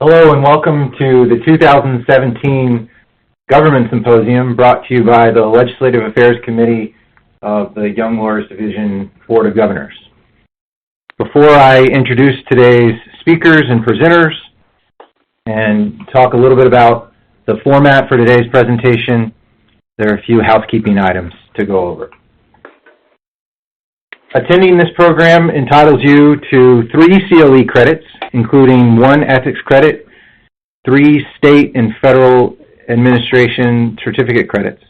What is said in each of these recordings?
Hello and welcome to the 2017 Government Symposium brought to you by the Legislative Affairs Committee of the Young Lawyers Division Board of Governors. Before I introduce today's speakers and presenters and talk a little bit about the format for today's presentation, there are a few housekeeping items to go over. Attending this program entitles you to 3 CLE credits, including 1 ethics credit, 3 state and federal administration certificate credits.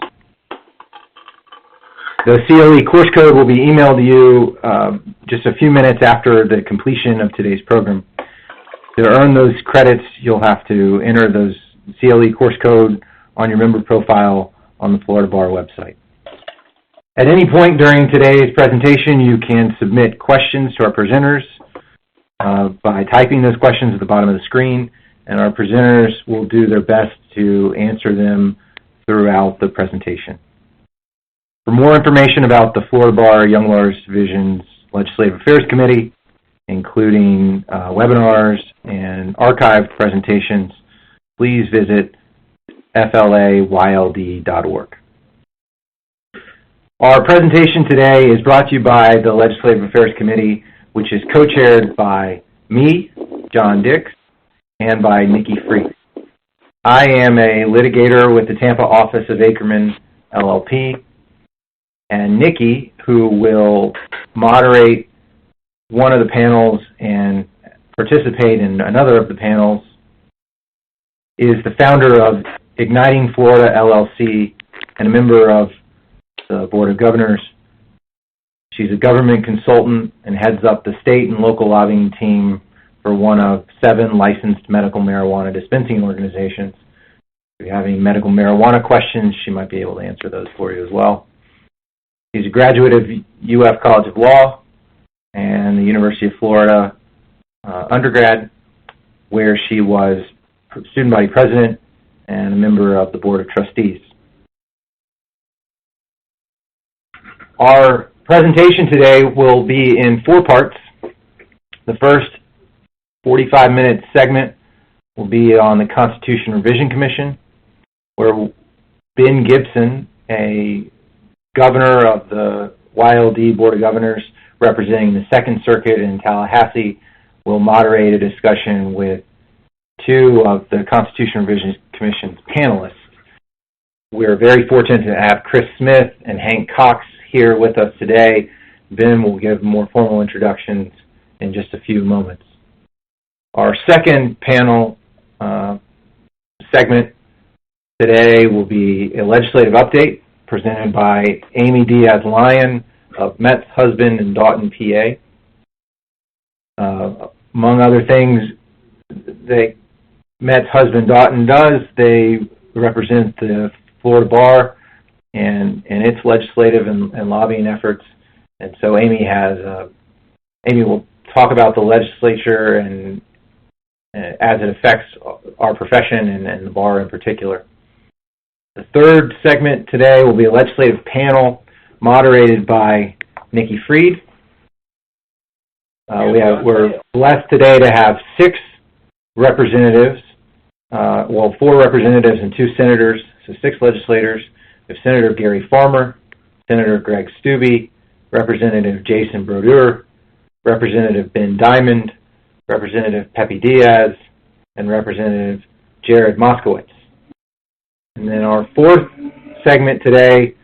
The CLE course code will be emailed to you just a few minutes after the completion of today's program. To earn those credits, you'll have to enter those CLE course code on your member profile on the Florida Bar website. At any point during today's presentation, you can submit questions to our presenters by typing those questions at the bottom of the screen, and our presenters will do their best to answer them throughout the presentation. For more information about the Florida Bar Young Lawyers Division's Legislative Affairs Committee, including webinars and archived presentations, please visit flayld.org. Our presentation today is brought to you by the Legislative Affairs Committee, which is co-chaired by me, John Dix, and by Nikki Fried. I am a litigator with the Tampa office of Ackerman, LLP, and Nikki, who will moderate one of the panels and participate in another of the panels, is the founder of Igniting Florida, LLC, and a member of the Board of Governors. She's a government consultant and heads up the state and local lobbying team for one of 7 licensed medical marijuana dispensing organizations. If you have any medical marijuana questions, she might be able to answer those for you as well. She's a graduate of UF College of Law and the University of Florida undergrad, where she was student body president and a member of the Board of Trustees. Our presentation today will be in 4 parts. The first 45-minute segment will be on the Constitution Revision Commission, where Ben Gibson, a governor of the YLD Board of Governors representing the 2nd Circuit in Tallahassee, will moderate a discussion with 2 of the Constitution Revision Commission's panelists. We're very fortunate to have Chris Smith and Hank Cox here with us today. Ben will give more formal introductions in just a few moments. Our second panel segment today will be a legislative update presented by Amy Diaz-Lyon of Metz Husband in Dalton, PA. Among other things that Metz Husband Dalton does, they represent the Florida Bar and its legislative and lobbying efforts. And so Amy will talk about the legislature and as it affects our profession and the bar in particular. The third segment today will be a legislative panel moderated by Nikki Fried. We're blessed today to have 6 representatives, 4 representatives and 2 senators, so 6 legislators. We have Senator Gary Farmer, Senator Greg Stubbe, Representative Jason Brodeur, Representative Ben Diamond, Representative Pepe Diaz, and Representative Jared Moskowitz. And then our 4th segment today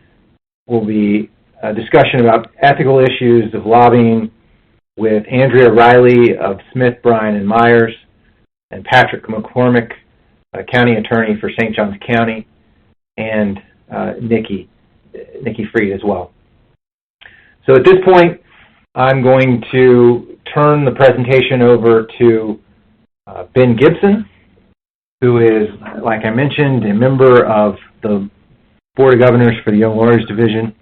will be a discussion about ethical issues of lobbying with Andrea Riley of Smith, Bryan, and Myers, and Patrick McCormick, a county attorney for St. Johns County, and Nikki Fried as well. So at this point, I'm going to turn the presentation over to Ben Gibson, who is, like I mentioned, a member of the Board of Governors for the Young Lawyers Division,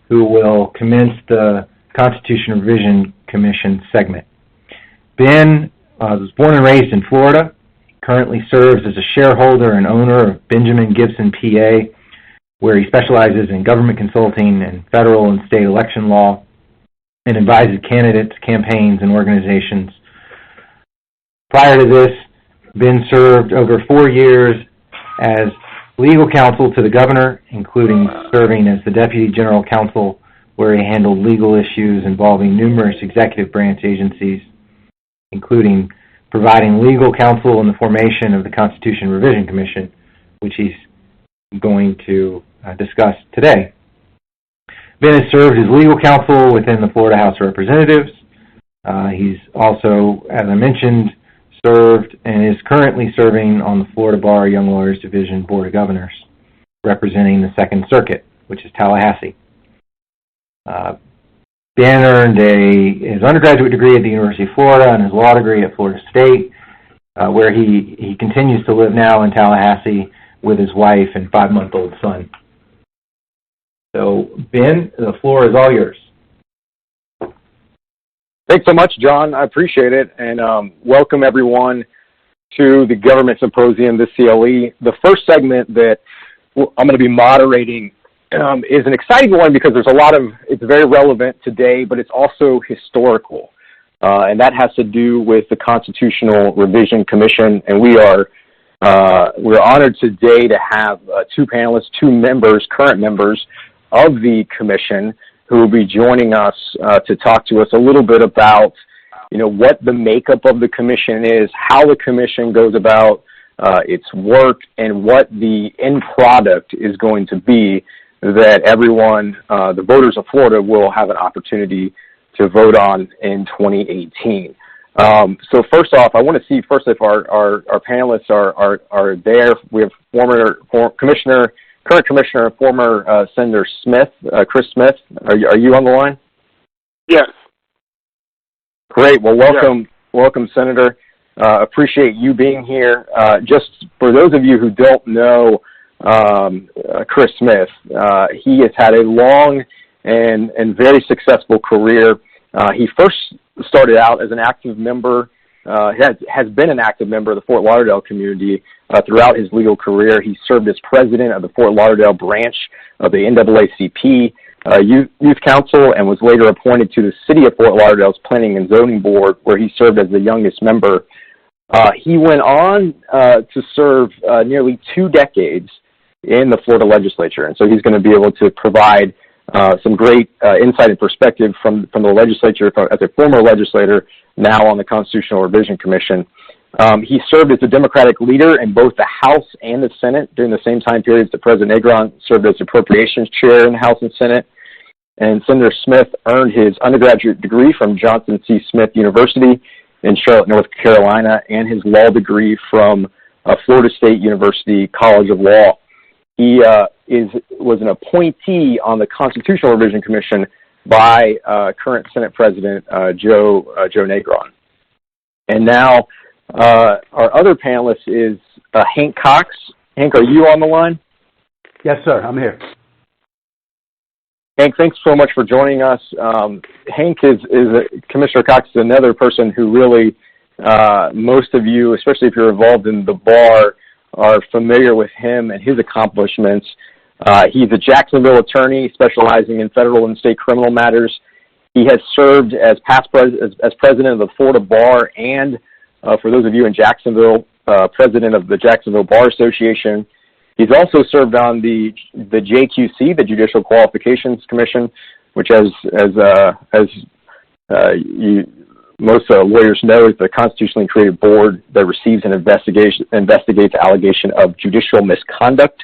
who will commence the Constitution Revision Commission segment. Ben was born and raised in Florida, currently serves as a shareholder and owner of Benjamin Gibson, PA, where he specializes in government consulting and federal and state election law and advises candidates, campaigns, and organizations. Prior to this, Ben served over 4 years as legal counsel to the governor, including serving as the Deputy General Counsel, where he handled legal issues involving numerous executive branch agencies, including providing legal counsel in the formation of the Constitution Revision Commission, which he's going to discuss today. Ben has served as legal counsel within the Florida House of Representatives. He's also, as I mentioned, served and is currently serving on the Florida Bar Young Lawyers Division Board of Governors, representing the 2nd Circuit, which is Tallahassee. Ben earned his undergraduate degree at the University of Florida and his law degree at Florida State, where he continues to live now in Tallahassee with his wife and 5-month-old son. So, Ben, the floor is all yours. Thanks so much, John. I appreciate it, and welcome everyone to the Government Symposium, this CLE. The first segment that I'm going to be moderating is an exciting one because there's it's very relevant today, but it's also historical, and that has to do with the Constitutional Revision Commission, and we're honored today to have 2 panelists, 2 members, current members of the commission, who will be joining us to talk to us a little bit about, what the makeup of the commission is, how the commission goes about its work, and what the end product is going to be that everyone, the voters of Florida, will have an opportunity to vote on in 2018. So first off, I want to see first if our panelists are there. We have current Commissioner and former Senator Smith, Chris Smith. Are you on the line? Yes. Great. Well, welcome, Senator. Appreciate you being here. Just for those of you who don't know Chris Smith, he has had a long and very successful career. He first started out as an active member, has been an active member of the Fort Lauderdale community throughout his legal career. He served as president of the Fort Lauderdale branch of the NAACP Youth Council and was later appointed to the City of Fort Lauderdale's Planning and Zoning Board, where he served as the youngest member. He went on to serve nearly 2 decades in the Florida legislature, and so he's going to be able to provide some great insight and perspective from the legislature as a former legislator, now on the Constitutional Revision Commission. He served as a Democratic leader in both the House and the Senate during the same time periods that President Negron served as Appropriations Chair in the House and Senate. And Senator Smith earned his undergraduate degree from Johnson C. Smith University in Charlotte, North Carolina, and his law degree from Florida State University College of Law. He was an appointee on the Constitutional Revision Commission by current Senate President Joe Negron. And now our other panelist is Hank Cox. Hank, are you on the line? Yes, sir. I'm here. Hank, thanks so much for joining us. Hank Commissioner Cox is another person who really most of you, especially if you're involved in the bar, are familiar with him and his accomplishments. He's a Jacksonville attorney specializing in federal and state criminal matters. He has served as president of the Florida Bar and, for those of you in Jacksonville, president of the Jacksonville Bar Association. He's also served on the JQC, the Judicial Qualifications Commission, which, most lawyers know, is the constitutionally created board that receives and investigates the allegation of judicial misconduct.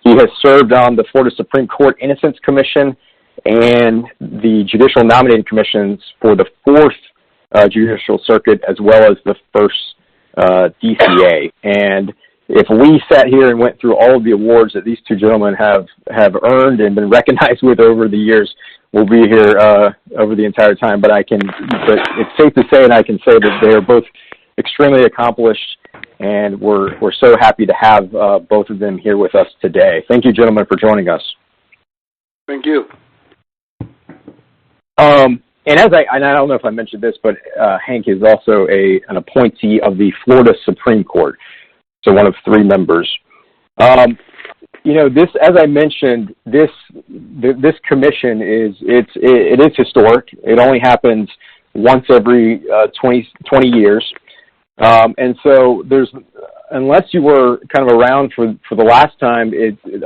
He has served on the Florida Supreme Court Innocence Commission and the Judicial Nominating Commissions for the 4th Judicial Circuit, as well as the 1st DCA. And if we sat here and went through all of the awards that these 2 gentlemen have earned and been recognized with over the years, we'll be here over the entire time. But it's safe to say, and I can say, that they are both extremely accomplished, and we're so happy to have both of them here with us today. Thank you, gentlemen, for joining us. Thank you. And I don't know if I mentioned this, but Hank is also an appointee of the Florida Supreme Court, so one of 3 members. This, as I mentioned, this commission is historic. It only happens once every 20 years. And so unless you were kind of around for the last time,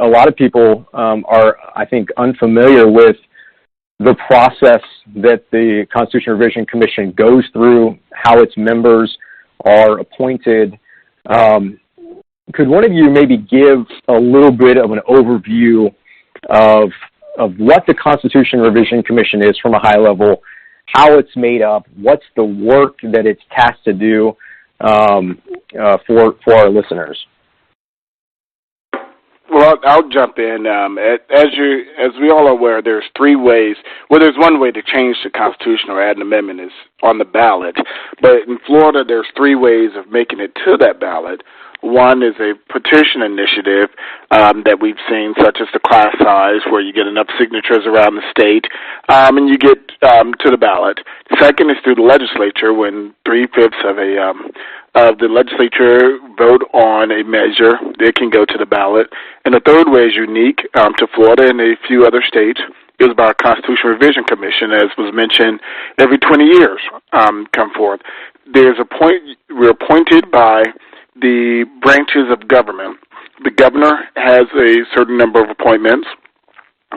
a lot of people are, I think, unfamiliar with the process that the Constitution Revision Commission goes through, how its members are appointed. Could one of you maybe give a little bit of an overview of what the Constitution Revision Commission is from a high level, how it's made up, what's the work that it's tasked to do for our listeners? Well, I'll jump in. As we all are aware, there's three ways. Well, there's one way to change the Constitution or add an amendment is on the ballot. But in Florida, there's three ways of making it to that ballot. One is a petition initiative that we've seen, such as the class size, where you get enough signatures around the state, and you get to the ballot. Second is through the legislature, when 3/5 of the legislature vote on a measure, it can go to the ballot. And the third way is unique to Florida and a few other states. It was by our Constitution Revision Commission, as was mentioned, every 20 years come forth. We're appointed by the branches of government. The governor has a certain number of appointments.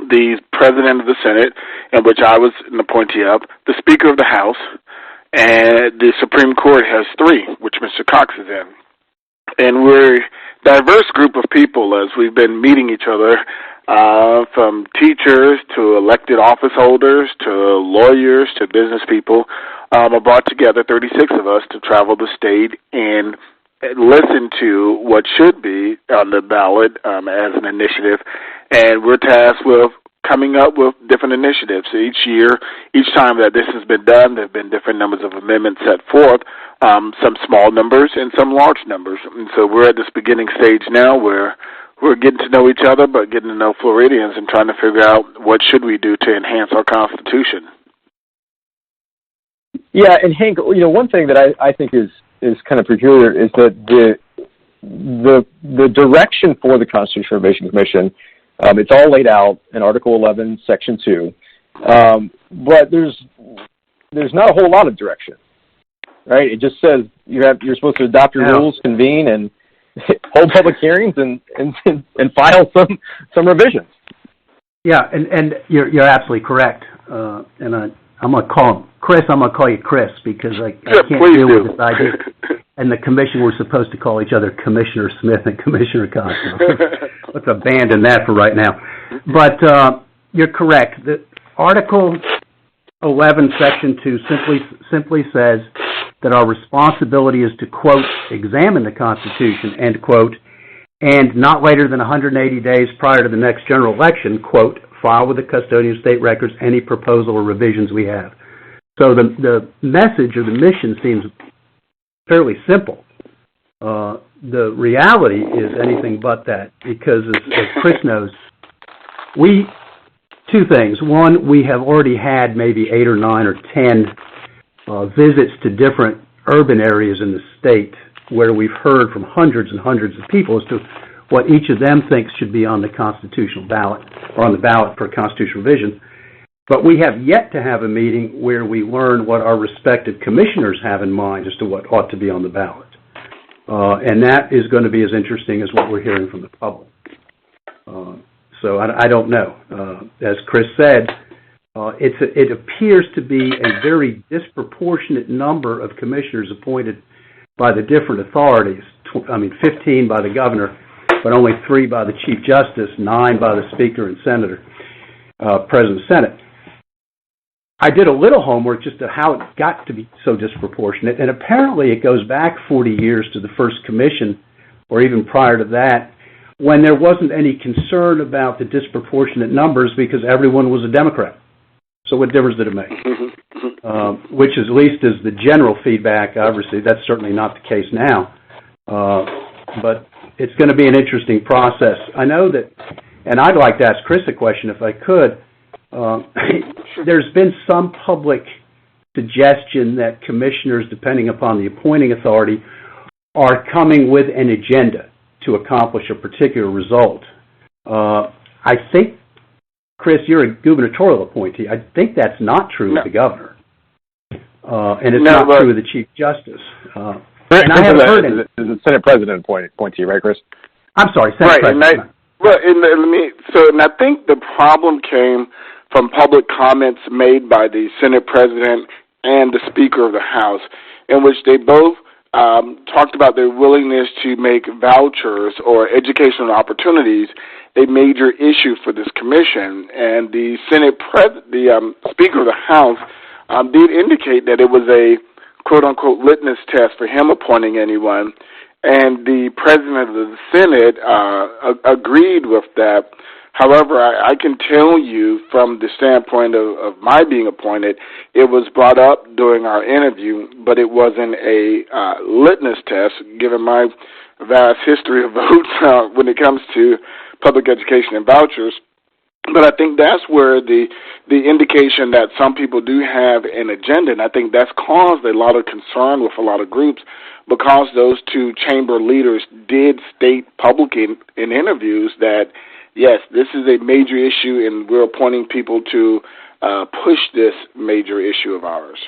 The president of the Senate, in which I was an appointee of, the Speaker of the House, and the Supreme Court has three, which Mr. Cox is in. And we're a diverse group of people as we've been meeting each other, from teachers to elected office holders to lawyers to business people. I brought together 36 of us to travel the state and listen to what should be on the ballot as an initiative. And we're tasked with coming up with different initiatives. Each year, each time that this has been done, there have been different numbers of amendments set forth, some small numbers and some large numbers. And so we're at this beginning stage now where we're getting to know each other, but getting to know Floridians and trying to figure out what should we do to enhance our Constitution. Yeah, and Hank, one thing that I think is kind of peculiar is that the direction for the Constitutional Revision Commission, it's all laid out in Article 11, Section 2, but there's not a whole lot of direction, right? It just says you're supposed to adopt your rules, convene, and hold public hearings and file some revisions. Yeah, and you're absolutely correct. And I'm going to call him Chris. I'm going to call you Chris because I can't deal with this idea. And the commission, we're supposed to call each other Commissioner Smith and Commissioner Cox. Let's abandon that for right now. But you're correct. The Article 11, Section 2 simply says that our responsibility is to, quote, examine the Constitution, end quote, and not later than 180 days prior to the next general election, quote, file with the custodian of state records any proposal or revisions we have. So the message or the mission seems fairly simple. The reality is anything but that because, as Chris knows, two things. One, we have already had maybe 8 or 9 or 10 visits to different urban areas in the state where we've heard from hundreds and hundreds of people as to what each of them thinks should be on the constitutional ballot or on the ballot for constitutional revision. But we have yet to have a meeting where we learn what our respective commissioners have in mind as to what ought to be on the ballot. And that is going to be as interesting as what we're hearing from the public. So I don't know. As Chris said, it appears to be a very disproportionate number of commissioners appointed by the different authorities. 15 by the governor, but only 3 by the Chief Justice, 9 by the Speaker and Senator, President of the Senate. I did a little homework just to how it got to be so disproportionate, and apparently it goes back 40 years to the first commission, or even prior to that, when there wasn't any concern about the disproportionate numbers because everyone was a Democrat. So what difference did it make? Which at least is the general feedback I received. That's certainly not the case now. But it's going to be an interesting process. I know that, and I'd like to ask Chris a question if I could. There's been some public suggestion that commissioners, depending upon the appointing authority, are coming with an agenda to accomplish a particular result. I think, Chris, you're a gubernatorial appointee. I think that's not true with the governor. And it's not true with the Chief Justice. And I haven't heard it. Is the Senate President appointee, right, Chris? I'm sorry, Senate President. And I think the problem came from public comments made by the Senate President and the Speaker of the House, in which they both talked about their willingness to make vouchers or educational opportunities a major issue for this commission. And the Speaker of the House did indicate that it was a quote-unquote litmus test for him appointing anyone, and the President of the Senate agreed with that. However, I can tell you from the standpoint of my being appointed, it was brought up during our interview, but it wasn't a litmus test, given my vast history of votes when it comes to public education and vouchers. But I think that's where the indication that some people do have an agenda, and I think that's caused a lot of concern with a lot of groups, because those two chamber leaders did state publicly in interviews that, yes, this is a major issue, and we're appointing people to push this major issue of ours.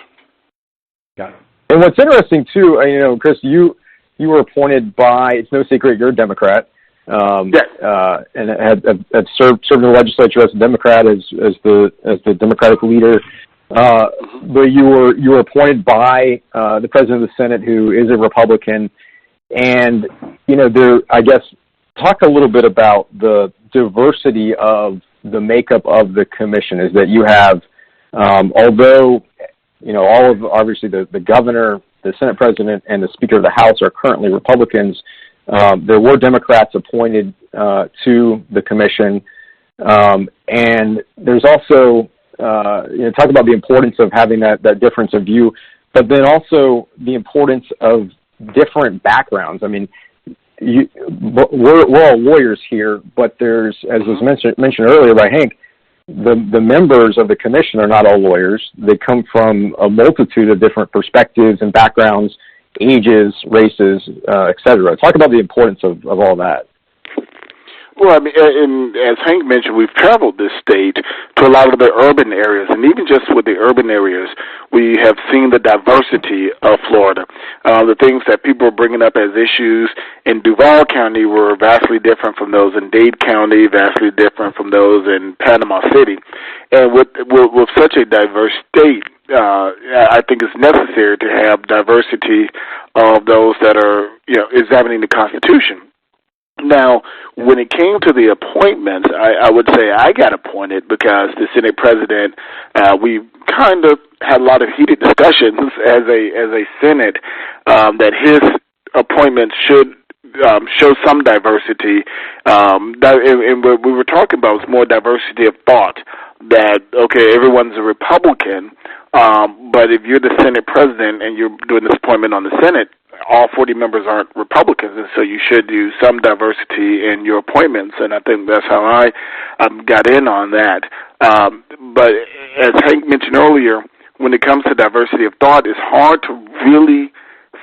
Got it. And what's interesting, too, Chris, you were appointed by, it's no secret, you're a Democrat. And had served in the legislature as a Democrat, as the Democratic leader. But you were appointed by the President of the Senate, who is a Republican. And I guess talk a little bit about the diversity of the makeup of the commission. Is that you have, although all of obviously the governor, the Senate President, and the Speaker of the House are currently Republicans. There were Democrats appointed to the commission, and there's also talk about the importance of having that difference of view, but then also the importance of different backgrounds. I mean, we're all lawyers here, but there's, as was mentioned earlier by Hank, the members of the commission are not all lawyers. They come from a multitude of different perspectives and backgrounds, ages, races, et cetera. Talk about the importance of all that. Well, I mean, and as Hank mentioned, we've traveled this state to a lot of the urban areas, and even just with the urban areas, we have seen the diversity of Florida. The things that people are bringing up as issues in Duval County were vastly different from those in Dade County, vastly different from those in Panama City. And with such a diverse state, I think it's necessary to have diversity of those that are, examining the Constitution. Now, when it came to the appointments, I would say I got appointed because the Senate President, we kind of had a lot of heated discussions as a Senate that his appointment should show some diversity. And what we were talking about was more diversity of thought. That, okay, everyone's a Republican, but if you're the Senate President and you're doing this appointment on the Senate, all 40 members aren't Republicans, and so you should do some diversity in your appointments, and I think that's how I got in on that. But as Hank mentioned earlier, when it comes to diversity of thought, it's hard to really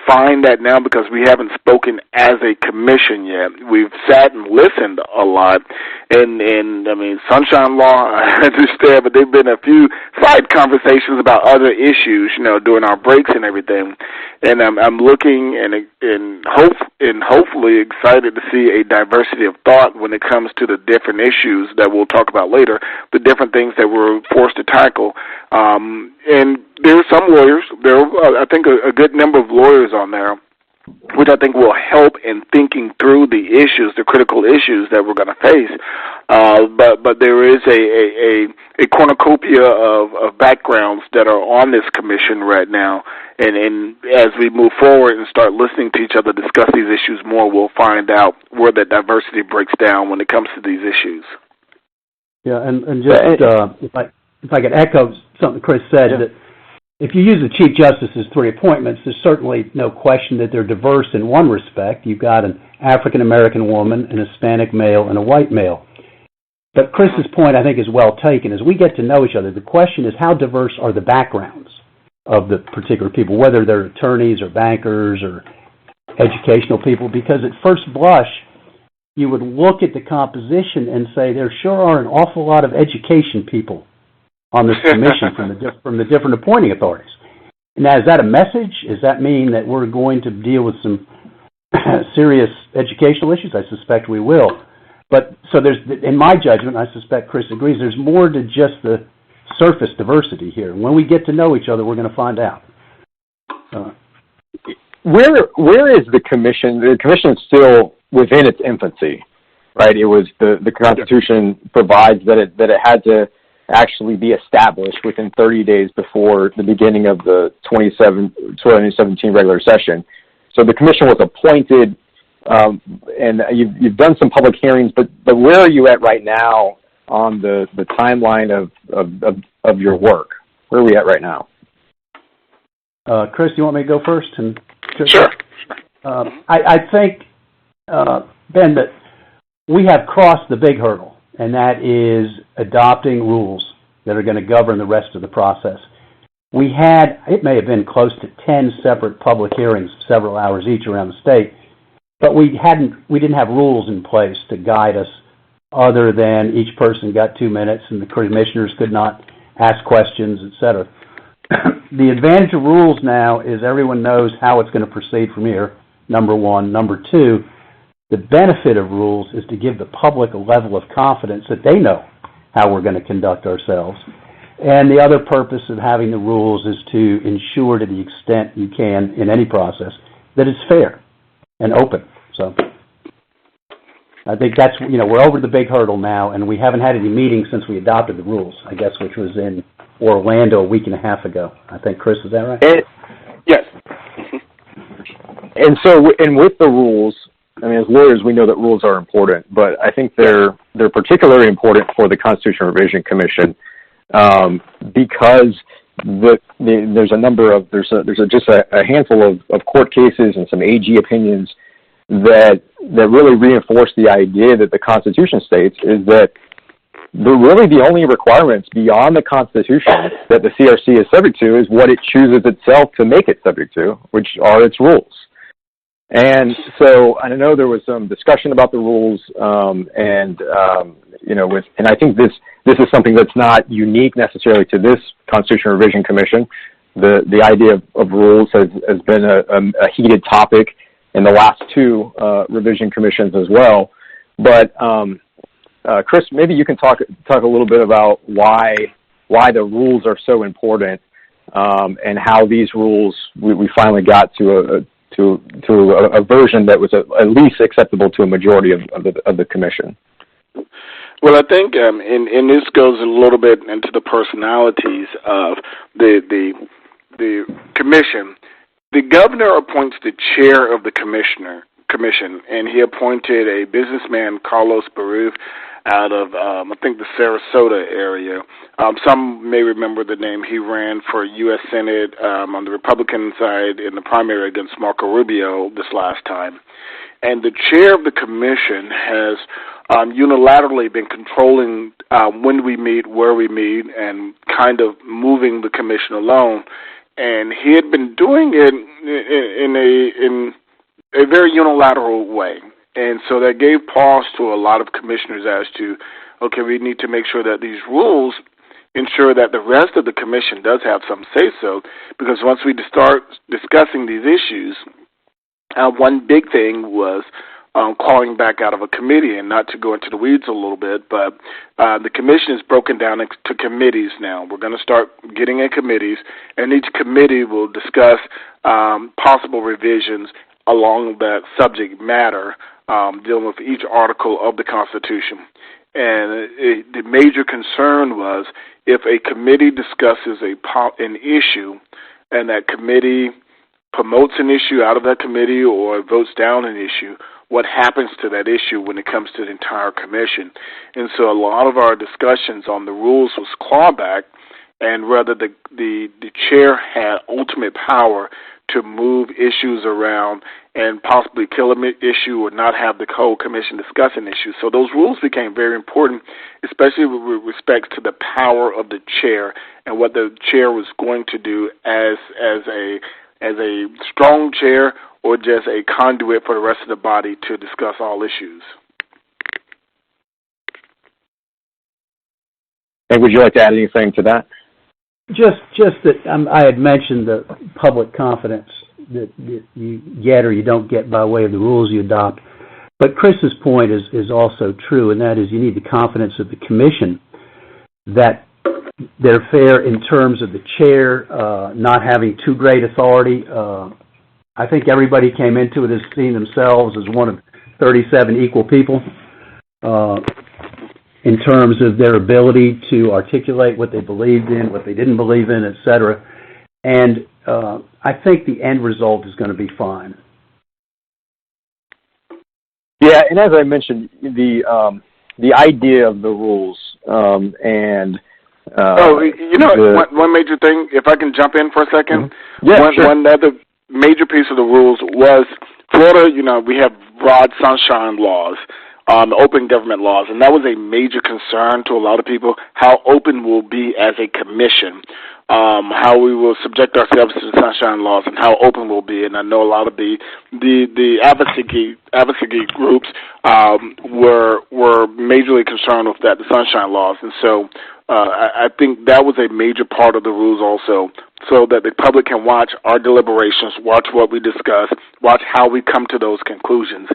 find that now because we haven't spoken as a commission yet. We've sat and listened a lot, and I mean, Sunshine Law, I understand, but there have been a few side conversations about other issues, during our breaks and everything. And I'm looking and hopefully excited to see a diversity of thought when it comes to the different issues that we'll talk about later, the different things that we're forced to tackle. And there are some lawyers, I think a good number of lawyers on there, which I think will help in thinking through the issues, the critical issues that we're going to face. But there is a cornucopia of backgrounds that are on this commission right now. And as we move forward and start listening to each other discuss these issues more, we'll find out where that diversity breaks down when it comes to these issues. Yeah, and just if I could echo something Chris said, that if you use the Chief Justice's 3 appointments, there's certainly no question that they're diverse in one respect. You've got an African-American woman, an Hispanic male, and a white male. But Chris's point, I think, is well taken. As we get to know each other, the question is how diverse are the backgrounds of the particular people, whether they're attorneys or bankers or educational people, because at first blush, you would look at the composition and say there sure are an awful lot of education people on this commission from the different appointing authorities. Now, is that a message? Does that mean that we're going to deal with some serious educational issues? I suspect we will. But so there's, in my judgment, I suspect Chris agrees, there's more to just the surface diversity here. When we get to know each other, we're going to find out. Where is the commission? The commission is still within its infancy, right? It was the Constitution provides that it had to actually be established within 30 days before the beginning of the 2017 regular session. So the commission was appointed, and you've done some public hearings, but where are you at right now on the timeline of your work? Where are we at right now? Chris, do you want me to go first? Sure. I think, Ben, that we have crossed the big hurdle, and that is adopting rules that are going to govern the rest of the process. We had, it may have been close to 10 separate public hearings, several hours each around the state, but we didn't have rules in place to guide us other than each person got 2 minutes and the commissioners could not ask questions, et cetera. The advantage of rules now is everyone knows how it's going to proceed from here, number one. Number two, the benefit of rules is to give the public a level of confidence that they know how we're going to conduct ourselves. And the other purpose of having the rules is to ensure to the extent you can in any process that it's fair and open. So I think that's, we're over the big hurdle now, and we haven't had any meetings since we adopted the rules, I guess, which was in Orlando a week and a half ago. I think, Chris, is that right? Yes. And so, and with the rules, I mean, as lawyers, we know that rules are important, but I think they're particularly important for the Constitutional Revision Commission because there's a number of just a handful of court cases and some AG opinions that really reinforce the idea that the Constitution states is that the only requirements beyond the Constitution that the CRC is subject to is what it chooses itself to make it subject to, which are its rules. And so I know there was some discussion about the rules, and I think this is something that's not unique necessarily to this Constitutional Revision Commission. The idea of rules has been a heated topic in the last two revision commissions as well. But Chris, maybe you can talk a little bit about why the rules are so important, and how these rules we finally got to a version that was at least acceptable to a majority of the commission. Well, I think, and this goes a little bit into the personalities of the commission. The governor appoints the chair of the commission, and he appointed a businessman, Carlos Baruch, out of, I think, the Sarasota area. Some may remember the name. He ran for U.S. Senate on the Republican side in the primary against Marco Rubio this last time. And the chair of the commission has unilaterally been controlling when we meet, where we meet, and kind of moving the commission alone. And he had been doing it in a very unilateral way. And so that gave pause to a lot of commissioners as to, okay, we need to make sure that these rules ensure that the rest of the commission does have some say-so, because once we start discussing these issues, one big thing was calling back out of a committee, and not to go into the weeds a little bit, but the commission is broken down into committees now. We're going to start getting in committees, and each committee will discuss possible revisions along that subject matter, dealing with each article of the Constitution. And the major concern was if a committee discusses an issue and that committee promotes an issue out of that committee or votes down an issue, what happens to that issue when it comes to the entire commission. And so a lot of our discussions on the rules was clawback, and whether the chair had ultimate power to move issues around and possibly kill an issue or not have the whole commission discuss an issue. So those rules became very important, especially with respect to the power of the chair and what the chair was going to do as a strong chair or just a conduit for the rest of the body to discuss all issues. And would you like to add anything to that? Just that I had mentioned the public confidence that you get or you don't get by way of the rules you adopt. But Chris's point is also true, and that is you need the confidence of the commission that they're fair in terms of the chair not having too great authority. I think everybody came into it as seeing themselves as one of 37 equal people in terms of their ability to articulate what they believed in, what they didn't believe in, et cetera. And I think the end result is going to be fine. Yeah, and as I mentioned, the idea of the rules and one major thing, if I can jump in for a second. Mm-hmm. Yeah, sure. One other major piece of the rules was Florida, we have broad sunshine laws, open government laws, and that was a major concern to a lot of people, how open we'll be as a commission, how we will subject ourselves to the sunshine laws and how open we'll be. And I know a lot of the advocacy groups were majorly concerned with that, the sunshine laws. And so I think that was a major part of the rules also, so that the public can watch our deliberations, watch what we discuss, watch how we come to those conclusions.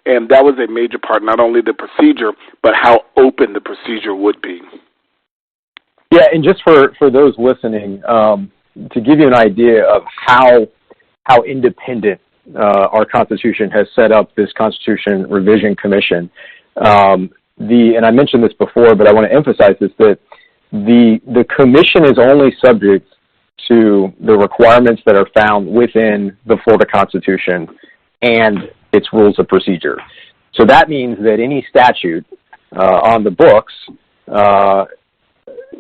And that was a major part, not only the procedure, but how open the procedure would be. Yeah, and just for those listening, to give you an idea of how independent our Constitution has set up this Constitution Revision Commission, and I mentioned this before, but I want to emphasize this, that the commission is only subject to the requirements that are found within the Florida Constitution and its rules of procedure. So that means that any statute on the books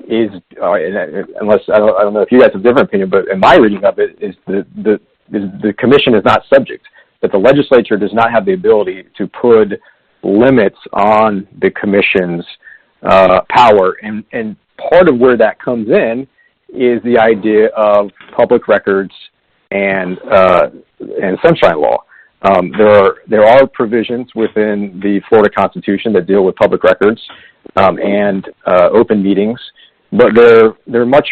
is, unless I don't know if you guys have a different opinion, but in my reading of it, is the commission is not subject, that the legislature does not have the ability to put limits on the commission's power, and part of where that comes in is the idea of public records and sunshine law. There are provisions within the Florida Constitution that deal with public records and open meetings, but they're much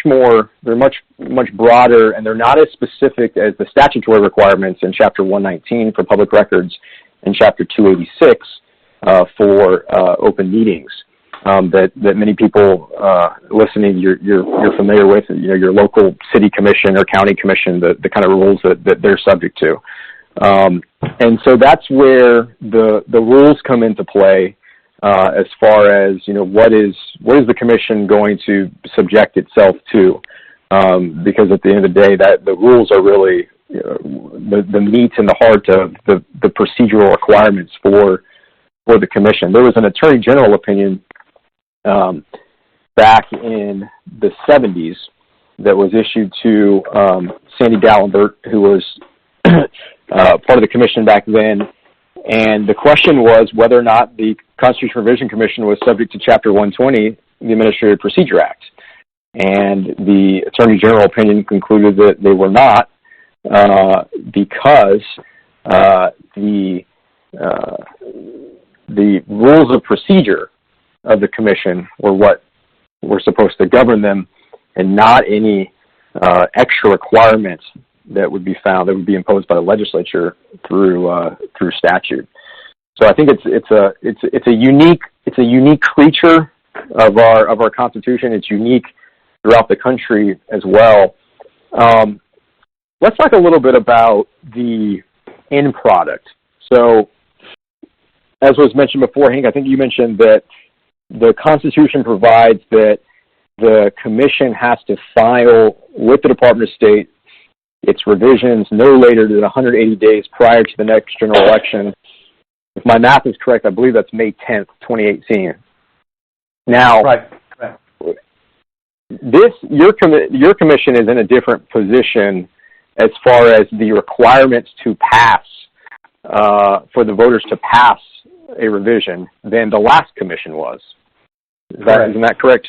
broader, and they're not as specific as the statutory requirements in Chapter 119 for public records and Chapter 286 for open meetings. That many people listening you're familiar with, your local city commission or county commission, the kind of rules that they're subject to. And so that's where the rules come into play as far as what is the commission going to subject itself to, because at the end of the day that the rules are really the meat and the heart of the procedural requirements for the commission. There was an Attorney General opinion back in the 70s that was issued to Sandy Dallenbert, who was part of the commission back then, and the question was whether or not the Constitution Revision Commission was subject to Chapter 120, the Administrative Procedure Act. And the Attorney General opinion concluded that they were not, because the rules of procedure of the commission were what were supposed to govern them, and not any extra requirements that would be imposed by the legislature through statute. So I think it's a unique creature of our Constitution. It's unique throughout the country as well. Let's talk a little bit about the end product. So, as was mentioned before, Hank, I think you mentioned that the Constitution provides that the Commission has to file with the Department of State its revisions no later than 180 days prior to the next general election. If my math is correct, I believe that's May 10th, 2018. Now, Right. Your commission is in a different position as far as the requirements to pass, for the voters to pass a revision than the last commission was. Isn't that correct?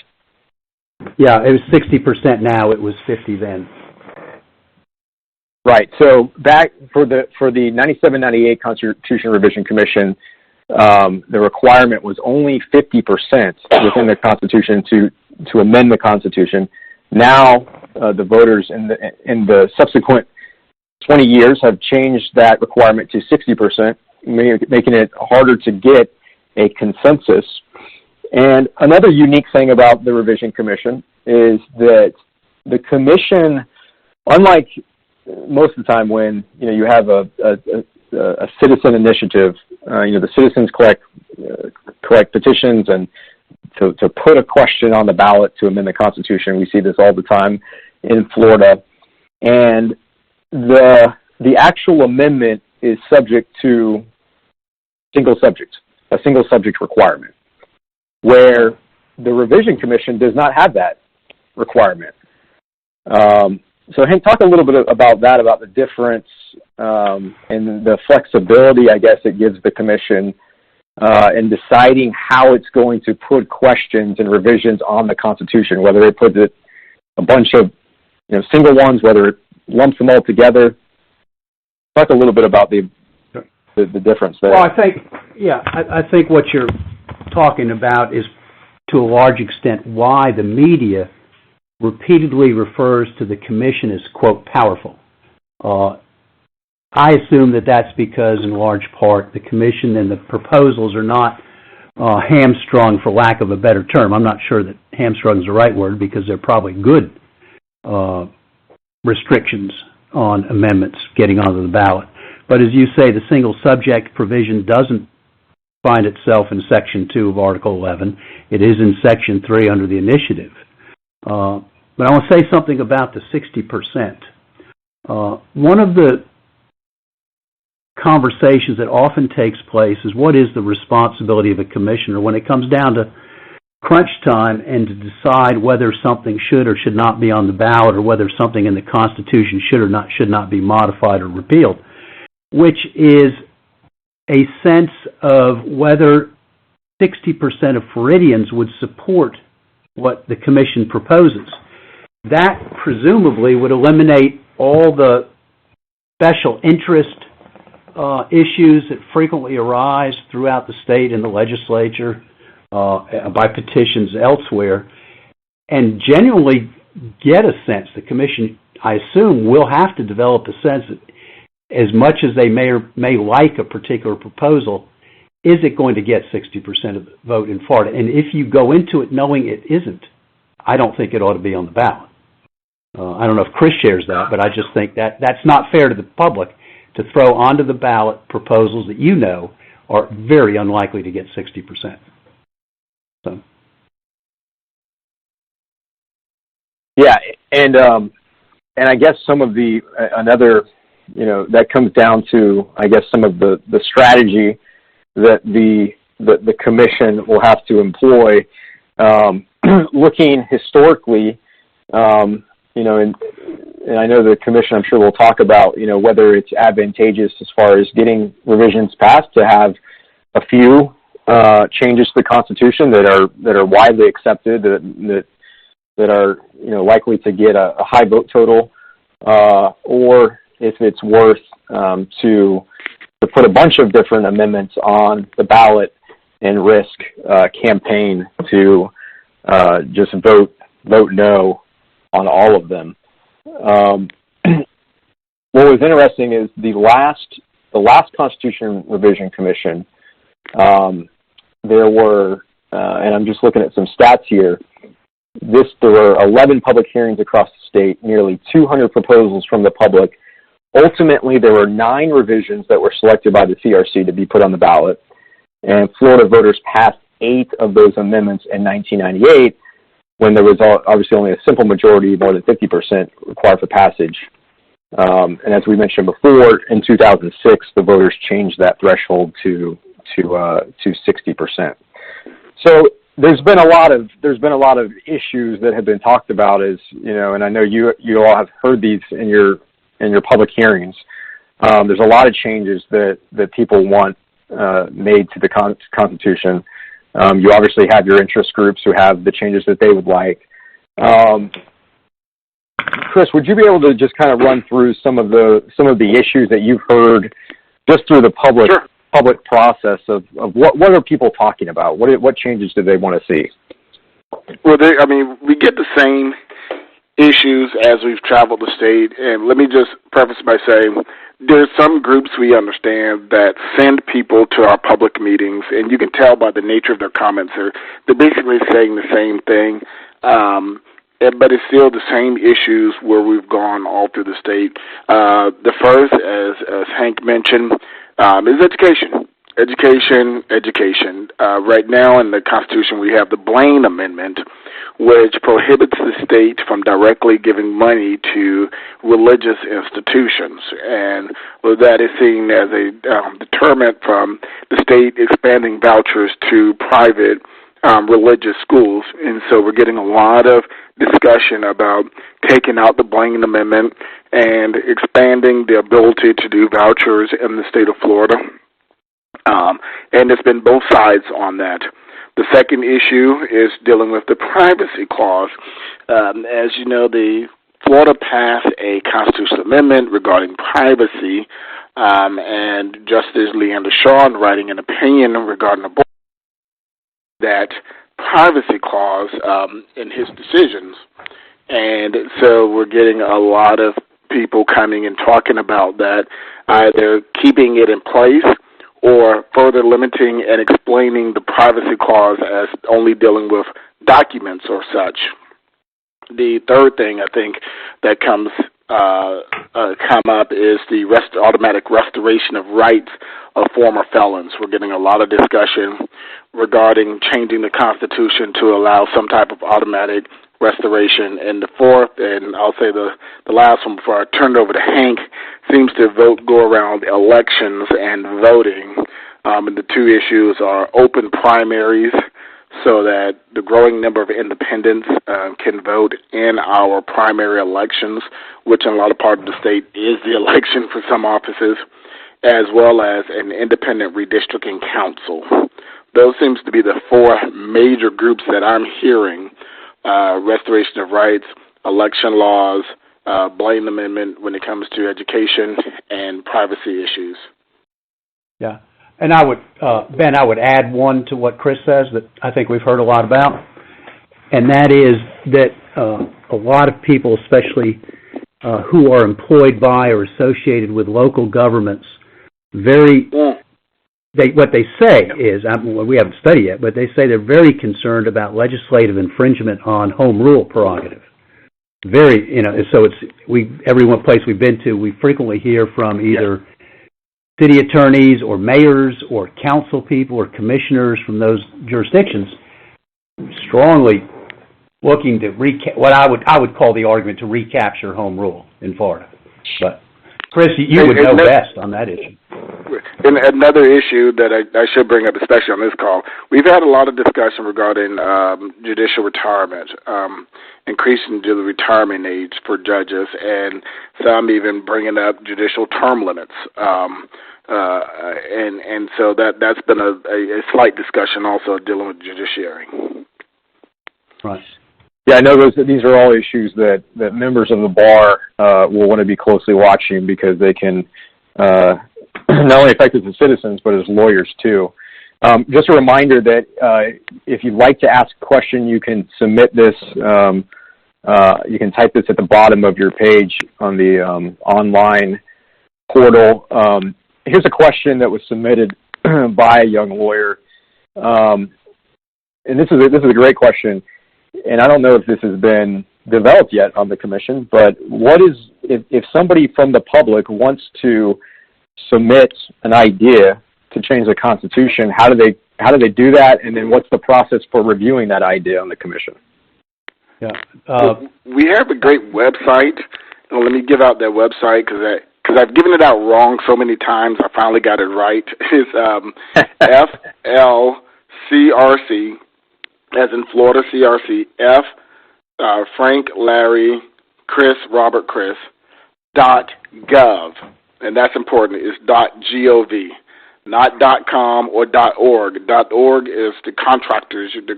Yeah, it was 60% now. It was 50 then. Right. So back for the 97-98 Constitution Revision Commission, the requirement was only 50% within the Constitution to amend the Constitution. Now the voters in the subsequent 20 years have changed that requirement to 60%, making it harder to get a consensus. And another unique thing about the Revision Commission is that the commission, unlike most of the time when you have a citizen initiative, the citizens collect petitions and to put a question on the ballot to amend the Constitution. We see this all the time in Florida, and the actual amendment is subject to a single subject requirement, where the Revision Commission does not have that requirement. So Hank, talk a little bit about that, about the difference and the flexibility, I guess, it gives the Commission in deciding how it's going to put questions and revisions on the Constitution, whether it puts it a bunch of single ones, whether it lumps them all together. Talk a little bit about the difference there. Well, I think what you're talking about is, to a large extent, why the media repeatedly refers to the Commission as, quote, powerful. I assume that that's because, in large part, the Commission and the proposals are not hamstrung, for lack of a better term. I'm not sure that hamstrung is the right word, because they're probably good restrictions on amendments getting onto the ballot. But as you say, the single subject provision doesn't find itself in Section 2 of Article 11. It is in Section 3 under the initiative. But I want to say something about the 60%. One of the conversations that often takes place is, what is the responsibility of a commissioner when it comes down to crunch time and to decide whether something should or should not be on the ballot, or whether something in the Constitution should not be modified or repealed, which is a sense of whether 60% of Floridians would support what the Commission proposes. That presumably would eliminate all the special interest issues that frequently arise throughout the state and the legislature by petitions elsewhere, and genuinely get a sense. The Commission, I assume, will have to develop a sense that, as much as they may like a particular proposal, is it going to get 60% of the vote in Florida? And if you go into it knowing it isn't, I don't think it ought to be on the ballot. I don't know if Chris shares that, but I just think that's not fair to the public to throw onto the ballot proposals that are very unlikely to get 60%. So. Yeah, and I guess some of the another, that comes down to, I guess, some of the strategy that the Commission will have to employ, looking historically, and I know the Commission, I'm sure, will talk about, whether it's advantageous as far as getting revisions passed to have a few changes to the Constitution that are widely accepted, that are likely to get a high vote total, or if it's worth to put a bunch of different amendments on the ballot and risk campaign to just vote no on all of them. What was interesting is the last Constitution Revision Commission, there were, and I'm just looking at some stats here, there were 11 public hearings across the state, nearly 200 proposals from the public. Ultimately, there were 9 revisions that were selected by the CRC to be put on the ballot, and Florida voters passed 8 of those amendments in 1998, when there was obviously only a simple majority, more than 50% required for passage. And as we mentioned before, in 2006, the voters changed that threshold to 60%. So there's been a lot of issues that have been talked about, as and I know you all have heard these in your public hearings. There's a lot of changes that people want made to the Constitution. You obviously have your interest groups who have the changes that they would like. Chris, would you be able to just kind of run through some of the issues that you've heard just through the public Sure. public process of what are people talking about? What changes do they want to see? Well, we get the same issues as we've traveled the state. And let me just preface by saying there's some groups we understand that send people to our public meetings, and you can tell by the nature of their comments, they're basically saying the same thing. But it's still the same issues where we've gone all through the state. The first, as Hank mentioned, is education. Education. Right now in the Constitution, we have the Blaine Amendment, which prohibits the state from directly giving money to religious institutions. And that is seen as a deterrent from the state expanding vouchers to private religious schools. And so we're getting a lot of discussion about taking out the Blaine Amendment and expanding the ability to do vouchers in the state of Florida. And there's been both sides on that. The second issue is dealing with the privacy clause. As you know, Florida passed a constitutional amendment regarding privacy, and Justice Leander Shawn, writing an opinion regarding abortion, that privacy clause in his decisions. And so we're getting a lot of people coming and talking about that, either keeping it in place or further limiting and explaining the privacy clause as only dealing with documents or such. The third thing I think that come up is the automatic restoration of rights of former felons. We're getting a lot of discussion regarding changing the Constitution to allow some type of automatic restoration. And the fourth, and I'll say the last one before I turn it over to Hank, seems to go around elections and voting. And the two issues are open primaries, so that the growing number of independents can vote in our primary elections, which in a lot of parts of the state is the election for some offices, as well as an independent redistricting council. Those seems to be the four major groups that I'm hearing: restoration of rights, election laws, Blaine Amendment when it comes to education, and privacy issues. Yeah. And I would, Ben, I would add one to what Chris says that I think we've heard a lot about, and that is that a lot of people, especially who are employed by or associated with local governments, what they say is, we haven't studied yet, but they say they're very concerned about legislative infringement on home rule prerogative. So every one place we've been to, we frequently hear from either city attorneys or mayors or council people or commissioners from those jurisdictions strongly looking to what I would call the argument to recapture home rule in Florida. But Chris, you would know best on that issue. And another issue that I should bring up, especially on this call, we've had a lot of discussion regarding judicial retirement, increasing the retirement age for judges, and some even bringing up judicial term limits. And so that's been a slight discussion also dealing with judiciary. Right. Yeah, I know these are all issues that members of the bar will want to be closely watching, because they can not only affect us as citizens, but as lawyers too. Just a reminder that if you'd like to ask a question, you can submit this. You can type this at the bottom of your page on the online portal. Here's a question that was submitted by a young lawyer, and this is a great question. And I don't know if this has been developed yet on the commission, but what is if somebody from the public wants to submit an idea to change the Constitution, how do they do that, and then what's the process for reviewing that idea on the commission? Yeah, we have a great website. Let me give out that website because I've given it out wrong so many times. I finally got it right. It's FLCRC, as in Florida CRC, Frank, Larry, Chris, Robert, Chris, .gov. And that's important, is .gov, not .com or .org. .org is the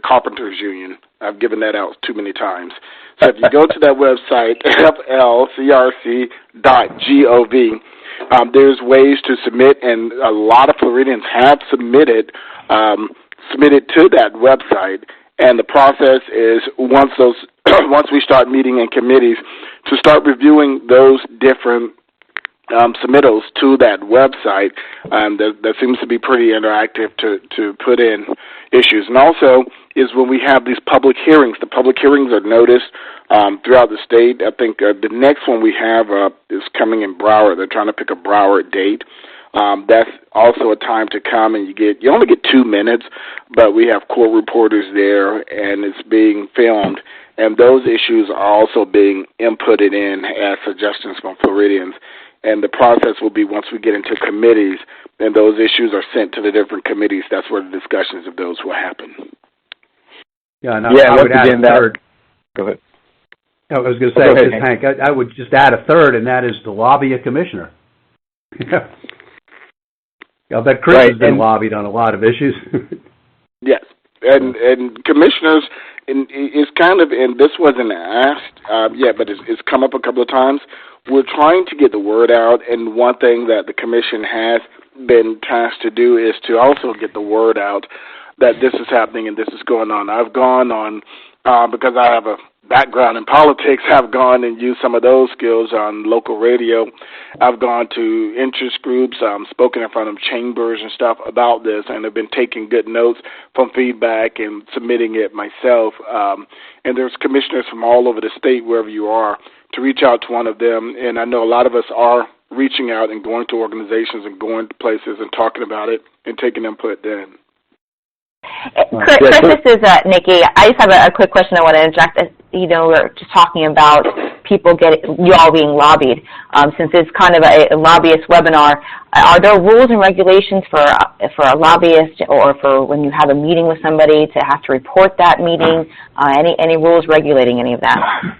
Carpenters Union. I've given that out too many times. So if you go to that website, flcrc.gov, there's ways to submit, and a lot of Floridians have submitted to that website. And the process is once we start meeting in committees, to start reviewing those different submittals to that website. That seems to be pretty interactive to put in issues. And also is when we have these public hearings. The public hearings are noticed throughout the state. I think the next one we have is coming in Broward. They're trying to pick a Broward date. That's also a time to come, and you only get 2 minutes, but we have court reporters there, and it's being filmed. And those issues are also being inputted in as suggestions from Floridians. And the process will be once we get into committees, and those issues are sent to the different committees, that's where the discussions of those will happen. Yeah, and I would add a third. Go ahead. I was going to say, Hank, I would just add a third, and that is to lobby a commissioner. I bet Chris has been lobbied on a lot of issues. Yes, and commissioners, and it's kind of, and this wasn't asked yet, but it's come up a couple of times. We're trying to get the word out, and one thing that the commission has been tasked to do is to also get the word out that this is happening and this is going on. I've gone on, because I have a background in politics, I've gone and used some of those skills on local radio. I've gone to interest groups, spoken in front of chambers and stuff about this, and have been taking good notes from feedback and submitting it myself. And there's commissioners from all over the state, wherever you are, to reach out to one of them. And I know a lot of us are reaching out and going to organizations and going to places and talking about it and taking input then. Chris, this is Nikki. I just have a quick question I want to interject. We're just talking about you all being lobbied. Since it's kind of a lobbyist webinar, are there rules and regulations for a lobbyist or for when you have a meeting with somebody to have to report that meeting? Any rules regulating any of that?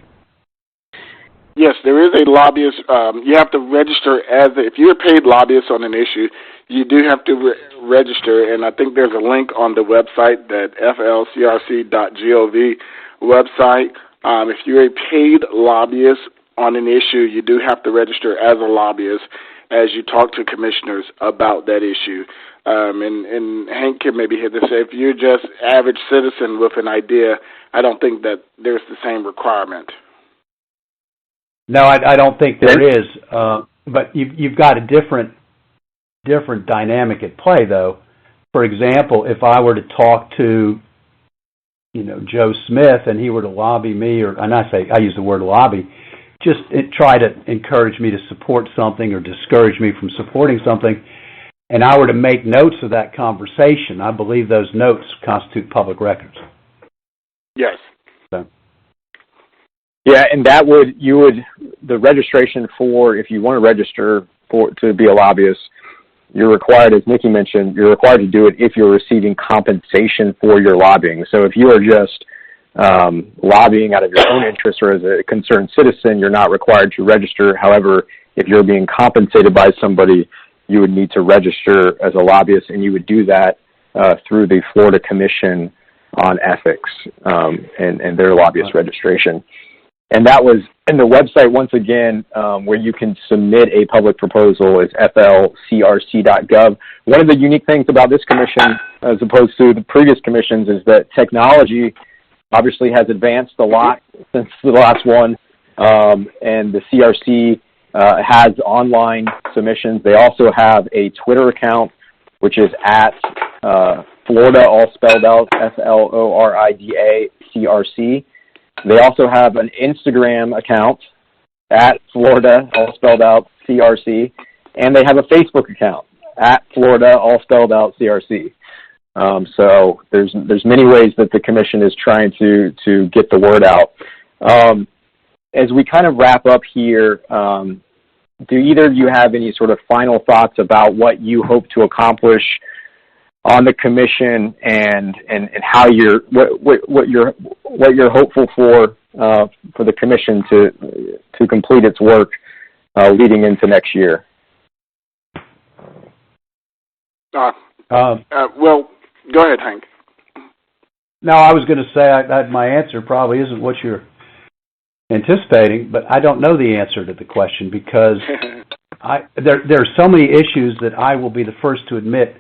Yes, there is a lobbyist. You have to register if you're a paid lobbyist on an issue, you do have to register, and I think there's a link on the website, that flcrc.gov website. If you're a paid lobbyist on an issue, you do have to register as a lobbyist as you talk to commissioners about that issue. And Hank can maybe hit this. If you're just average citizen with an idea, I don't think that there's the same requirement. No, I don't think there is. But you've got a different dynamic at play, though. For example, if I were to talk to, Joe Smith, and he were to lobby me, I use the word lobby, just try to encourage me to support something or discourage me from supporting something, and I were to make notes of that conversation, I believe those notes constitute public records. Yes. So. Yeah, and the registration for, if you want to register to be a lobbyist, you're required, as Nikki mentioned, you're required to do it if you're receiving compensation for your lobbying. So if you are just lobbying out of your own interest or as a concerned citizen, you're not required to register. However, if you're being compensated by somebody, you would need to register as a lobbyist, and you would do that through the Florida Commission on Ethics and their lobbyist registration. And that was, and the website, once again, where you can submit a public proposal is flcrc.gov. One of the unique things about this commission, as opposed to the previous commissions, is that technology obviously has advanced a lot since the last one, and the CRC has online submissions. They also have a Twitter account, which is at Florida, all spelled out, FLORIDA CRC. They also have an Instagram account at Florida, all spelled out, CRC, and they have a Facebook account at Florida, all spelled out, CRC. So there's many ways that the commission is trying to get the word out. As we kind of wrap up here, do either of you have any sort of final thoughts about what you hope to accomplish on the commission and how what you're hopeful for the commission to complete its work leading into next year? Well, go ahead, Hank. No, I was going to say my answer probably isn't what you're anticipating, but I don't know the answer to the question because there are so many issues that I will be the first to admit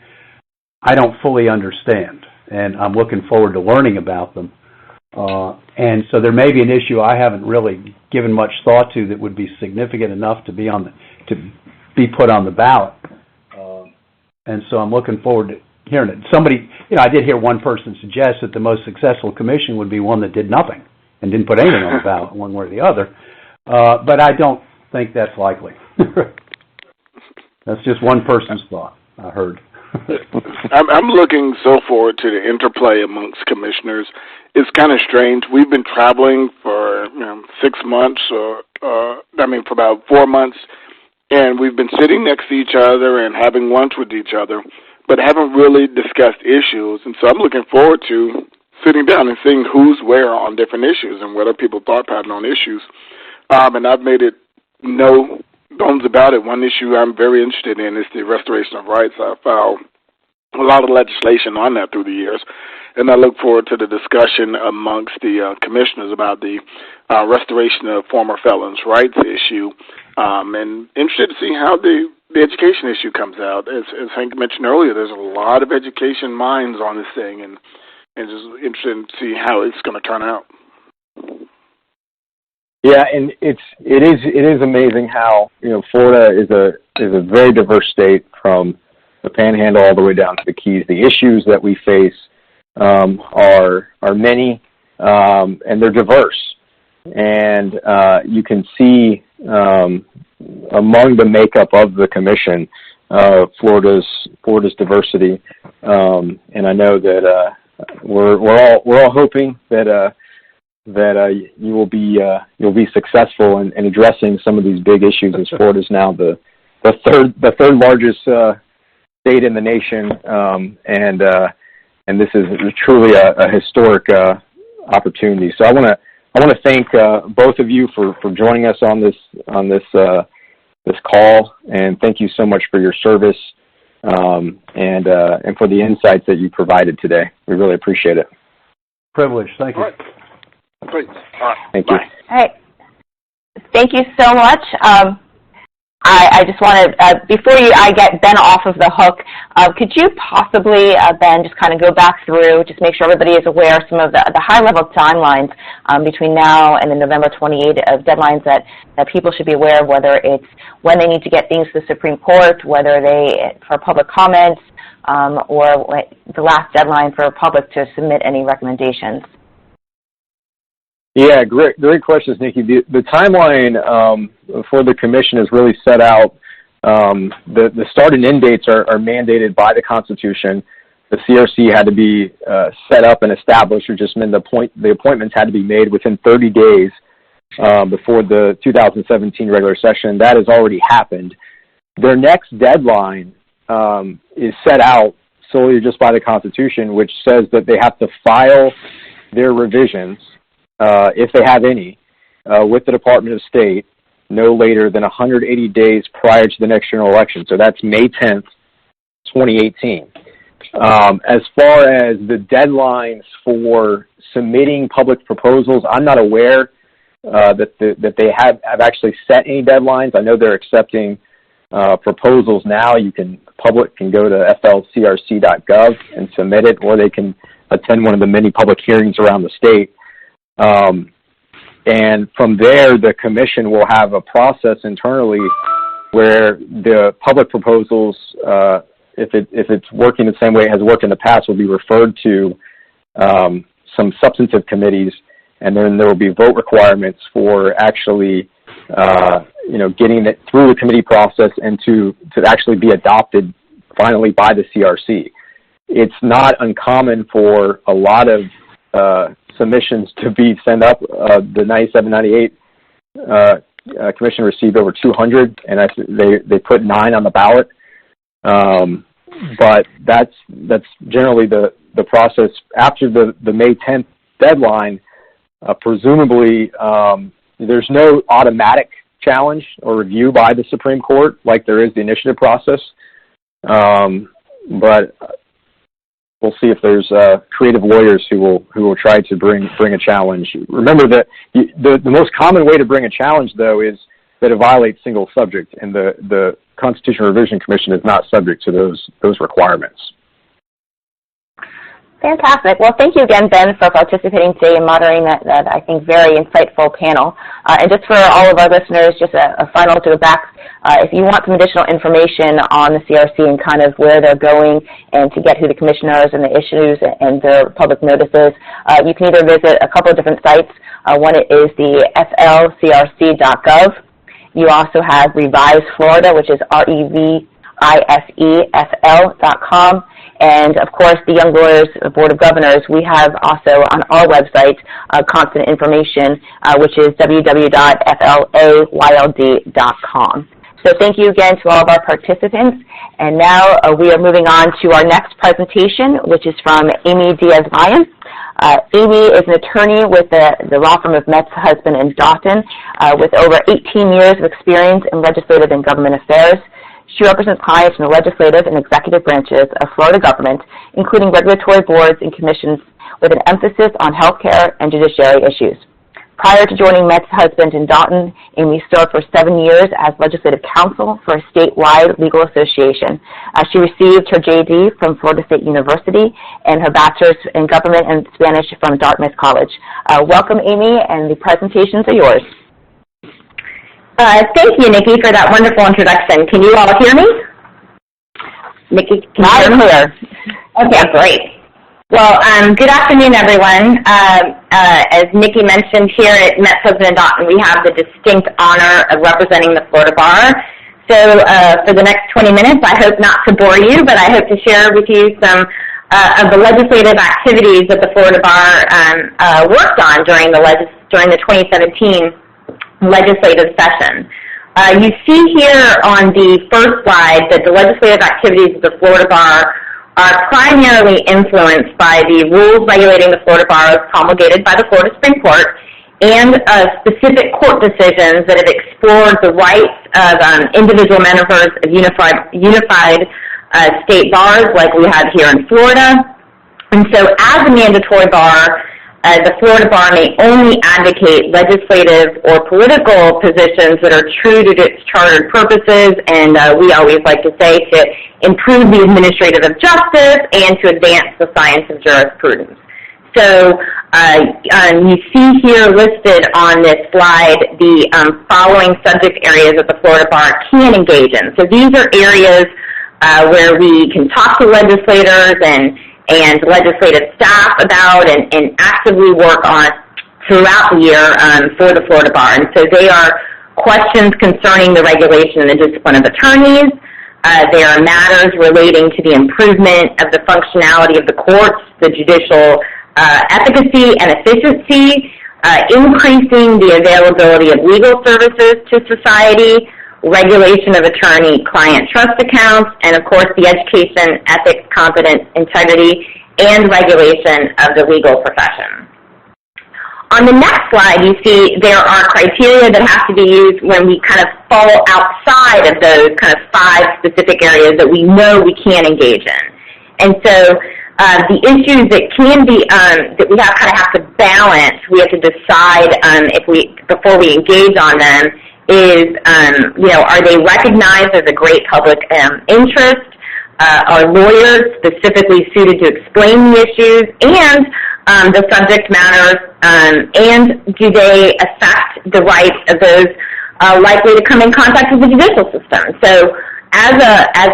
I don't fully understand. and I'm looking forward to learning about them. And so there may be an issue I haven't really given much thought to that would be significant enough to be put on the ballot. And so I'm looking forward to hearing it. Somebody, I did hear one person suggest that the most successful commission would be one that did nothing and didn't put anything on the ballot, one way or the other. But I don't think that's likely. That's just one person's thought, I heard. I'm looking so forward to the interplay amongst commissioners. It's kind of strange. We've been traveling for 6 months, for about 4 months, and we've been sitting next to each other and having lunch with each other, but haven't really discussed issues. And so I'm looking forward to sitting down and seeing who's where on different issues and what are people's thought pattern on issues. And I've made it no bones about it. One issue I'm very interested in is the restoration of rights. I filed a lot of legislation on that through the years, and I look forward to the discussion amongst the commissioners about the restoration of former felons' rights issue, and interested to see how the education issue comes out. As Hank mentioned earlier, there's a lot of education minds on this thing, and just interested to see how it's going to turn out. Yeah, and it is amazing how Florida is a very diverse state, from the Panhandle all the way down to the Keys. The issues that we face are many, and they're diverse, and you can see among the makeup of the commission Florida's diversity, and I know that we're all hoping that you'll be successl in addressing some of these big issues, as Florida is now the third largest state in the nation, and this is truly a historic opportunity. So I want to thank both of you for joining us on this call, and thank you so much for your service and for the insights that you provided today. We really appreciate it. Privilege. Thank you. All right. Great. All right. Thank you. All right. Thank you so much. I just wanted, before I get Ben off of the hook, could you possibly, Ben, just kind of go back through, just make sure everybody is aware of some of the high-level timelines between now and the November 28th of deadlines that people should be aware of, whether it's when they need to get things to the Supreme Court, whether for public comments, or the last deadline for public to submit any recommendations? Yeah, great questions, Nikki. The timeline for the commission is really set out. The start and end dates are mandated by the Constitution. The CRC had to be set up and established, which just meant the appointments had to be made within 30 days before the 2017 regular session. That has already happened. Their next deadline is set out solely just by the Constitution, which says that they have to file their revisions, if they have any, with the Department of State no later than 180 days prior to the next general election. So that's May 10th, 2018. As far as the deadlines for submitting public proposals, I'm not aware that they have actually set any deadlines. I know they're accepting proposals now. Public can go to flcrc.gov and submit it, or they can attend one of the many public hearings around the state. And from there, the commission will have a process internally where the public proposals, if it's working the same way it has worked in the past, will be referred to some substantive committees, and then there will be vote requirements for actually, getting it through the committee process and to actually be adopted finally by the CRC. It's not uncommon for a lot of submissions to be sent up. The 97-98 commission received over 200, and they put 9 on the ballot. But that's generally the process. After the May 10th deadline, presumably there's no automatic challenge or review by the Supreme Court like there is the initiative process. But we'll see if there's creative lawyers who will try to bring a challenge. Remember that the most common way to bring a challenge, though, is that it violates single subject, and the Constitutional Revision Commission is not subject to those requirements. Fantastic. Well, thank you again, Ben, for participating today and moderating that I think, very insightful panel. And just for all of our listeners, just a final to go back, if you want some additional information on the CRC and kind of where they're going and to get who the commissioners and the issues and their public notices, you can either visit a couple of different sites. One is the flcrc.gov. You also have Revise Florida, which is REVISEFL.com. And, of course, the Young Lawyers Board of Governors, we have also on our website constant information, which is www.flayld.com. So thank you again to all of our participants. And now we are moving on to our next presentation, which is from Amy Diaz-Mayan. Amy is an attorney with the law firm of Metz, Husband & Doughton, with over 18 years of experience in legislative and government affairs. She represents clients in the legislative and executive branches of Florida government, including regulatory boards and commissions, with an emphasis on healthcare and judiciary issues. Prior to joining Metz, Husband & Doughton, Amy served for 7 years as legislative counsel for a statewide legal association. She received her JD from Florida State University and her bachelor's in government and Spanish from Dartmouth College. Welcome, Amy, and the presentations are yours. Thank you, Nikki, for that wonderful introduction. Can you all hear me? Nikki, can you hear me? Clear. Okay, great. Well, good afternoon, everyone. As Nikki mentioned, here at Metz, Husband & Doughton, we have the distinct honor of representing the Florida Bar. So for the next 20 minutes, I hope not to bore you, but I hope to share with you some of the legislative activities that the Florida Bar worked on during the 2017 legislative session. You see here on the first slide that the legislative activities of the Florida Bar are primarily influenced by the rules regulating the Florida Bar as promulgated by the Florida Supreme Court and specific court decisions that have explored the rights of individual members of unified state bars like we have here in Florida. And so as a mandatory bar, the Florida Bar may only advocate legislative or political positions that are true to its chartered purposes, and we always like to say to improve the administrative of justice and to advance the science of jurisprudence. So you see here listed on this slide the following subject areas that the Florida Bar can engage in. So these are areas where we can talk to legislators and legislative staff about and actively work on throughout the year for the Florida Bar. And so they are questions concerning the regulation and the discipline of attorneys. They are matters relating to the improvement of the functionality of the courts, the judicial efficacy and efficiency, increasing the availability of legal services to society, regulation of attorney-client trust accounts, and, of course, the education, ethics, competence, integrity, and regulation of the legal profession. On the next slide, you see there are criteria that have to be used when we kind of fall outside of those kind of 5 specific areas that we know we can engage in. And so the issues that can be, that we have to balance, we have to decide before we engage on them, is, are they recognized as a great public interest? Are lawyers specifically suited to explain the issues and the subject matters, and do they affect the rights of those likely to come in contact with the judicial system? So as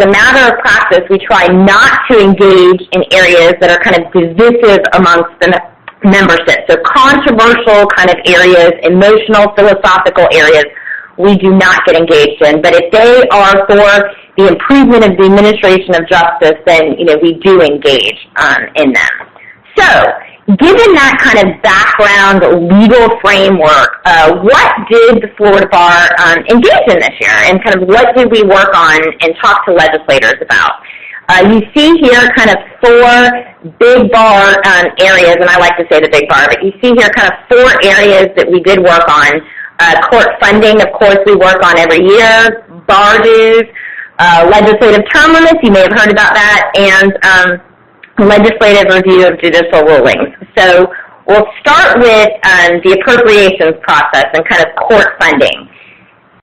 a matter of practice, we try not to engage in areas that are kind of divisive amongst the membership. So controversial kind of areas, emotional, philosophical areas, we do not get engaged in. But if they are for the improvement of the administration of justice, then we do engage in them. So, given that kind of background legal framework, what did the Florida Bar engage in this year, and kind of what did we work on and talk to legislators about? You see here kind of 4 big bar areas, and I like to say the big bar, but you see here kind of 4 areas that we did work on. Court funding, of course, we work on every year, bar dues, legislative term limits, you may have heard about that, and legislative review of judicial rulings. So we'll start with the appropriations process and kind of court funding.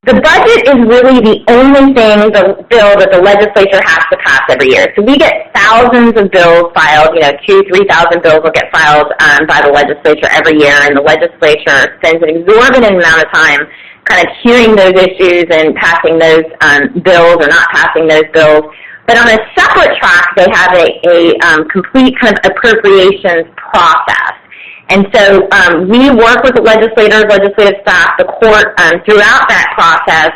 The budget is really the only the bill that the legislature has to pass every year. So we get thousands of bills filed, 2,000 to 3,000 bills will get filed by the legislature every year, and the legislature spends an exorbitant amount of time kind of hearing those issues and passing those bills or not passing those bills. But on a separate track, they have a complete kind of appropriations process. And so we work with the legislators, legislative staff, the court throughout that process,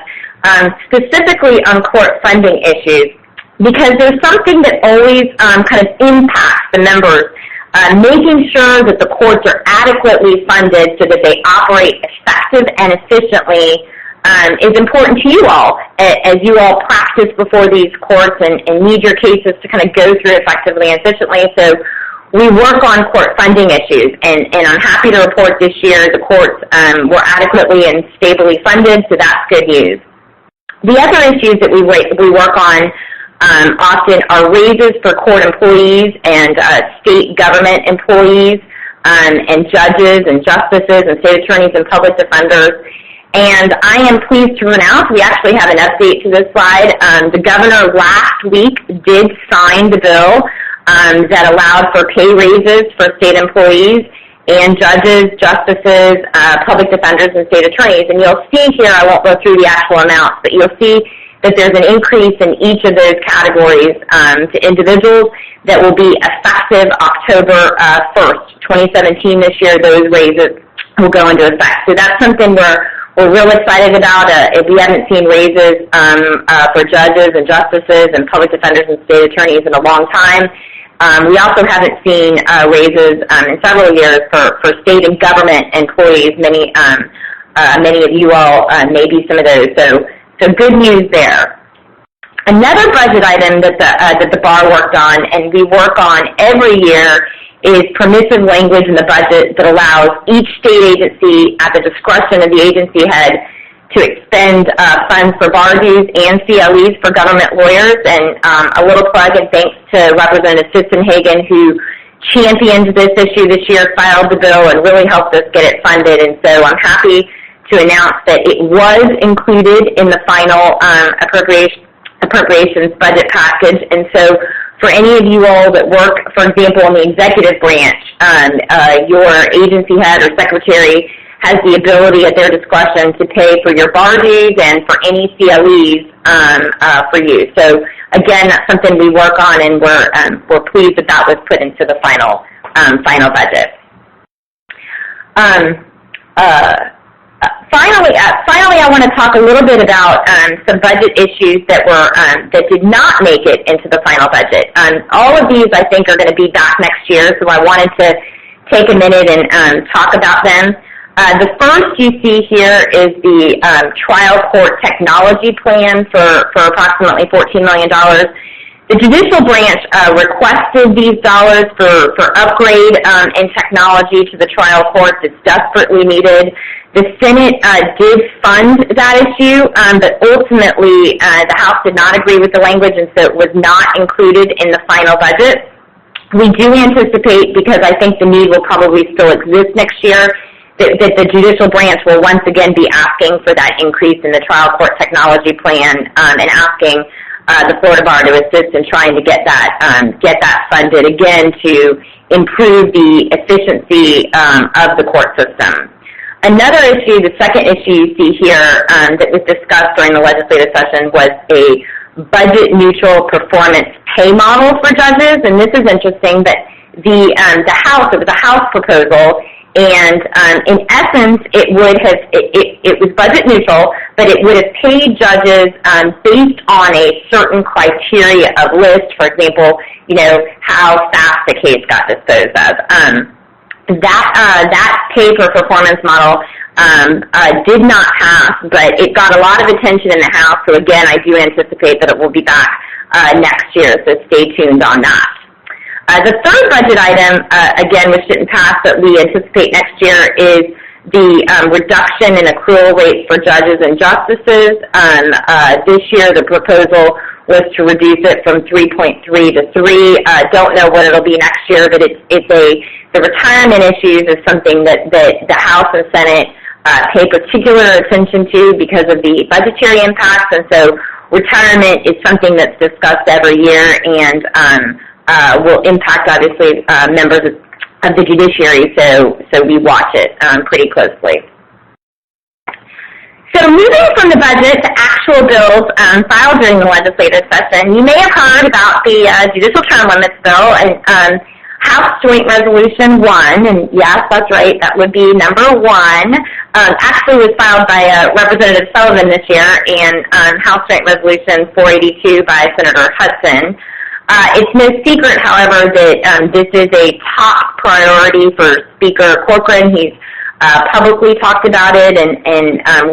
specifically on court funding issues, because there's something that always kind of impacts the members. Making sure that the courts are adequately funded so that they operate effective and efficiently is important to you all as you all practice before these courts and need your cases to kind of go through effectively and efficiently. So we work on court funding issues, and I'm happy to report this year the courts were adequately and stably funded, so that's good news. The other issues that we work on often are raises for court employees and state government employees and judges and justices and state attorneys and public defenders. And I am pleased to announce we actually have an update to this slide. The governor last week did sign the bill that allowed for pay raises for state employees and judges, justices, public defenders, and state attorneys. And you'll see here, I won't go through the actual amounts, but you'll see that there's an increase in each of those categories to individuals that will be effective October 1st, 2017 this year. Those raises will go into effect. So that's something we're real excited about. If we haven't seen raises for judges and justices and public defenders and state attorneys in a long time. We also haven't seen raises in several years for state and government employees. Many of you all maybe some of those. So good news there. Another budget item that the bar worked on, and we work on every year, is permissive language in the budget that allows each state agency, at the discretion of the agency head, to expend funds for bar dues and CLEs for government lawyers. And a little plug and thanks to Representative Sitzenhagen, who championed this issue this year, filed the bill, and really helped us get it funded. And so I'm happy to announce that it was included in the final appropriations budget package. And so for any of you all that work, for example, in the executive branch, your agency head or secretary has the ability at their discretion to pay for your bar dues and for any CLEs for you. So again, that's something we work on, and we're pleased that that was put into the final budget. Finally, I want to talk a little bit about some budget issues that did not make it into the final budget. All of these, I think, are going to be back next year, so I wanted to take a minute and talk about them. The first you see here is the trial court technology plan for approximately $14 million. The judicial branch requested these dollars for upgrade in technology to the trial courts. It's desperately needed. The Senate did fund that issue, but ultimately the House did not agree with the language, and so it was not included in the final budget. We do anticipate, because I think the need will probably still exist next year, that the judicial branch will once again be asking for that increase in the trial court technology plan and asking the Florida Bar to assist in trying to get that funded again to improve the efficiency of the court system. Another issue, the second issue you see here that was discussed during the legislative session, was a budget-neutral performance pay model for judges. And this is interesting, but the House, it was a House proposal, and in essence, it was budget neutral, but it would have paid judges based on a certain criteria of list. For example, how fast the case got disposed of. That pay for performance model did not pass, but it got a lot of attention in the House. So again, I do anticipate that it will be back next year. So stay tuned on that. The third budget item, again, which didn't pass, but we anticipate next year, is the reduction in accrual rates for judges and justices. This year, the proposal was to reduce it from 3.3 to 3. Don't know what it'll be next year, but the retirement issues is something that the House and Senate pay particular attention to because of the budgetary impacts. And so retirement is something that's discussed every year and will impact, obviously, members of the judiciary, so we watch it pretty closely. So moving from the budget to actual bills filed during the legislative session, you may have heard about the Judicial Term Limits Bill and House Joint Resolution 1, and yes, that's right, that would be number 1, actually was filed by Representative Sullivan this year, and House Joint Resolution 482 by Senator Hudson. It's no secret, however, that this is a top priority for Speaker Corcoran. He's publicly talked about it and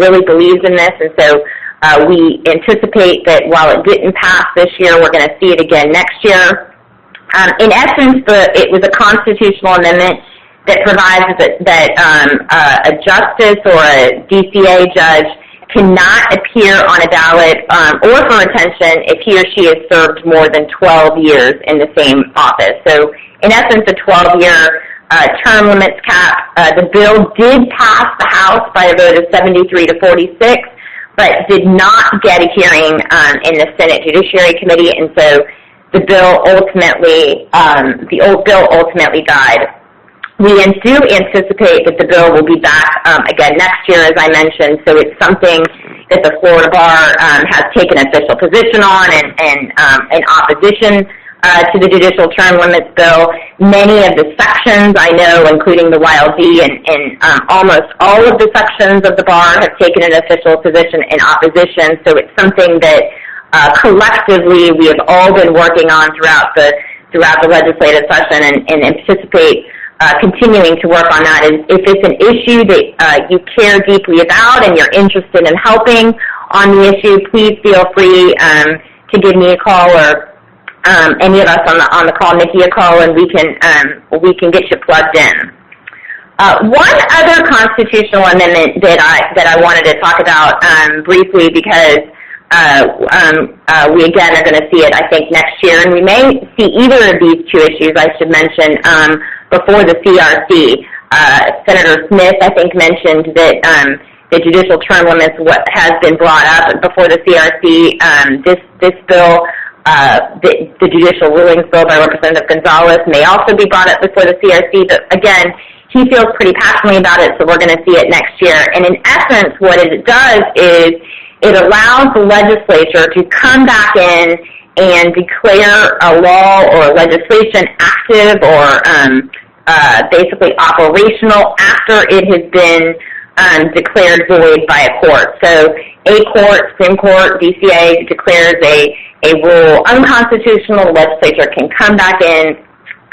really believes in this, and so we anticipate that while it didn't pass this year, we're going to see it again next year. In essence, it was a constitutional amendment that provides that a justice or a DCA judge cannot appear on a ballot or for retention if he or she has served more than 12 years in the same office. So, in essence, a 12-year term limits cap. The bill did pass the House by a vote of 73 to 46, but did not get a hearing in the Senate Judiciary Committee, and so the bill ultimately died. We do anticipate that the bill will be back again next year, as I mentioned, so it's something that the Florida Bar has taken official position on and in opposition to the Judicial Term Limits Bill. Many of the sections, I know, including the YLD and almost all of the sections of the Bar have taken an official position in opposition, so it's something that collectively we have all been working on throughout the legislative session and anticipate continuing to work on that. Is if it's an issue that you care deeply about and you're interested in helping on the issue, please feel free to give me a call or any of us on the call, Nikki, a call, and we can get you plugged in. One other constitutional amendment that I wanted to talk about briefly, because we again are going to see it, I think, next year, and we may see either of these two issues, I should mention, before the CRC. Senator Smith, I think, mentioned that the judicial term limits has been brought up before the CRC. This bill, the judicial rulings bill by Representative Gonzalez, may also be brought up before the CRC, but again, he feels pretty passionately about it, so we're going to see it next year. And in essence, what it does is it allows the legislature to come back in and declare a law or legislation active or basically operational after it has been declared void by a court. So a court, Supreme Court, DCA, declares a rule unconstitutional, the legislature can come back in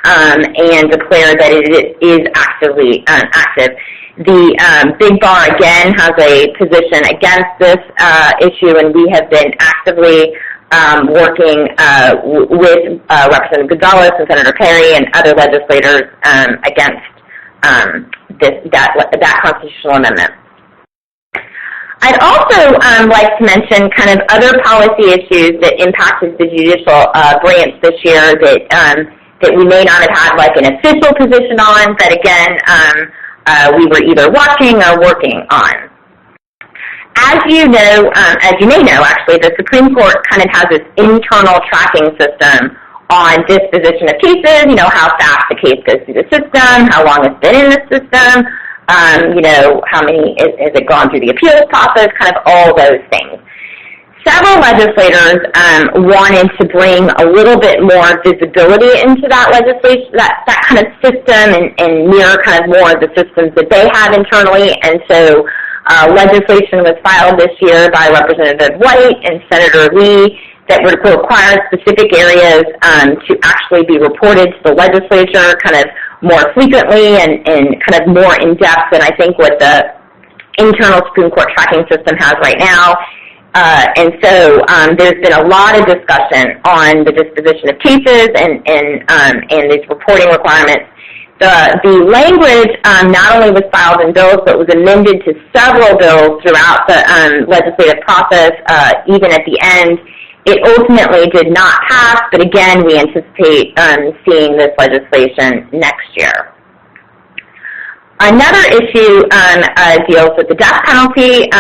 and declare that it is actively active. The Big Bar, again, has a position against this issue, and we have been actively working with Representative Gonzalez and Senator Perry and other legislators against that constitutional amendment. I'd also like to mention kind of other policy issues that impacted the judicial branch this year that we may not have had like an official position on, but again, we were either watching or working on. As you know, as you may know, actually, the Supreme Court kind of has this internal tracking system on disposition of cases, you know, how fast the case goes through the system, how long it's been in the system, you know, how many, has it gone through the appeals process, kind of all those things. Several legislators wanted to bring a little bit more visibility into that legislation, that kind of system, and mirror kind of more of the systems that they have internally. And so legislation was filed this year by Representative White and Senator Lee that would require specific areas to actually be reported to the legislature kind of more frequently and kind of more in-depth than I think what the internal Supreme Court tracking system has right now. And so there's been a lot of discussion on the disposition of cases and these reporting requirements. The language not only was filed in bills, but was amended to several bills throughout the legislative process, even at the end. It ultimately did not pass, but again, we anticipate seeing this legislation next year. Another issue deals with the death penalty.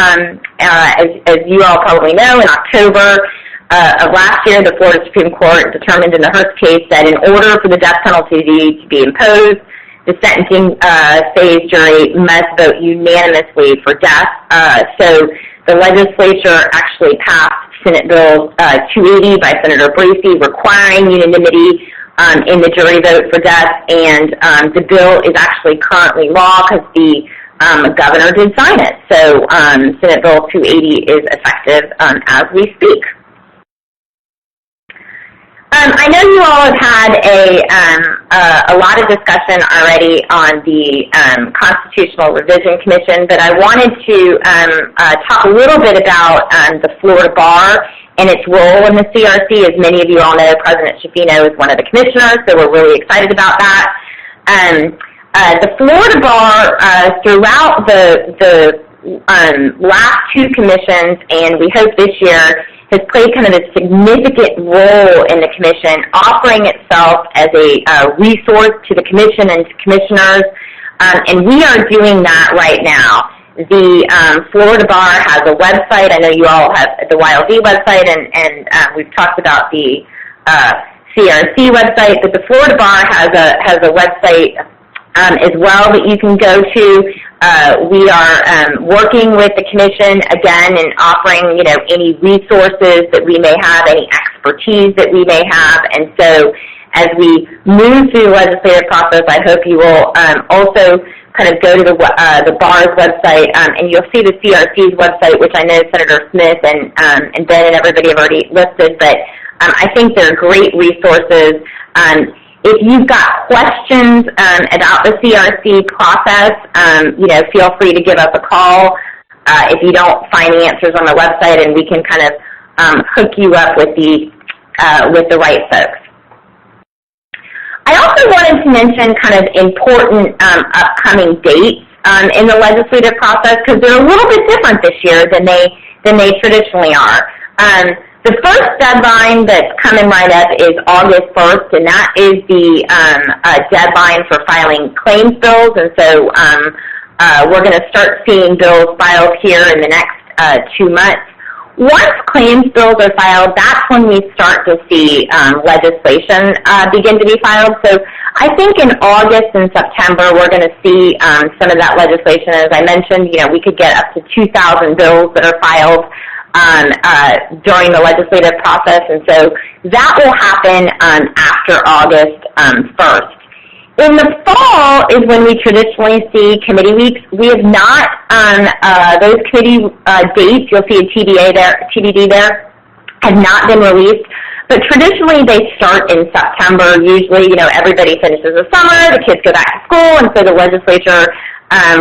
As you all probably know, in October of last year, the Florida Supreme Court determined in the Hurst case that in order for the death penalty to be imposed, the sentencing phase jury must vote unanimously for death. So the legislature actually passed Senate Bill 280 by Senator Bracey requiring unanimity in the jury vote for death, and the bill is actually currently law because the governor did sign it. So Senate Bill 280 is effective as we speak. I know you all have had a lot of discussion already on the Constitutional Revision Commission, but I wanted to talk a little bit about the Florida Bar and its role in the CRC. As many of you all know, President Schifino is one of the commissioners, so we're really excited about that. The Florida Bar, throughout the last two commissions, and we hope this year, has played kind of a significant role in the commission, offering itself as a resource to the commission and to commissioners, and we are doing that right now. The Florida Bar has a website. I know you all have the YLD website, and we've talked about the CRC website, but the Florida Bar has a website as well that you can go to. We are working with the commission again and offering, any resources that we may have, any expertise that we may have. And so as we move through the legislative process, I hope you will also kind of go to the bar's website, and you'll see the CRC's website, which I know Senator Smith and Ben and everybody have already listed, but I think they're great resources. If you've got questions about the CRC process, feel free to give us a call if you don't find the answers on the website, and we can kind of hook you up with the right folks. I also wanted to mention kind of important upcoming dates in the legislative process, because they're a little bit different this year than they traditionally are. The first deadline that's coming right up is August 1st, and that is the deadline for filing claims bills. And so we're going to start seeing bills filed here in the next 2 months. Once claims bills are filed, that's when we start to see legislation begin to be filed. So I think in August and September, we're going to see some of that legislation. As I mentioned, we could get up to 2,000 bills that are filed during the legislative process, and so that will happen after August 1st. In the fall is when we traditionally see committee weeks. We have not, those committee dates, you'll see a TBD there, have not been released, but traditionally they start in September. Usually, everybody finishes the summer, the kids go back to school, and so the legislature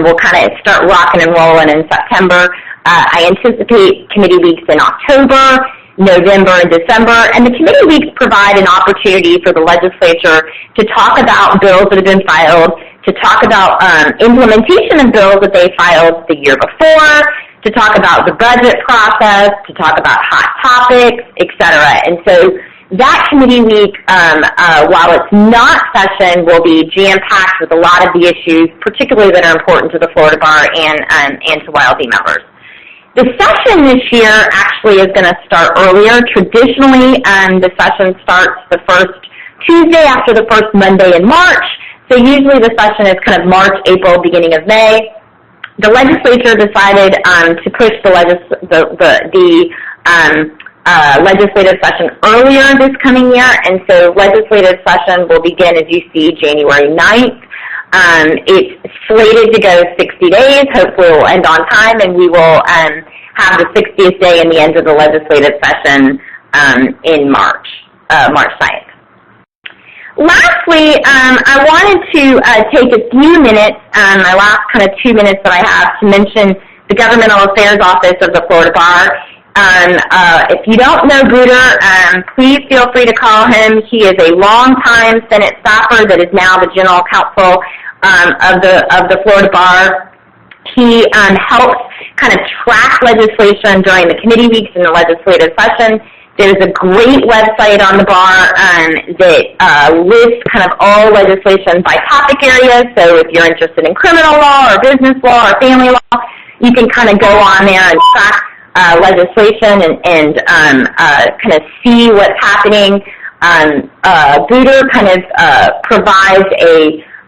will kind of start rocking and rolling in September. I anticipate committee weeks in October, November, and December, and the committee weeks provide an opportunity for the legislature to talk about bills that have been filed, to talk about implementation of bills that they filed the year before, to talk about the budget process, to talk about hot topics, etc. And so that committee week, while it's not session, will be jam-packed with a lot of the issues, particularly that are important to the Florida Bar and to YLD members. The session this year actually is going to start earlier. Traditionally, the session starts the first Tuesday after the first Monday in March. So usually the session is kind of March, April, beginning of May. The legislature decided to push the legislative session earlier this coming year, and so legislative session will begin, as you see, January 9th. It's slated to go 60 days. Hopefully it will end on time, and we will have the 60th day in the end of the legislative session in March 9th. Lastly, I wanted to take a few minutes, my last kind of 2 minutes that I have, to mention the Governmental Affairs Office of the Florida Bar. If you don't know Booter, please feel free to call him. He is a longtime Senate staffer that is now the General Counsel of the Florida Bar. He helps kind of track legislation during the committee weeks in the legislative session. There's a great website on the bar that lists kind of all legislation by topic areas. So if you're interested in criminal law or business law or family law, you can kind of go on there and track legislation and kind of see what's happening. Booter kind of provides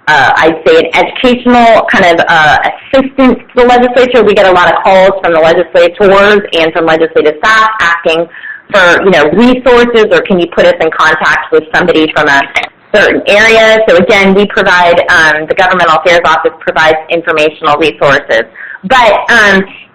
I'd say an educational kind of assistance to the legislature. We get a lot of calls from the legislators and from legislative staff asking for, resources, or can you put us in contact with somebody from a certain area. So again, we provide, the Governmental Affairs Office provides informational resources. But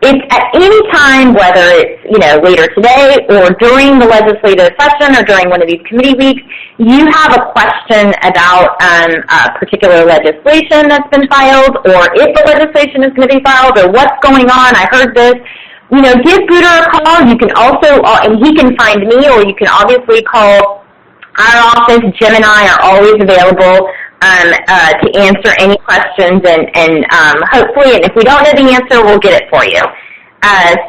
if at any time, whether it's, later today or during the legislative session or during one of these committee weeks, you have a question about a particular legislation that's been filed, or if the legislation is going to be filed, or what's going on, I heard this, give Booter a call. You can also, and he can find me, or you can obviously call our office. Jim and I are always available to answer any questions, and hopefully, and if we don't know the answer, we'll get it for you.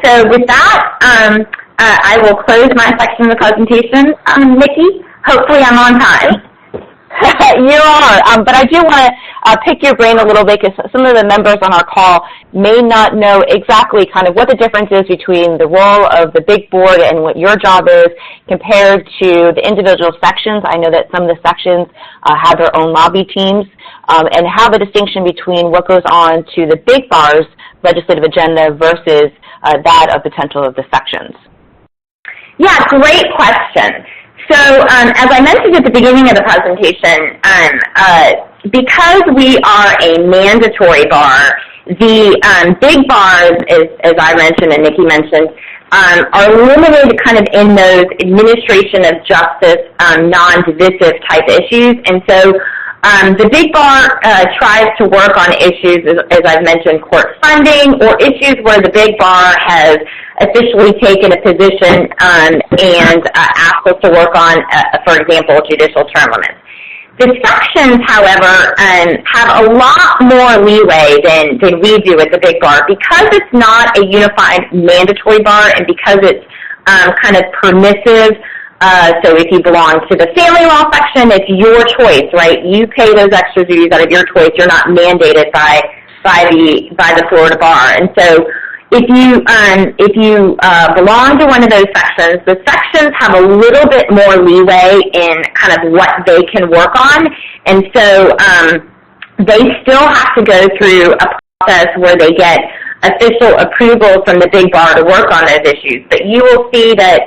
So with that, I will close my section of the presentation. Nikki, hopefully I'm on time. You are, but I do want to pick your brain a little bit, because some of the members on our call may not know exactly kind of what the difference is between the role of the big board and what your job is compared to the individual sections. I know that some of the sections have their own lobby teams, and have a distinction between what goes on to the big bar's legislative agenda versus that of potential of the sections. Yeah, great question. So as I mentioned at the beginning of the presentation, because we are a mandatory bar, the big bars, as I mentioned and Nikki mentioned, are limited kind of in those administration of justice, non-divisive type issues. And so the big bar tries to work on issues, as I've mentioned, court funding, or issues where the big bar has officially taken a position and asked us to work on, for example, judicial term limits. The sections, however, have a lot more leeway than we do at the big bar, because it's not a unified mandatory bar, and because it's kind of permissive. So if you belong to the family law section, it's your choice, right? You pay those extra duties out of your choice. You're not mandated by the Florida bar. And so if you belong to one of those sections, the sections have a little bit more leeway in kind of what they can work on. And so they still have to go through a process where they get official approval from the big bar to work on those issues. But you will see that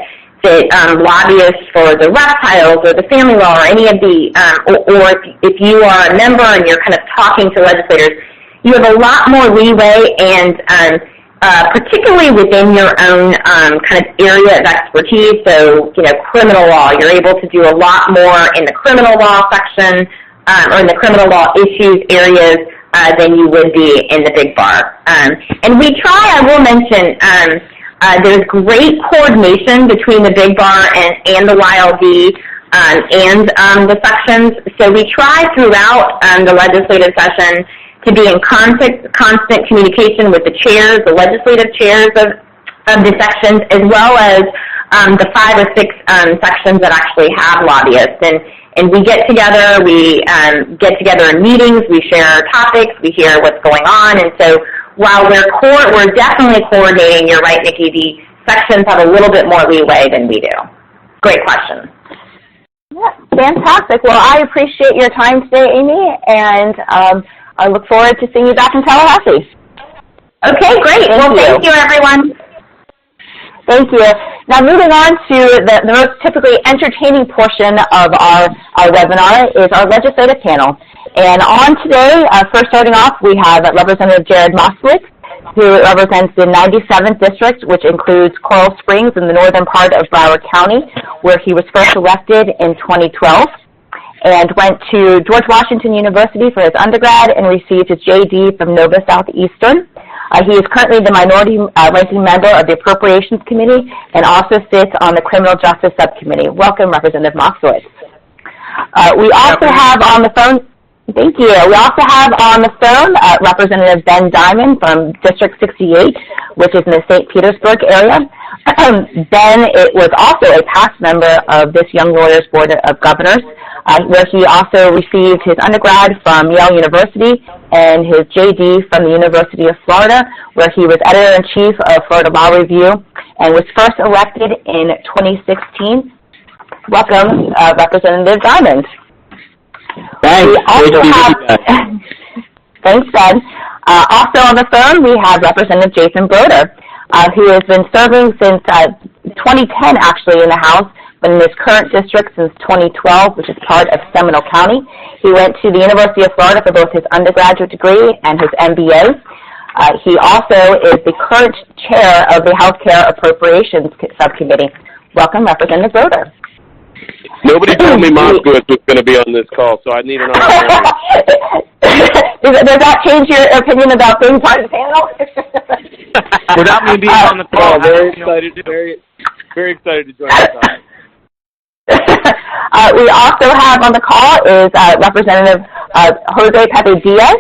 lobbyists for the reptiles or the family law or any of the, or if you are a member and you're kind of talking to legislators, you have a lot more leeway, and particularly within your own kind of area of expertise. So, criminal law, you're able to do a lot more in the criminal law section or in the criminal law issues areas than you would be in the big bar. And we try, I will mention, there's great coordination between the big bar and the YLD and the sections. So we try throughout the legislative session to be in constant communication with the chairs, the legislative chairs of the sections, as well as the 5 or 6 sections that actually have lobbyists. And we get together, get together in meetings, we share our topics, we hear what's going on, and so while we're definitely coordinating, you're right, Nikki, the sections have a little bit more leeway than we do. Great question. Yeah, fantastic. Well, I appreciate your time today, Amy, and I look forward to seeing you back in Tallahassee. Okay, great. Thank you, everyone. Thank you. Now, moving on to the most typically entertaining portion of our webinar is our legislative panel. And on today, first starting off, we have Representative Jared Moskowitz, who represents the 97th District, which includes Coral Springs in the northern part of Broward County, where he was first elected in 2012, and went to George Washington University for his undergrad and received his JD from Nova Southeastern. He is currently the minority ranking member of the Appropriations Committee and also sits on the Criminal Justice Subcommittee. Welcome, Representative Moskowitz. We also have on the phone Thank you. We also have on the phone Representative Ben Diamond from District 68, which is in the St. Petersburg area. Ben was also a past member of this Young Lawyers Board of Governors, where he also received his undergrad from Yale University and his JD from the University of Florida, where he was editor-in-chief of Florida Law Review and was first elected in 2016. Welcome, Representative Diamond. Thanks. We also have, thanks, Ben. Also on the phone, we have Representative Jason Broder, who has been serving since 2010, actually, in the House, but in his current district since 2012, which is part of Seminole County. He went to the University of Florida for both his undergraduate degree and his MBA. He also is the current chair of the Healthcare Appropriations Subcommittee. Welcome, Representative Broder. Nobody told me Moskowitz was going to be on this call, so I need an honorarium. Does that change your opinion about being part of the panel? Without me being on the call, very excited to join the call. We also have on the call is Representative Jose Pepe Diaz.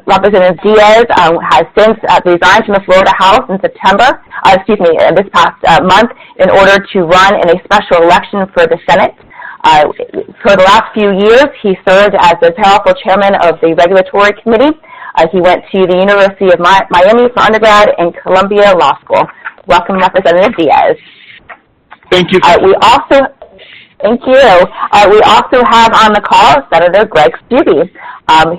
Representative Diaz has since resigned from the Florida House in this past month in order to run in a special election for the Senate. For the last few years, he served as the powerful chairman of the Regulatory Committee. He went to the University of Miami for undergrad and Columbia Law School. Welcome, Representative Diaz. Thank you. Thank you. We also have on the call Senator Greg Steube,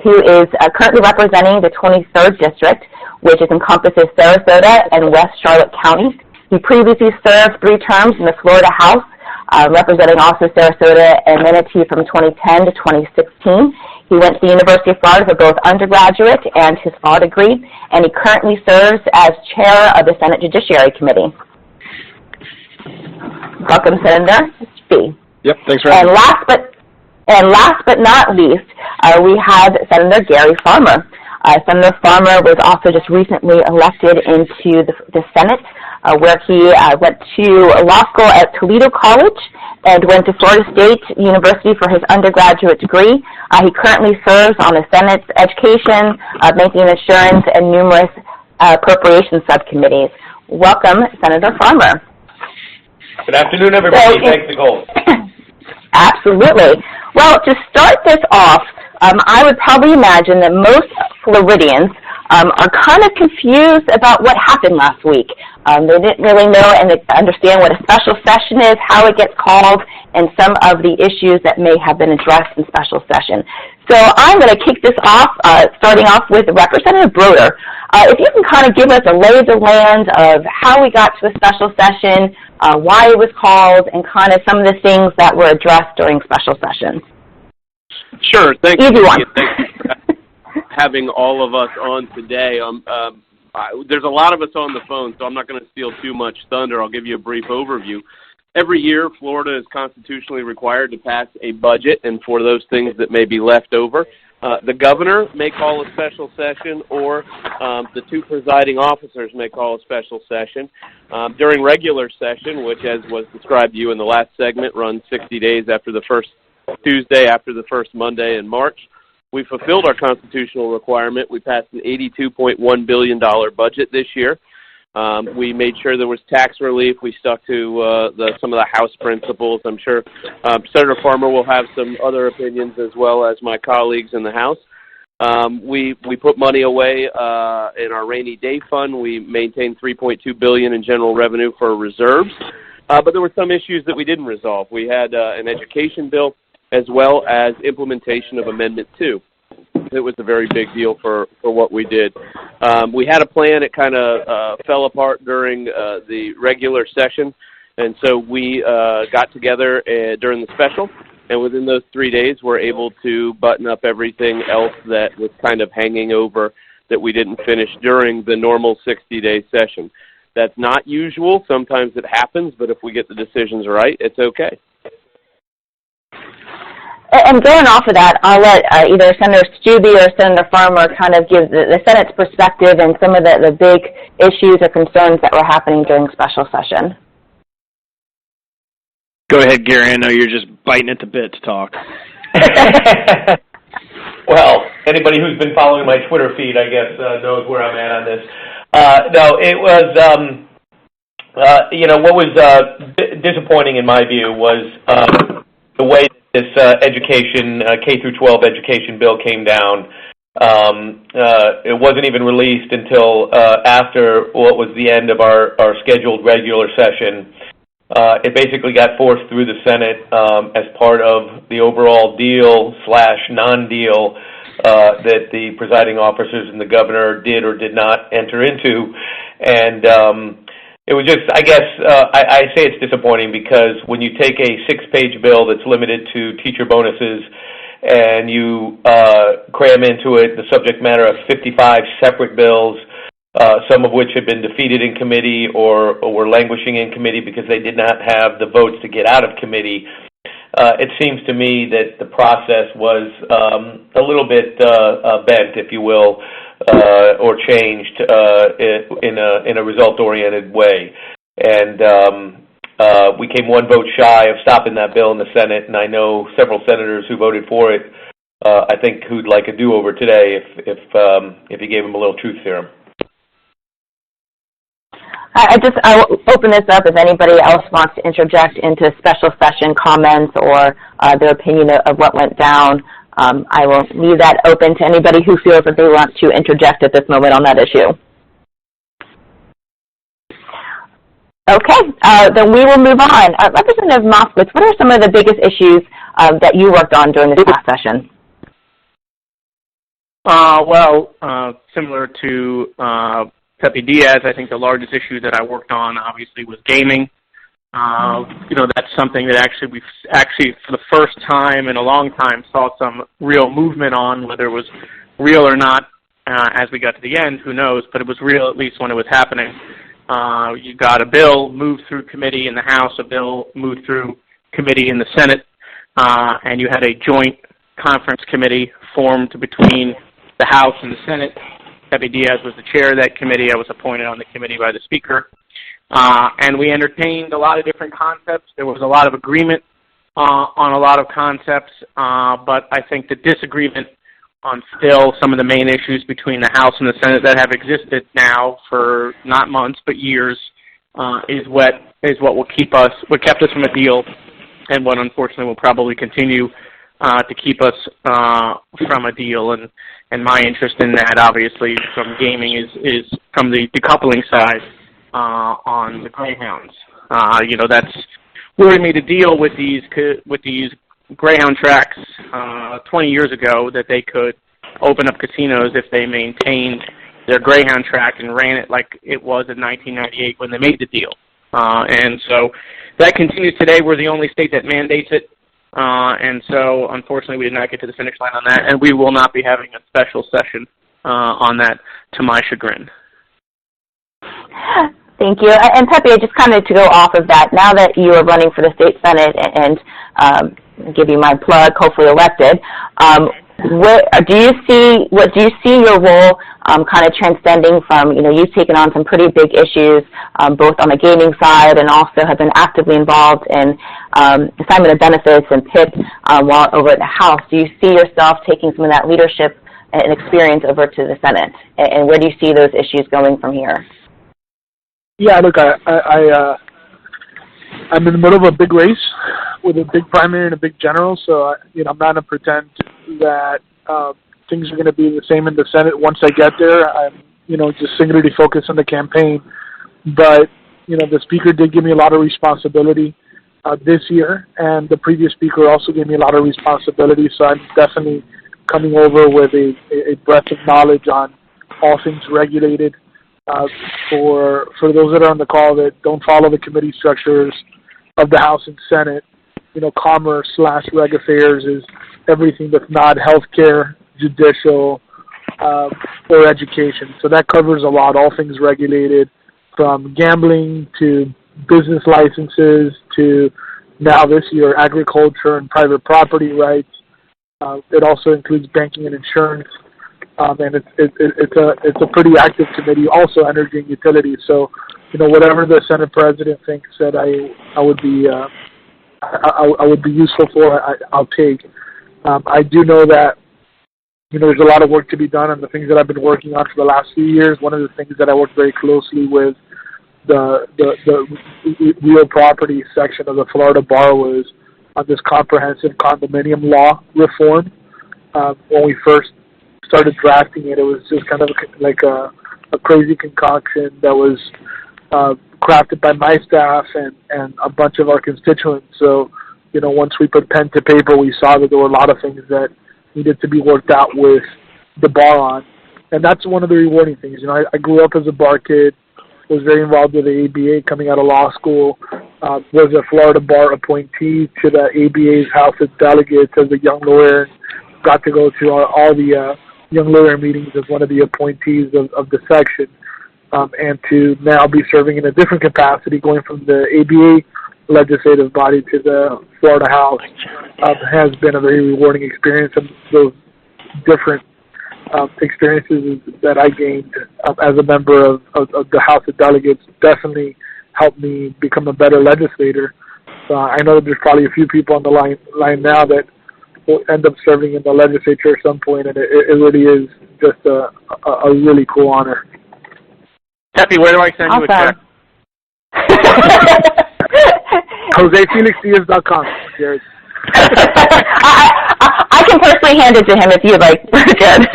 who is currently representing the 23rd District, which encompasses Sarasota and West Charlotte counties. He previously served 3 terms in the Florida House, representing also Sarasota and Manatee from 2010 to 2016. He went to the University of Florida for both undergraduate and his law degree, and he currently serves as chair of the Senate Judiciary Committee. Welcome, Senator Steube. Yep, thanks for having me. And last but not least, we have Senator Gary Farmer. Senator Farmer was also just recently elected into the Senate, where he went to law school at Toledo College and went to Florida State University for his undergraduate degree. He currently serves on the Senate's Education, Banking and Insurance, and numerous appropriations subcommittees. Welcome, Senator Farmer. Good afternoon, everybody. Thanks, Nicole. Absolutely. Well, to start this off, I would probably imagine that most Floridians are kind of confused about what happened last week. They didn't really know and understand what a special session is, how it gets called, and some of the issues that may have been addressed in special session. So I'm going to kick this off, starting off with Representative Broder. If you can kind of give us a lay of the land of how we got to a special session, why it was called, and kind of some of the things that were addressed during special session. Sure. Thank you. Easy one. Thanks for having all of us on today. There's a lot of us on the phone, so I'm not going to steal too much thunder. I'll give you a brief overview. Every year, Florida is constitutionally required to pass a budget, and for those things that may be left over, the governor may call a special session, or the 2 presiding officers may call a special session. During regular session, which, as was described to you in the last segment, runs 60 days after the first Tuesday, after the first Monday in March, we fulfilled our constitutional requirement. We passed an $82.1 billion budget this year. We made sure there was tax relief. We stuck to some of the House principles. I'm sure Senator Farmer will have some other opinions, as well as my colleagues in the House. We put money away in our rainy day fund. We maintained $3.2 billion in general revenue for reserves. But there were some issues that we didn't resolve. We had an education bill, as well as implementation of Amendment 2. It was a very big deal for what we did. We had a plan. It kind of fell apart during the regular session, and so we got together during the special, and within those 3 days, we're able to button up everything else that was kind of hanging over that we didn't finish during the normal 60-day session. That's not usual. Sometimes it happens, but if we get the decisions right, it's okay. And going off of that, I'll let either Senator Steube or Senator Farmer kind of give the Senate's perspective and some of the big issues or concerns that were happening during special session. Go ahead, Gary. I know you're just biting at the bit to talk. Well, anybody who's been following my Twitter feed, I guess, knows where I'm at on this. No, it was, what was disappointing in my view was the way this education, K through 12 education bill came down. It wasn't even released until after what was the end of our scheduled regular session. It basically got forced through the Senate as part of the overall deal/non-deal that the presiding officers and the governor did or did not enter into. And it was just, I guess, I say it's disappointing because when you take a 6-page bill that's limited to teacher bonuses and you cram into it the subject matter of 55 separate bills, some of which had been defeated in committee or were languishing in committee because they did not have the votes to get out of committee, it seems to me that the process was a little bit bent, if you will, or changed in a result-oriented way. And we came one vote shy of stopping that bill in the Senate, and I know several senators who voted for it, I think, who'd like a do-over today if you gave them a little truth serum. I'll open this up if anybody else wants to interject into special session comments or their opinion of what went down. I will leave that open to anybody who feels that they want to interject at this moment on that issue. Okay, then we will move on. Representative Moskowitz, what are some of the biggest issues that you worked on during this past session? Similar to Pepe Diaz, I think the largest issue that I worked on obviously was gaming. That's something that we for the first time in a long time saw some real movement on. Whether it was real or not as we got to the end, who knows, but it was real at least when it was happening. You got a bill moved through committee in the House, a bill moved through committee in the Senate, and you had a joint conference committee formed between the House and the Senate. Pepe Diaz was the chair of that committee. I was appointed on the committee by the Speaker. And we entertained a lot of different concepts. There was a lot of agreement on a lot of concepts, but I think the disagreement on still some of the main issues between the House and the Senate that have existed now for not months but years is what kept us from a deal, and what unfortunately will probably continue to keep us from a deal. And my interest in that, obviously, from gaming is from the decoupling side on the Greyhounds. That's where we made a deal with these Greyhound tracks 20 years ago that they could open up casinos if they maintained their Greyhound track and ran it like it was in 1998 when they made the deal. And so that continues today. We're the only state that mandates it. And so, unfortunately, we did not get to the finish line on that, and we will not be having a special session on that, to my chagrin. Thank you. And Pepe, just kind of to go off of that, now that you are running for the state Senate and give you my plug, hopefully elected, do you see your role kind of transcending from, you've taken on some pretty big issues, both on the gaming side and also have been actively involved in assignment of benefits and PIP while over at the House. Do you see yourself taking some of that leadership and experience over to the Senate? And where do you see those issues going from here? Yeah, look, I'm in the middle of a big race with a big primary and a big general, so I'm not going to pretend that things are going to be the same in the Senate once I get there. I'm, just singularly focused on the campaign. But, the Speaker did give me a lot of responsibility this year, and the previous Speaker also gave me a lot of responsibility, so I'm definitely coming over with a breadth of knowledge on all things regulated. For those that are on the call that don't follow the committee structures of the House and Senate, commerce/reg affairs is everything that's not healthcare, judicial, or education. So that covers a lot, all things regulated, from gambling to business licenses to now this year agriculture and private property rights. It also includes banking and insurance. And it's a pretty active committee, also energy and utilities. So, whatever the Senate President thinks that I would be useful for, I'll take. I do know that there's a lot of work to be done, and the things that I've been working on for the last few years. One of the things that I worked very closely with the real property section of the Florida Bar was on this comprehensive condominium law reform. When we first started drafting it, it was just kind of like a crazy concoction that was crafted by my staff and a bunch of our constituents. So, once we put pen to paper, we saw that there were a lot of things that needed to be worked out with the bar on. And that's one of the rewarding things. I grew up as a bar kid, was very involved with the ABA coming out of law school, was a Florida Bar appointee to the ABA's House of Delegates as a young lawyer, got to go to all the young lawyer meetings as one of the appointees of the section, and to now be serving in a different capacity, going from the ABA legislative body to the Florida House, has been a very rewarding experience, and those different experiences that I gained as a member of the House of Delegates definitely helped me become a better legislator. I know that there's probably a few people on the line now that will end up serving in the legislature at some point, and it really is just a really cool honor. Pepe, where do I send you a check? JoseFelixDiaz.com, Jared. I can personally hand it to him if you'd like, Jared.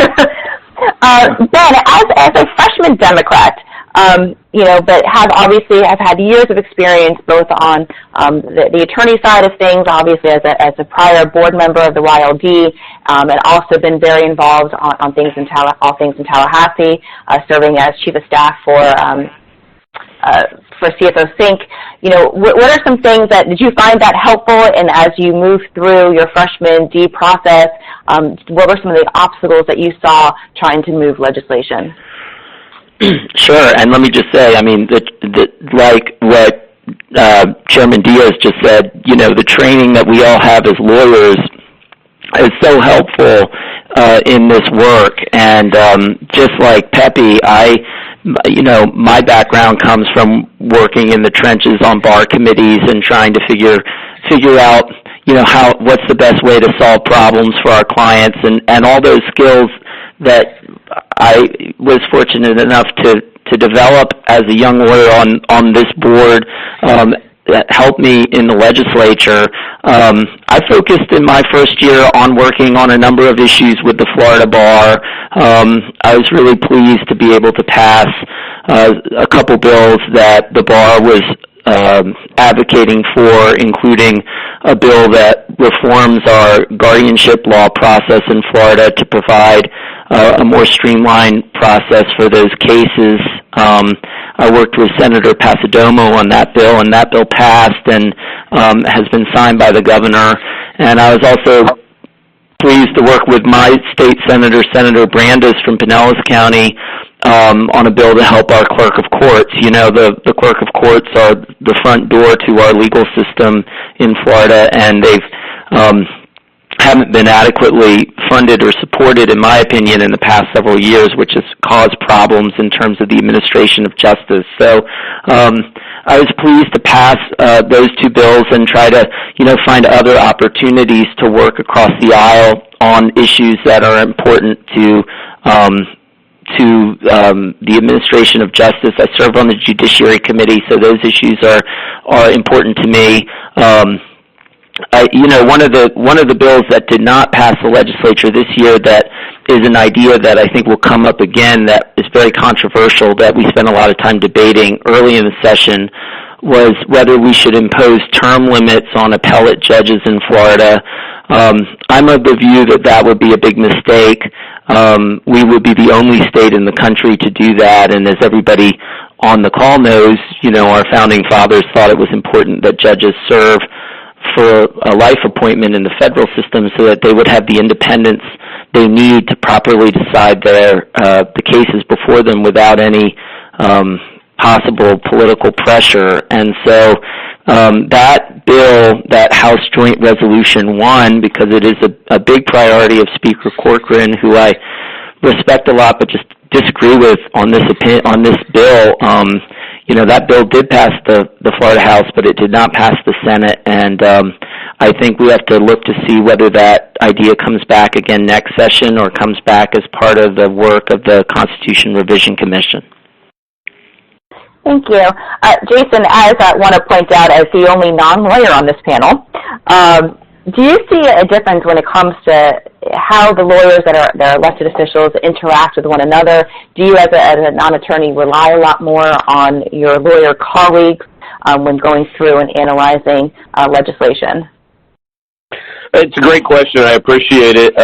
Ben, as a freshman Democrat, but have had years of experience both on the attorney side of things, obviously as a prior board member of the YLD, and also been very involved on all things in Tallahassee, serving as chief of staff for CFO Sync. What are some things did you find that helpful? And as you moved through your freshman D process, what were some of the obstacles that you saw trying to move legislation? Sure, and let me just say, like what Chairman Diaz just said, the training that we all have as lawyers is so helpful in this work. And just like Pepe, my background comes from working in the trenches on bar committees and trying to figure out, what's the best way to solve problems for our clients, and all those skills that I was fortunate enough to develop as a young lawyer on this board that helped me in the legislature. I focused in my first year on working on a number of issues with the Florida Bar. I was really pleased to be able to pass a couple bills that the bar was advocating for, including a bill that reforms our guardianship law process in Florida to provide a more streamlined process for those cases. I worked with Senator Pasadomo on that bill, and that bill passed and has been signed by the governor. And I was also pleased to work with my state senator, Senator Brandes from Pinellas County, on a bill to help our clerk of courts. The clerk of courts are the front door to our legal system in Florida, and they've haven't been adequately funded or supported, in my opinion, in the past several years, which has caused problems in terms of the administration of justice. So I was pleased to pass those two bills and try to, find other opportunities to work across the aisle on issues that are important to the administration of justice. I serve on the Judiciary Committee, so those issues are important to me. One of the bills that did not pass the legislature this year that is an idea that I think will come up again that is very controversial, that we spent a lot of time debating early in the session, was whether we should impose term limits on appellate judges in Florida. I'm of the view that would be a big mistake. We would be the only state in the country to do that, and as everybody on the call knows, our founding fathers thought it was important that judges serve for a life appointment in the federal system so that they would have the independence they need to properly decide the cases before them without any possible political pressure. And so that bill, that House Joint Resolution 1, because it is a big priority of Speaker Corcoran, who I respect a lot but just disagree with on this bill. That bill did pass the Florida House, but it did not pass the Senate, and I think we have to look to see whether that idea comes back again next session or comes back as part of the work of the Constitution Revision Commission. Thank you. Jason, as I want to point out, as the only non-lawyer on this panel, do you see a difference when it comes to how the lawyers that are elected officials interact with one another? Do you, as a non-attorney, rely a lot more on your lawyer colleagues when going through and analyzing legislation? It's a great question. I appreciate it.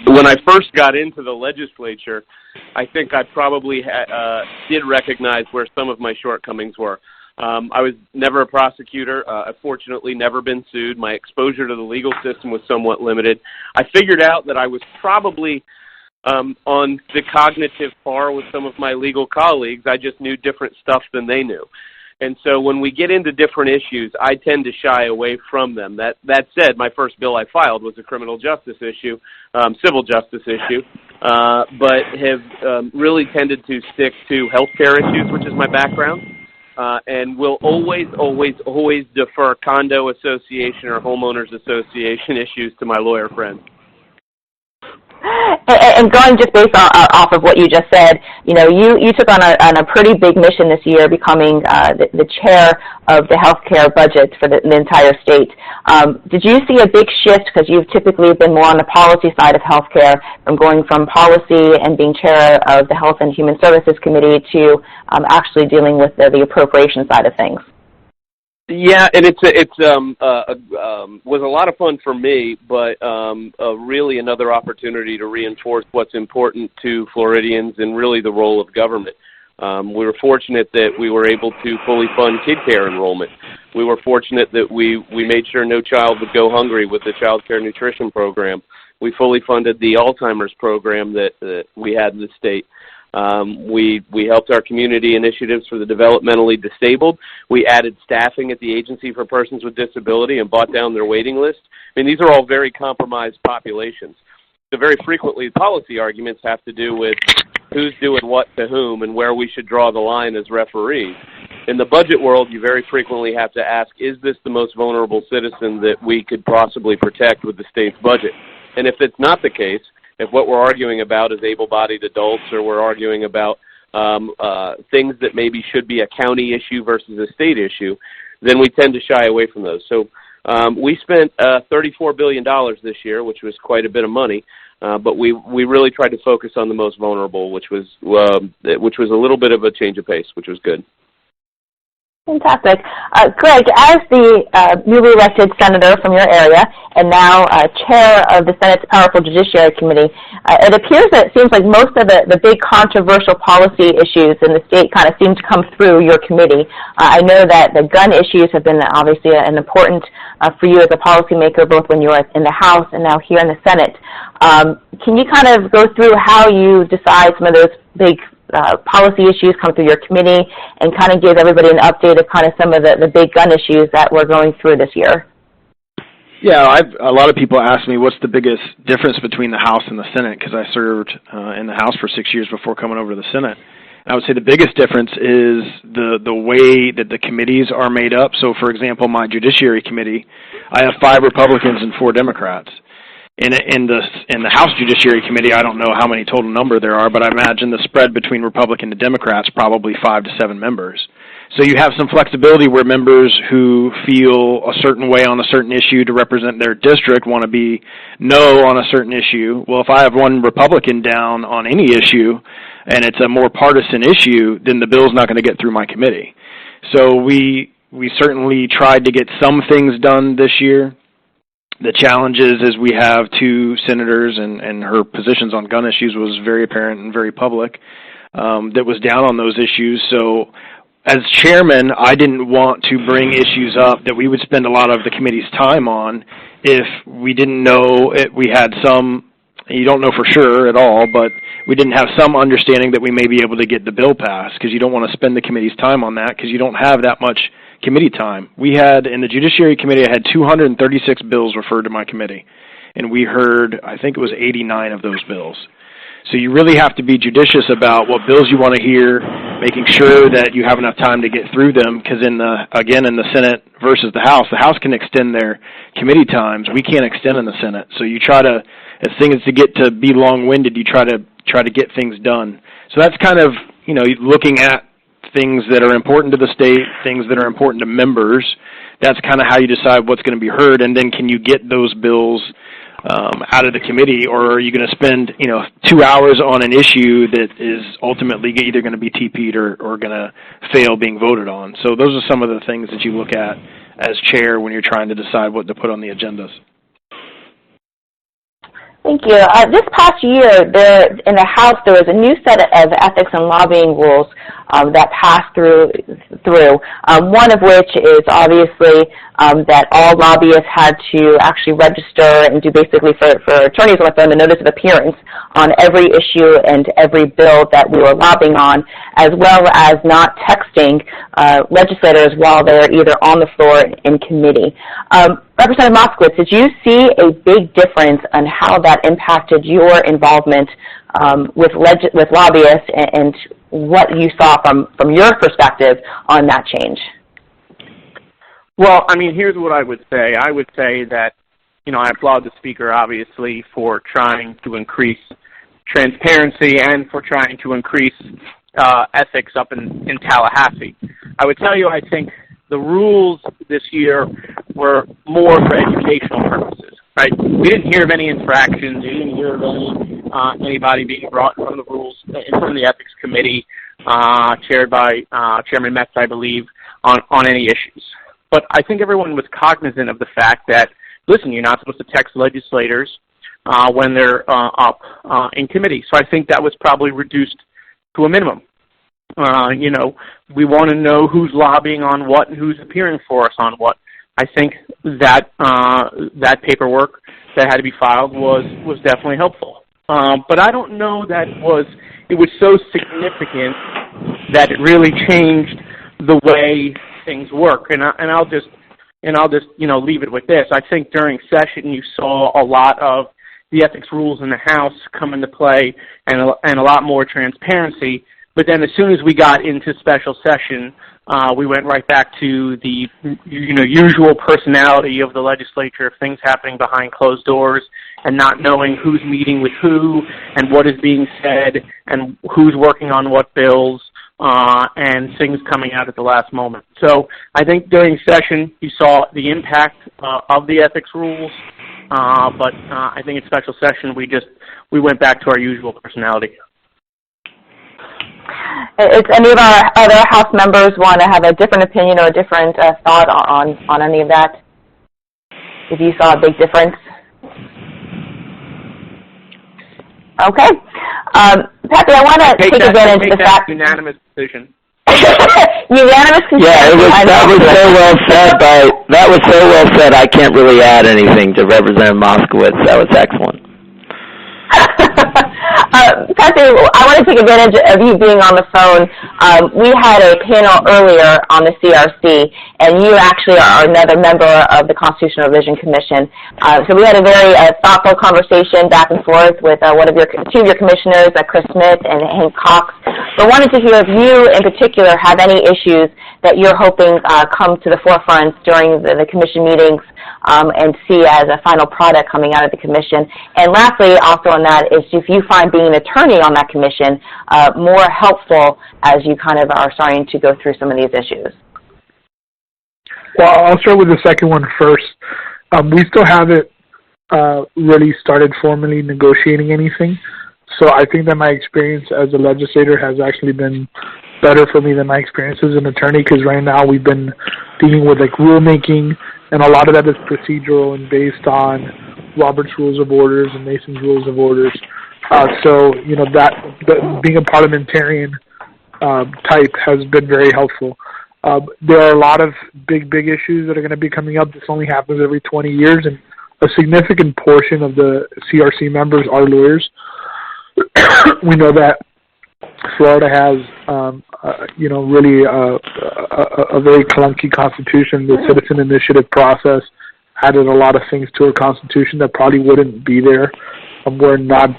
When I first got into the legislature, I think I probably did recognize where some of my shortcomings were. I was never a prosecutor. I've fortunately never been sued. My exposure to the legal system was somewhat limited. I figured out that I was probably on the cognitive par with some of my legal colleagues. I just knew different stuff than they knew. And so when we get into different issues, I tend to shy away from them. That said, my first bill I filed was a criminal justice issue, civil justice issue, but have really tended to stick to healthcare issues, which is my background, and will always defer condo association or homeowners association issues to my lawyer friends. And going just based off of what you just said, you took on a pretty big mission this year, becoming the chair of the healthcare budget for the entire state. Did you see a big shift, because you've typically been more on the policy side of healthcare, from going from policy and being chair of the Health and Human Services Committee to actually dealing with the appropriation side of things? Yeah, and was a lot of fun for me, but really another opportunity to reinforce what's important to Floridians and really the role of government. We were fortunate that we were able to fully fund kid care enrollment. We were fortunate that we made sure no child would go hungry with the child care nutrition program. We fully funded the Alzheimer's program that we had in the state. We helped our community initiatives for the developmentally disabled. We added staffing at the Agency for Persons with Disability and brought down their waiting list. I mean, these are all very compromised populations. So very frequently, policy arguments have to do with who's doing what to whom and where we should draw the line as referees. In the budget world, you very frequently have to ask, is this the most vulnerable citizen that we could possibly protect with the state's budget? And if it's not the case, if what we're arguing about is able-bodied adults, or we're arguing about things that maybe should be a county issue versus a state issue, then we tend to shy away from those. So we spent $34 billion this year, which was quite a bit of money, but we really tried to focus on the most vulnerable, which was a little bit of a change of pace, which was good. Fantastic. Greg, as the newly elected senator from your area and now chair of the Senate's Powerful Judiciary Committee, it appears that it seems like most of the big controversial policy issues in the state kind of seem to come through your committee. I know that the gun issues have been obviously an important for you as a policymaker, both when you were in the House and now here in the Senate. Can you kind of go through how you decide some of those big policy issues come through your committee, and kind of give everybody an update of kind of some of the big gun issues that we're going through this year? Yeah, a lot of people ask me what's the biggest difference between the House and the Senate, because I served in the House for 6 years before coming over to the Senate. And I would say the biggest difference is the way that the committees are made up. So, for example, my Judiciary Committee, I have 5 Republicans and 4 Democrats. In the House Judiciary Committee, I don't know how many total number there are, but I imagine the spread between Republican and Democrats probably 5 to 7 members. So you have some flexibility where members who feel a certain way on a certain issue to represent their district want to be no on a certain issue. Well, if I have one Republican down on any issue and it's a more partisan issue, then the bill's not going to get through my committee. So we certainly tried to get some things done this year. The challenge is we have 2 senators, and her positions on gun issues was very apparent and very public, that was down on those issues. So as chairman, I didn't want to bring issues up that we would spend a lot of the committee's time on if we didn't know we had some, you don't know for sure at all, but we didn't have some understanding that we may be able to get the bill passed, because you don't want to spend the committee's time on that because you don't have that much committee time. We had, in the Judiciary Committee, I had 236 bills referred to my committee, and we heard, I think it was 89 of those bills. So you really have to be judicious about what bills you want to hear, making sure that you have enough time to get through them, because in the Senate, versus the House can extend their committee times. We can't extend in the Senate. So you try to, as things to get to be long-winded, you try to get things done. So that's kind of, looking at things that are important to the state, things that are important to members. That's kind of how you decide what's going to be heard, and then can you get those bills out of the committee, or are you going to spend 2 hours on an issue that is ultimately either going to be TP'd or going to fail being voted on? So those are some of the things that you look at as chair when you're trying to decide what to put on the agendas. Thank you. This past year, in the House, there was a new set of ethics and lobbying rules that passed through. One of which is obviously that all lobbyists had to actually register and do basically for attorneys on the phone the notice of appearance on every issue and every bill that we were lobbying on, as well as not texting legislators while they're either on the floor in committee. Representative Moskowitz, did you see a big difference on how that impacted your involvement with lobbyists and what you saw from your perspective on that change? Well, here's what I would say. I would say that, I applaud the speaker, obviously, for trying to increase transparency and for trying to increase ethics up in Tallahassee. I would tell you, I think the rules this year were more for educational purposes, right? We didn't hear of any infractions. We didn't hear of anybody being brought in front of the rules, in front of the ethics committee, chaired by Chairman Metz, I believe, on any issues. But I think everyone was cognizant of the fact that, listen, you're not supposed to text legislators when they're up in committee. So I think that was probably reduced to a minimum. We want to know who's lobbying on what and who's appearing for us on what. I think that that paperwork that had to be filed was definitely helpful. But I don't know that it was so significant that it really changed the way things work. And I'll just leave it with this. I think during session you saw a lot of the ethics rules in the House come into play and a lot more transparency. But then as soon as we got into special session, we went right back to the usual personality of the legislature, of things happening behind closed doors and not knowing who's meeting with who and what is being said and who's working on what bills and things coming out at the last moment. So I think during session you saw the impact of the ethics rules, but I think in special session we went back to our usual personality. If any of our other House members want to have a different opinion or a different thought on any of that? If you saw a big difference? Okay. Pepe, I want to take advantage of the fact... Unanimous decision. Unanimous decision. Yeah, that was so well said. I can't really add anything to Representative Moskowitz. That was excellent. Pepe, I want to take advantage of you being on the phone. We had a panel earlier on the CRC, and you actually are another member of the Constitutional Revision Commission. So we had a very thoughtful conversation back and forth with two of your commissioners, Chris Smith and Hank Cox. So I wanted to hear if you, in particular, have any issues that you're hoping come to the forefront during the commission meetings and see as a final product coming out of the commission. And lastly, also on that, is if you find being an attorney on that commission more helpful as you kind of are starting to go through some of these issues. Well, I'll start with the second one first. We still haven't really started formally negotiating anything. So I think that my experience as a legislator has actually been better for me than my experience as an attorney, because right now we've been dealing with rulemaking, and a lot of that is procedural and based on Robert's Rules of Orders and Mason's Rules of Orders. So being a parliamentarian type has been very helpful. There are a lot of big issues that are going to be coming up. This only happens every 20 years, and a significant portion of the CRC members are lawyers. We know that Florida has, really a very clunky constitution. The citizen initiative process added a lot of things to our constitution that probably wouldn't be there were not,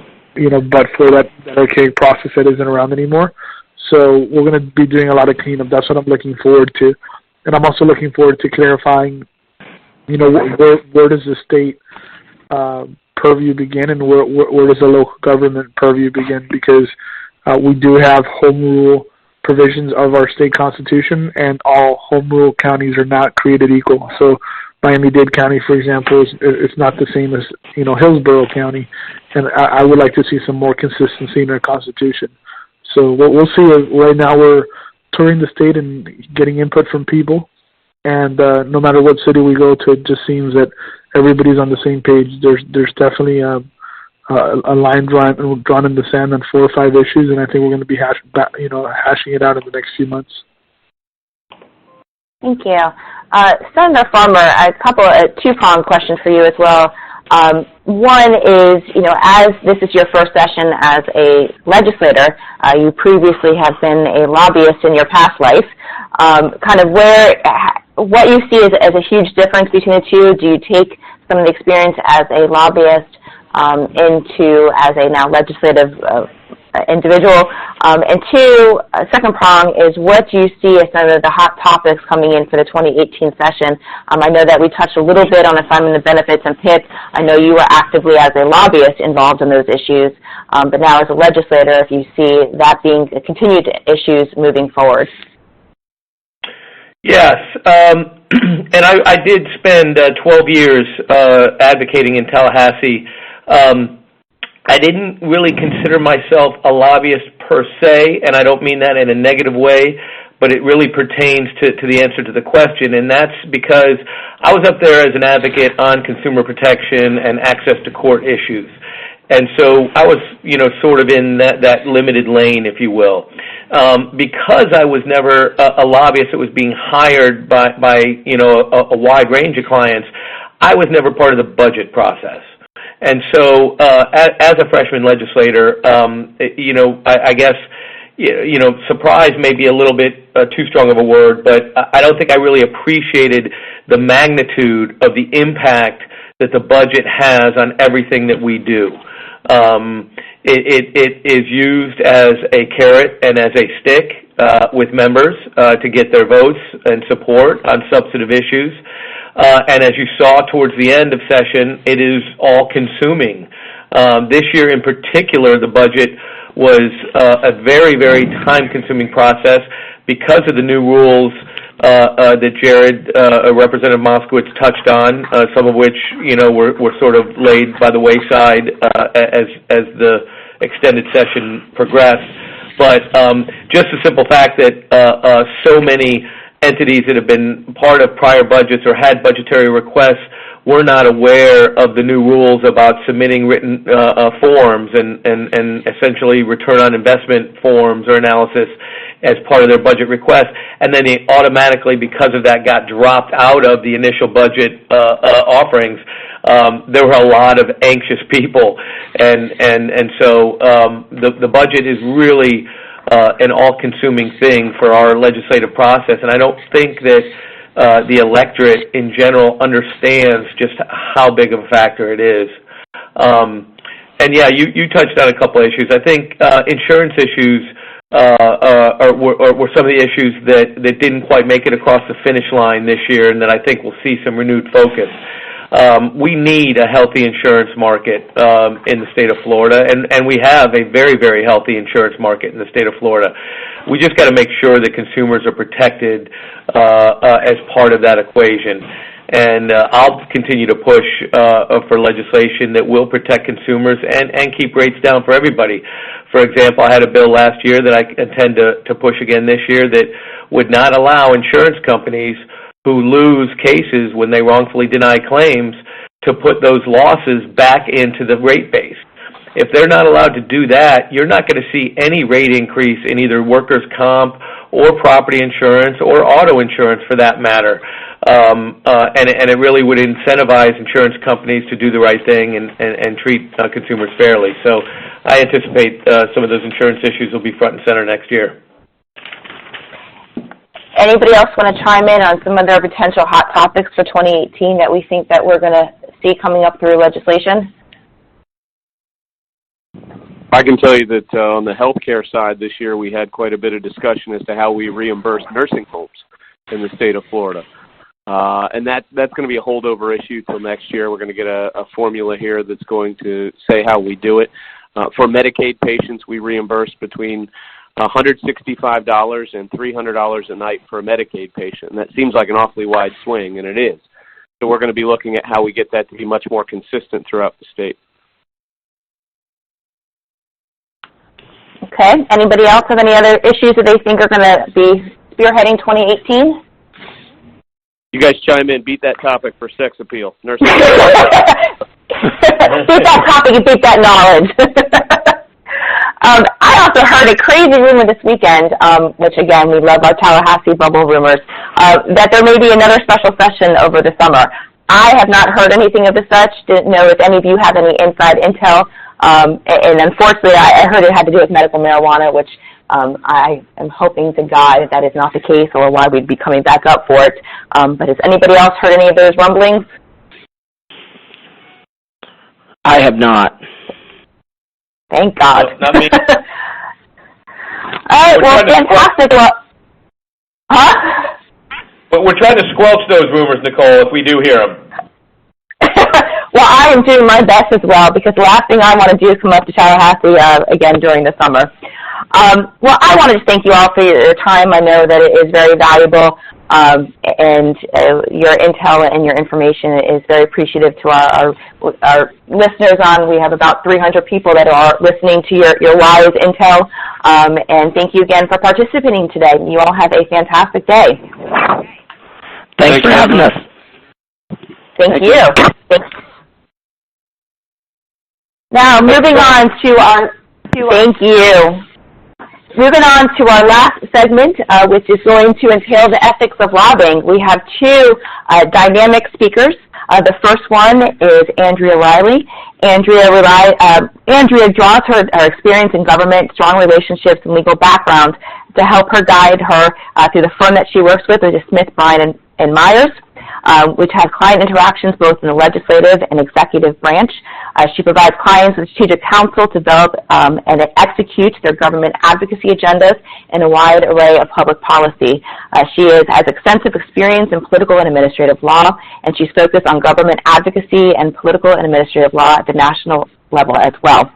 but for that archaic process that isn't around anymore. So we're going to be doing a lot of cleanup. That's what I'm looking forward to. and I'm also looking forward to clarifying, where does the state purview begin and where does the local government purview begin, because we do have home rule provisions of our state constitution, and all home rule counties are not created equal. So Miami-Dade County, for example, it's not the same as Hillsborough County, and I would like to see some more consistency in our constitution. So we'll see. Right now we're touring the state and getting input from people, and no matter what city we go to, it just seems that everybody's on the same page. There's definitely a line drawn in the sand on 4 or 5 issues, and I think we're going to be hashing it out in the next few months. Thank you. Senator Farmer, a two-pronged question for you as well. One is, as this is your first session as a legislator, you previously have been a lobbyist in your past life. What you see as a huge difference between the two? Do you take some of the experience as a lobbyist into as a now legislative individual? And two, second prong is, what do you see as some of the hot topics coming in for the 2018 session? I know that we touched a little bit on assignment of benefits and PIP. I know you were actively as a lobbyist involved in those issues, but now as a legislator, if you see that being continued issues moving forward. Yes, and I did spend 12 years advocating in Tallahassee. I didn't really consider myself a lobbyist per se, and I don't mean that in a negative way, but it really pertains to the answer to the question, and that's because I was up there as an advocate on consumer protection and access to court issues. And so I was, sort of in that limited lane, if you will. Because I was never a lobbyist that was being hired by a wide range of clients, I was never part of the budget process. And so as a freshman legislator, I guess, surprise may be a little bit too strong of a word, but I don't think I really appreciated the magnitude of the impact that the budget has on everything that we do. It is used as a carrot and as a stick with members to get their votes and support on substantive issues. And as you saw towards the end of session, it is all-consuming. This year in particular, the budget was a very, very time-consuming process because of the new rules that Jared, Representative Moskowitz, touched on, some of which, were sort of laid by the wayside as the extended session progressed. But just the simple fact that so many entities that have been part of prior budgets or had budgetary requests were not aware of the new rules about submitting written forms and essentially return on investment forms or analysis as part of their budget request, and then they automatically, because of that, got dropped out of the initial budget offerings. There were a lot of anxious people, and so the budget is really an all-consuming thing for our legislative process, and I don't think that the electorate in general understands just how big of a factor it is. And yeah, you touched on a couple of issues. I think insurance issues were some of the issues that didn't quite make it across the finish line this year, and that I think we'll see some renewed focus. We need a healthy insurance market in the state of Florida, and we have a very, very healthy insurance market in the state of Florida. We just got to make sure that consumers are protected as part of that equation. And I'll continue to push for legislation that will protect consumers and keep rates down for everybody. For example, I had a bill last year that I intend to push again this year that would not allow insurance companies who lose cases when they wrongfully deny claims to put those losses back into the rate base. If they're not allowed to do that, you're not going to see any rate increase in either workers' comp or property insurance or auto insurance for that matter. And it really would incentivize insurance companies to do the right thing and treat consumers fairly. So I anticipate some of those insurance issues will be front and center next year. Anybody else want to chime in on some of their potential hot topics for 2018 that we think that we're going to see coming up through legislation? I can tell you that on the healthcare side this year, we had quite a bit of discussion as to how we reimburse nursing homes. in the state of Florida. And that's going to be a holdover issue till next year. We're going to get a formula here that's going to say how we do it. For Medicaid patients, we reimburse between $165 and $300 a night for a Medicaid patient. And that seems like an awfully wide swing, and it is. So we're going to be looking at how we get that to be much more consistent throughout the state. Okay. Anybody else have any other issues that they think are going to be spearheading 2018? You guys chime in. Beat that topic for sex appeal. Nursing. Beat that topic and beat that knowledge. I also heard a crazy rumor this weekend, which again, we love our Tallahassee bubble rumors, that there may be another special session over the summer. I have not heard anything of the such. Didn't know if any of you have any inside intel. And unfortunately, I heard it had to do with medical marijuana, which I am hoping to God that is not the case, or why we'd be coming back up for it. But has anybody else heard any of those rumblings? I have not. Thank God. No, not me. All right, well, fantastic. But we're trying to squelch those rumors, Nicole, if we do hear them. Well, I am doing my best as well, because the last thing I want to do is come up to Tallahassee again during the summer. Well, I want to thank you all for your time. I know that it is very valuable, and your intel and your information is very appreciative to our listeners on. We have about 300 people that are listening to your wise intel, and thank you again for participating today. You all have a fantastic day. Thanks for having us. Thank you. Now, moving on to our last segment, which is going to entail the ethics of lobbying. We have two dynamic speakers. The first one is Andrea Riley. Andrea draws her experience in government, strong relationships, and legal background to help her guide her through the firm that she works with, which is Smith, Bryan, and Myers, which has client interactions both in the legislative and executive branch. She provides clients with strategic counsel to develop and execute their government advocacy agendas in a wide array of public policy. She has extensive experience in political and administrative law, and she's focused on government advocacy and political and administrative law at the national level as well.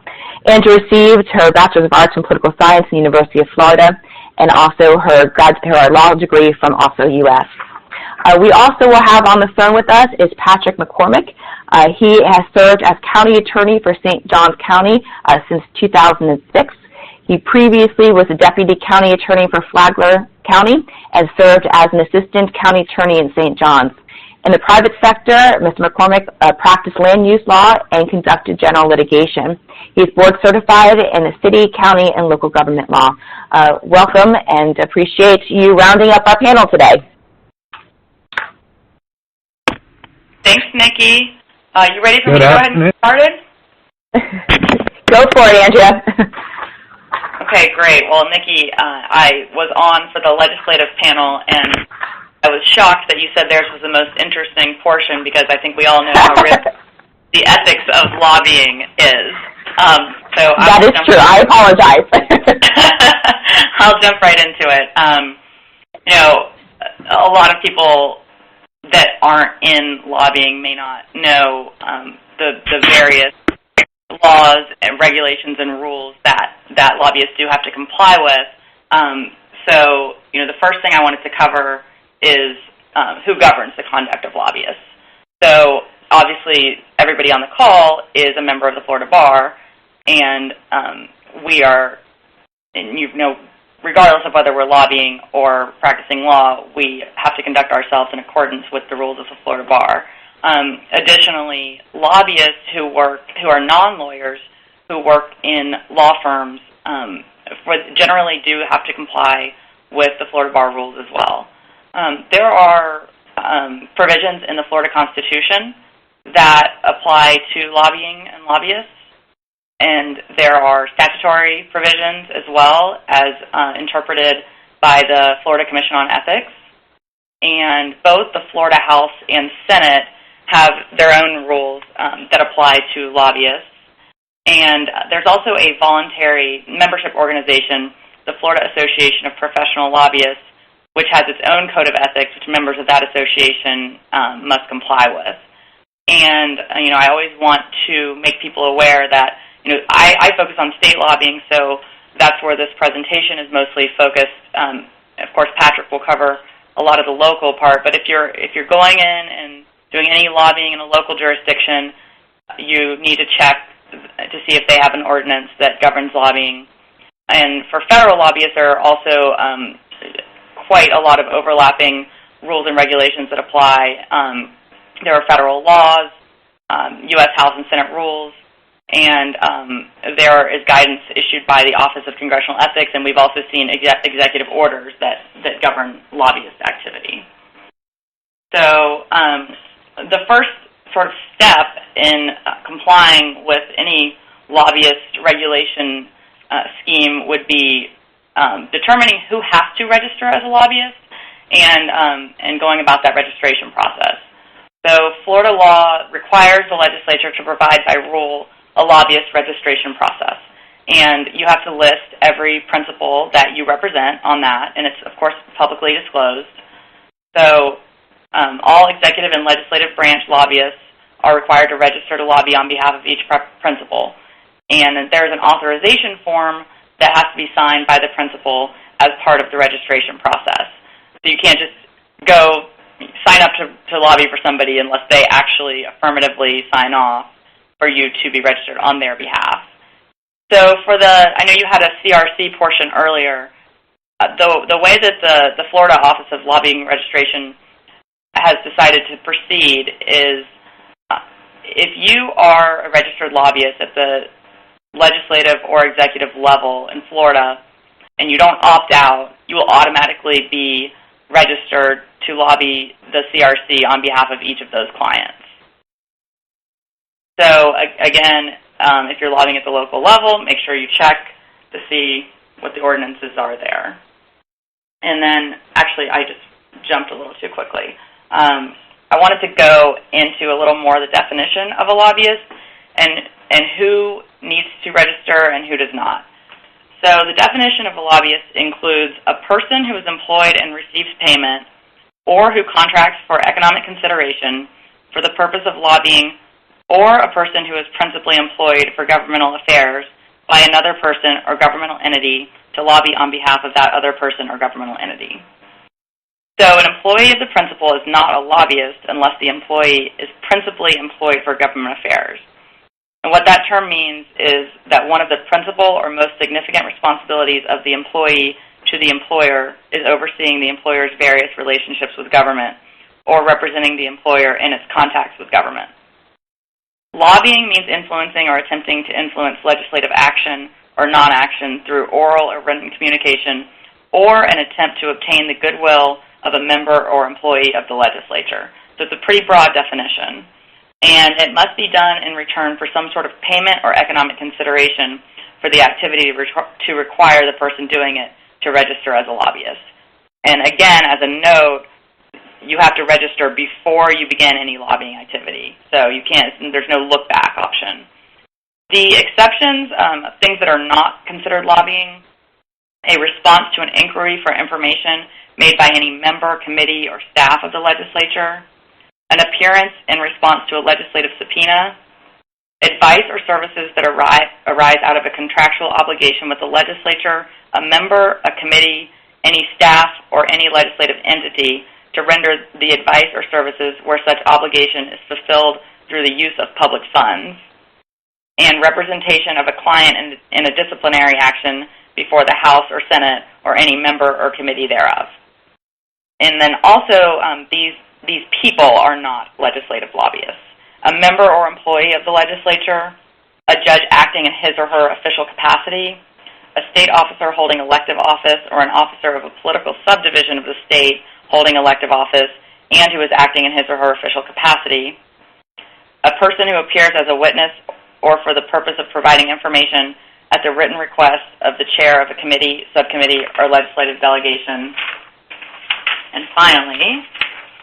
Andrea received her Bachelor's of Arts in Political Science from the University of Florida, and also her law degree from also U.S. We also will have on the phone with us is Patrick McCormick. He has served as county attorney for St. Johns County since 2006. He previously was a deputy county attorney for Flagler County and served as an assistant county attorney in St. John's. In the private sector, Mr. McCormick practiced land use law and conducted general litigation. He's board certified in the city, county, and local government law. Welcome, and appreciate you rounding up our panel today. Thanks, Nikki. You ready for me to go ahead and get started? Go for it, Andrea. Okay, great. Well, Nikki, I was on for the legislative panel, and I was shocked that you said theirs was the most interesting portion, because I think we all know how risky the ethics of lobbying is. That is true. I apologize. I'll jump right into it. A lot of people that aren't in lobbying may not know the various laws and regulations and rules that lobbyists do have to comply with. The first thing I wanted to cover is who governs the conduct of lobbyists. So obviously everybody on the call is a member of the Florida Bar, and we are, and regardless of whether we're lobbying or practicing law, we have to conduct ourselves in accordance with the rules of the Florida Bar. Additionally, lobbyists who are non-lawyers who work in law firms generally do have to comply with the Florida Bar rules as well. There are provisions in the Florida Constitution that apply to lobbying and lobbyists, and there are statutory provisions as well as interpreted by the Florida Commission on Ethics. And both the Florida House and Senate have their own rules that apply to lobbyists. And there's also a voluntary membership organization, the Florida Association of Professional Lobbyists, which has its own code of ethics, which members of that association must comply with. And, I always want to make people aware that, I focus on state lobbying, so that's where this presentation is mostly focused. Of course, Patrick will cover a lot of the local part, but if you're going in and doing any lobbying in a local jurisdiction, you need to check to see if they have an ordinance that governs lobbying. And for federal lobbyists, there are also quite a lot of overlapping rules and regulations that apply. There are federal laws, U.S. House and Senate rules, and there is guidance issued by the Office of Congressional Ethics, and we've also seen executive orders that govern lobbyist activity. So the first sort of step in complying with any lobbyist regulation scheme would be determining who has to register as a lobbyist and going about that registration process. So Florida law requires the legislature to provide by rule a lobbyist registration process. And you have to list every principal that you represent on that, and it's, of course, publicly disclosed. So all executive and legislative branch lobbyists are required to register to lobby on behalf of each principal. And there's an authorization form that has to be signed by the principal as part of the registration process. So you can't just go sign up to lobby for somebody unless they actually affirmatively sign off for you to be registered on their behalf. So I know you had a CRC portion earlier. The way that the Florida Office of Lobbying Registration has decided to proceed is if you are a registered lobbyist at the legislative or executive level in Florida and you don't opt out, you will automatically be registered to lobby the CRC on behalf of each of those clients. So again, if you're lobbying at the local level, make sure you check to see what the ordinances are there. And then, actually, I just jumped a little too quickly. I wanted to go into a little more the definition of a lobbyist and who needs to register and who does not. So the definition of a lobbyist includes a person who is employed and receives payment or who contracts for economic consideration for the purpose of lobbying, or a person who is principally employed for governmental affairs by another person or governmental entity to lobby on behalf of that other person or governmental entity. So an employee of the principal is not a lobbyist unless the employee is principally employed for government affairs. And what that term means is that one of the principal or most significant responsibilities of the employee to the employer is overseeing the employer's various relationships with government or representing the employer in its contacts with government. Lobbying means influencing or attempting to influence legislative action or non-action through oral or written communication or an attempt to obtain the goodwill of a member or employee of the legislature. So it's a pretty broad definition. And it must be done in return for some sort of payment or economic consideration for the activity to require the person doing it to register as a lobbyist. And again, as a note, you have to register before you begin any lobbying activity. So there's no look-back option. The exceptions, things that are not considered lobbying, a response to an inquiry for information made by any member, committee, or staff of the legislature, an appearance in response to a legislative subpoena, advice or services that arise out of a contractual obligation with the legislature, a member, a committee, any staff, or any legislative entity to render the advice or services where such obligation is fulfilled through the use of public funds, and representation of a client in a disciplinary action before the House or Senate or any member or committee thereof. And then also, these people are not legislative lobbyists. A member or employee of the legislature, a judge acting in his or her official capacity, a state officer holding elective office, or an officer of a political subdivision of the state holding elective office and who is acting in his or her official capacity, a person who appears as a witness or for the purpose of providing information at the written request of the chair of a committee, subcommittee, or legislative delegation. And finally,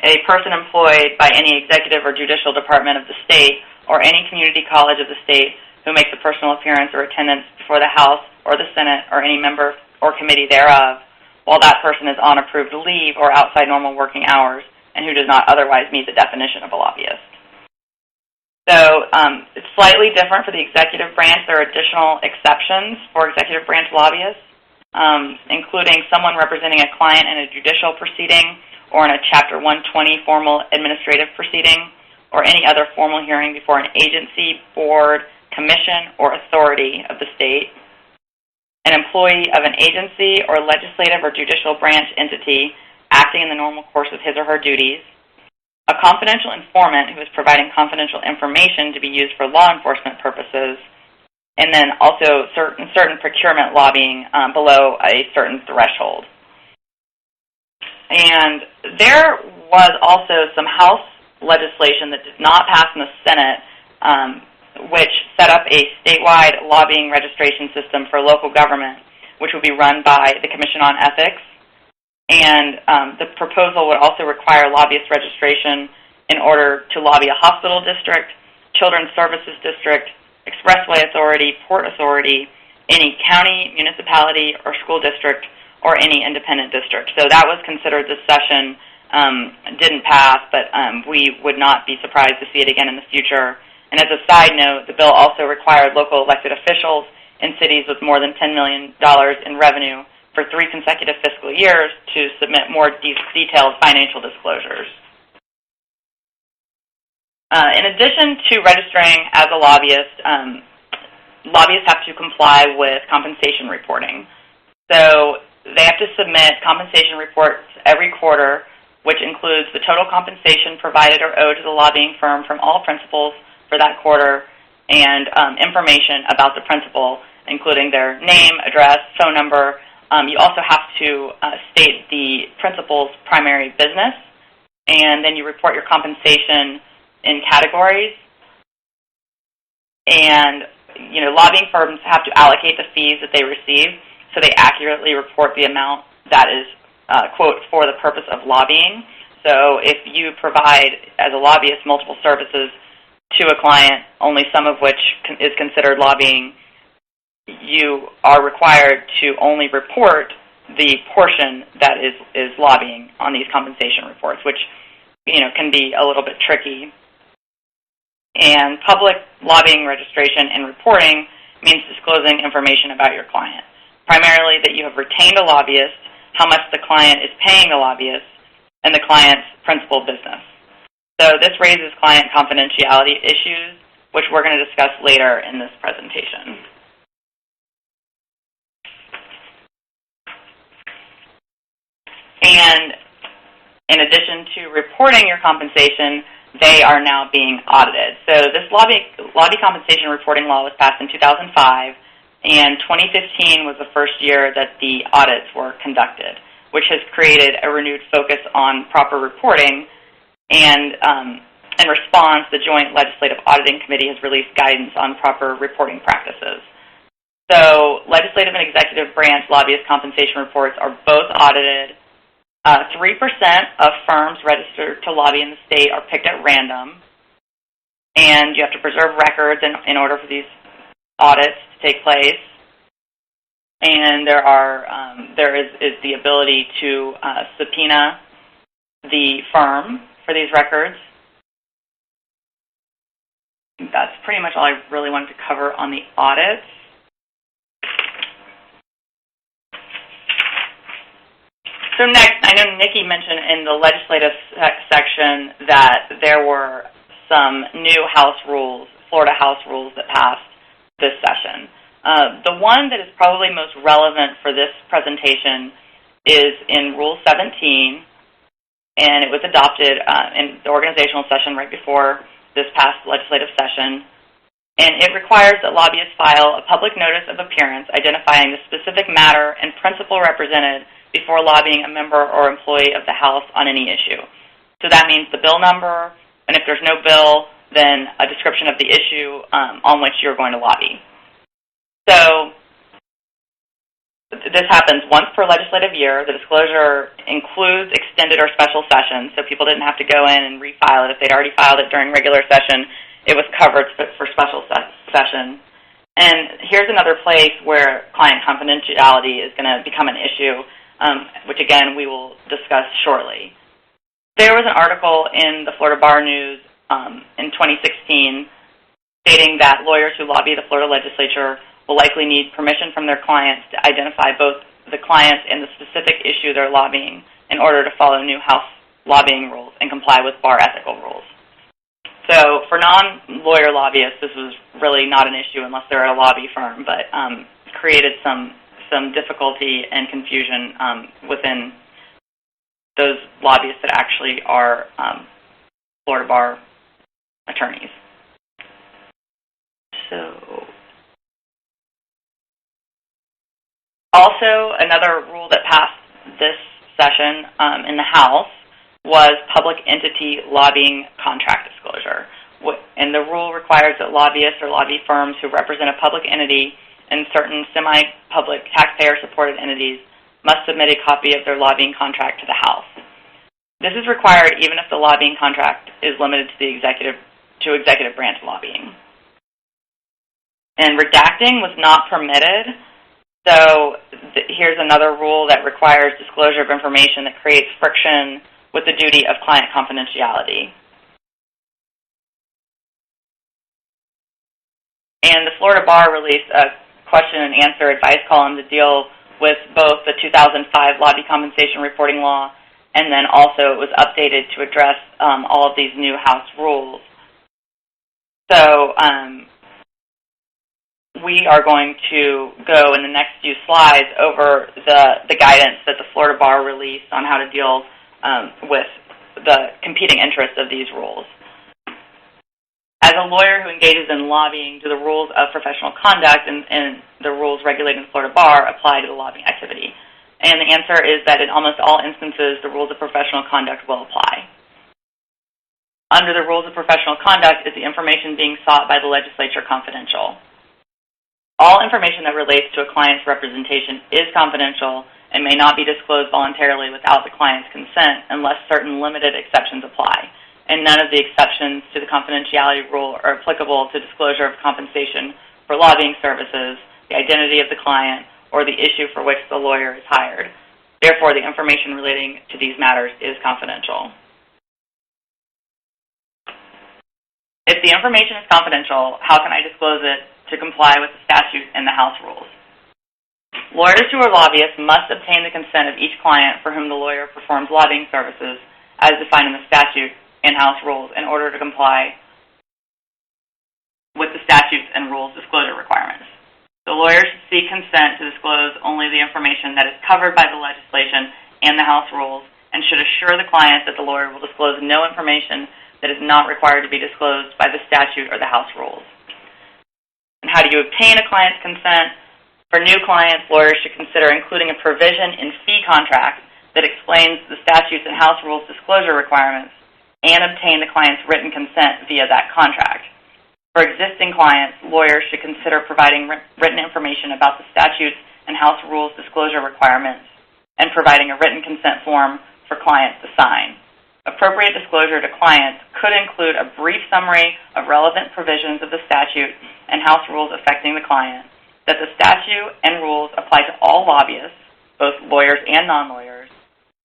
a person employed by any executive or judicial department of the state or any community college of the state who makes a personal appearance or attendance before the House or the Senate or any member or committee thereof while that person is on approved leave or outside normal working hours and who does not otherwise meet the definition of a lobbyist. So it's slightly different for the executive branch. There are additional exceptions for executive branch lobbyists, including someone representing a client in a judicial proceeding or in a Chapter 120 formal administrative proceeding or any other formal hearing before an agency, board, commission, or authority of the state, an employee of an agency or legislative or judicial branch entity acting in the normal course of his or her duties, a confidential informant who is providing confidential information to be used for law enforcement purposes, and then also certain procurement lobbying below a certain threshold. And there was also some House legislation that did not pass in the Senate, which set up a statewide lobbying registration system for local government, which would be run by the Commission on Ethics. And the proposal would also require lobbyist registration in order to lobby a hospital district, children's services district, expressway authority, port authority, any county, municipality, or school district, or any independent district. So that was considered this session. Didn't pass, but we would not be surprised to see it again in the future. And as a side note, the bill also required local elected officials in cities with more than $10 million in revenue for 3 consecutive fiscal years to submit more detailed financial disclosures. In addition to registering as a lobbyist, lobbyists have to comply with compensation reporting. So they have to submit compensation reports every quarter, which includes the total compensation provided or owed to the lobbying firm from all principals for that quarter, and information about the principal, including their name, address, phone number. You also have to state the principal's primary business, and then you report your compensation in categories. And lobbying firms have to allocate the fees that they receive, so they accurately report the amount that is, quote, for the purpose of lobbying. So if you provide, as a lobbyist, multiple services to a client, only some of which is considered lobbying, you are required to only report the portion that is lobbying on these compensation reports, which can be a little bit tricky. And public lobbying registration and reporting means disclosing information about your client, primarily that you have retained a lobbyist, how much the client is paying the lobbyist, and the client's principal business. So this raises client confidentiality issues, which we're going to discuss later in this presentation. And in addition to reporting your compensation, they are now being audited. So this lobby compensation reporting law was passed in 2005, and 2015 was the first year that the audits were conducted, which has created a renewed focus on proper reporting. And in response, the Joint Legislative Auditing Committee has released guidance on proper reporting practices. So legislative and executive branch lobbyist compensation reports are both audited. 3% of firms registered to lobby in the state are picked at random, and you have to preserve records in order for these audits to take place. And there is the ability to subpoena the firm for these records. That's pretty much all I really wanted to cover on the audits. So next, I know Nikki mentioned in the legislative section that there were some new House rules, Florida House rules that passed this session. The one that is probably most relevant for this presentation is in Rule 17, and it was adopted in the organizational session right before this past legislative session. And it requires that lobbyists file a public notice of appearance identifying the specific matter and principle represented before lobbying a member or employee of the House on any issue. So that means the bill number, and if there's no bill, then a description of the issue on which you're going to lobby. So this happens once per legislative year. The disclosure includes extended or special sessions, so people didn't have to go in and refile it. If they'd already filed it during regular session, it was covered for special session. And here's another place where client confidentiality is going to become an issue. which again we will discuss shortly. There was an article in the Florida Bar News in 2016 stating that lawyers who lobby the Florida legislature will likely need permission from their clients to identify both the clients and the specific issue they're lobbying in order to follow new House lobbying rules and comply with bar ethical rules. So for non-lawyer lobbyists, this was really not an issue unless they're a lobby firm, but created some difficulty and confusion within those lobbyists that actually are Florida Bar attorneys. So, also another rule that passed this session in the House was public entity lobbying contract disclosure. And the rule requires that lobbyists or lobby firms who represent a public entity and certain semi-public taxpayer-supported entities must submit a copy of their lobbying contract to the House. This is required even if the lobbying contract is limited to the executive branch lobbying. And redacting was not permitted, so here's another rule that requires disclosure of information that creates friction with the duty of client confidentiality. And the Florida Bar released a question and answer advice column to deal with both the 2005 lobby compensation reporting law, and then also it was updated to address all of these new House rules. So we are going to go in the next few slides over the guidance that the Florida Bar released on how to deal with the competing interests of these rules. As a lawyer who engages in lobbying, do the rules of professional conduct and the rules regulating the Florida Bar apply to the lobbying activity? And the answer is that in almost all instances, the rules of professional conduct will apply. Under the rules of professional conduct, is the information being sought by the legislature confidential? All information that relates to a client's representation is confidential and may not be disclosed voluntarily without the client's consent unless certain limited exceptions apply. And none of the exceptions to the confidentiality rule are applicable to disclosure of compensation for lobbying services, the identity of the client, or the issue for which the lawyer is hired. Therefore, the information relating to these matters is confidential. If the information is confidential, how can I disclose it to comply with the statute and the House rules? Lawyers who are lobbyists must obtain the consent of each client for whom the lawyer performs lobbying services as defined in the statute and House rules in order to comply with the statutes and rules disclosure requirements. The lawyer should seek consent to disclose only the information that is covered by the legislation and the House rules and should assure the client that the lawyer will disclose no information that is not required to be disclosed by the statute or the House rules. And how do you obtain a client's consent? For new clients, lawyers should consider including a provision in fee contracts that explains the statutes and House rules disclosure requirements and obtain the client's written consent via that contract. For existing clients, lawyers should consider providing written information about the statutes and House rules disclosure requirements and providing a written consent form for clients to sign. Appropriate disclosure to clients could include a brief summary of relevant provisions of the statute and House rules affecting the client, that the statute and rules apply to all lobbyists, both lawyers and non-lawyers,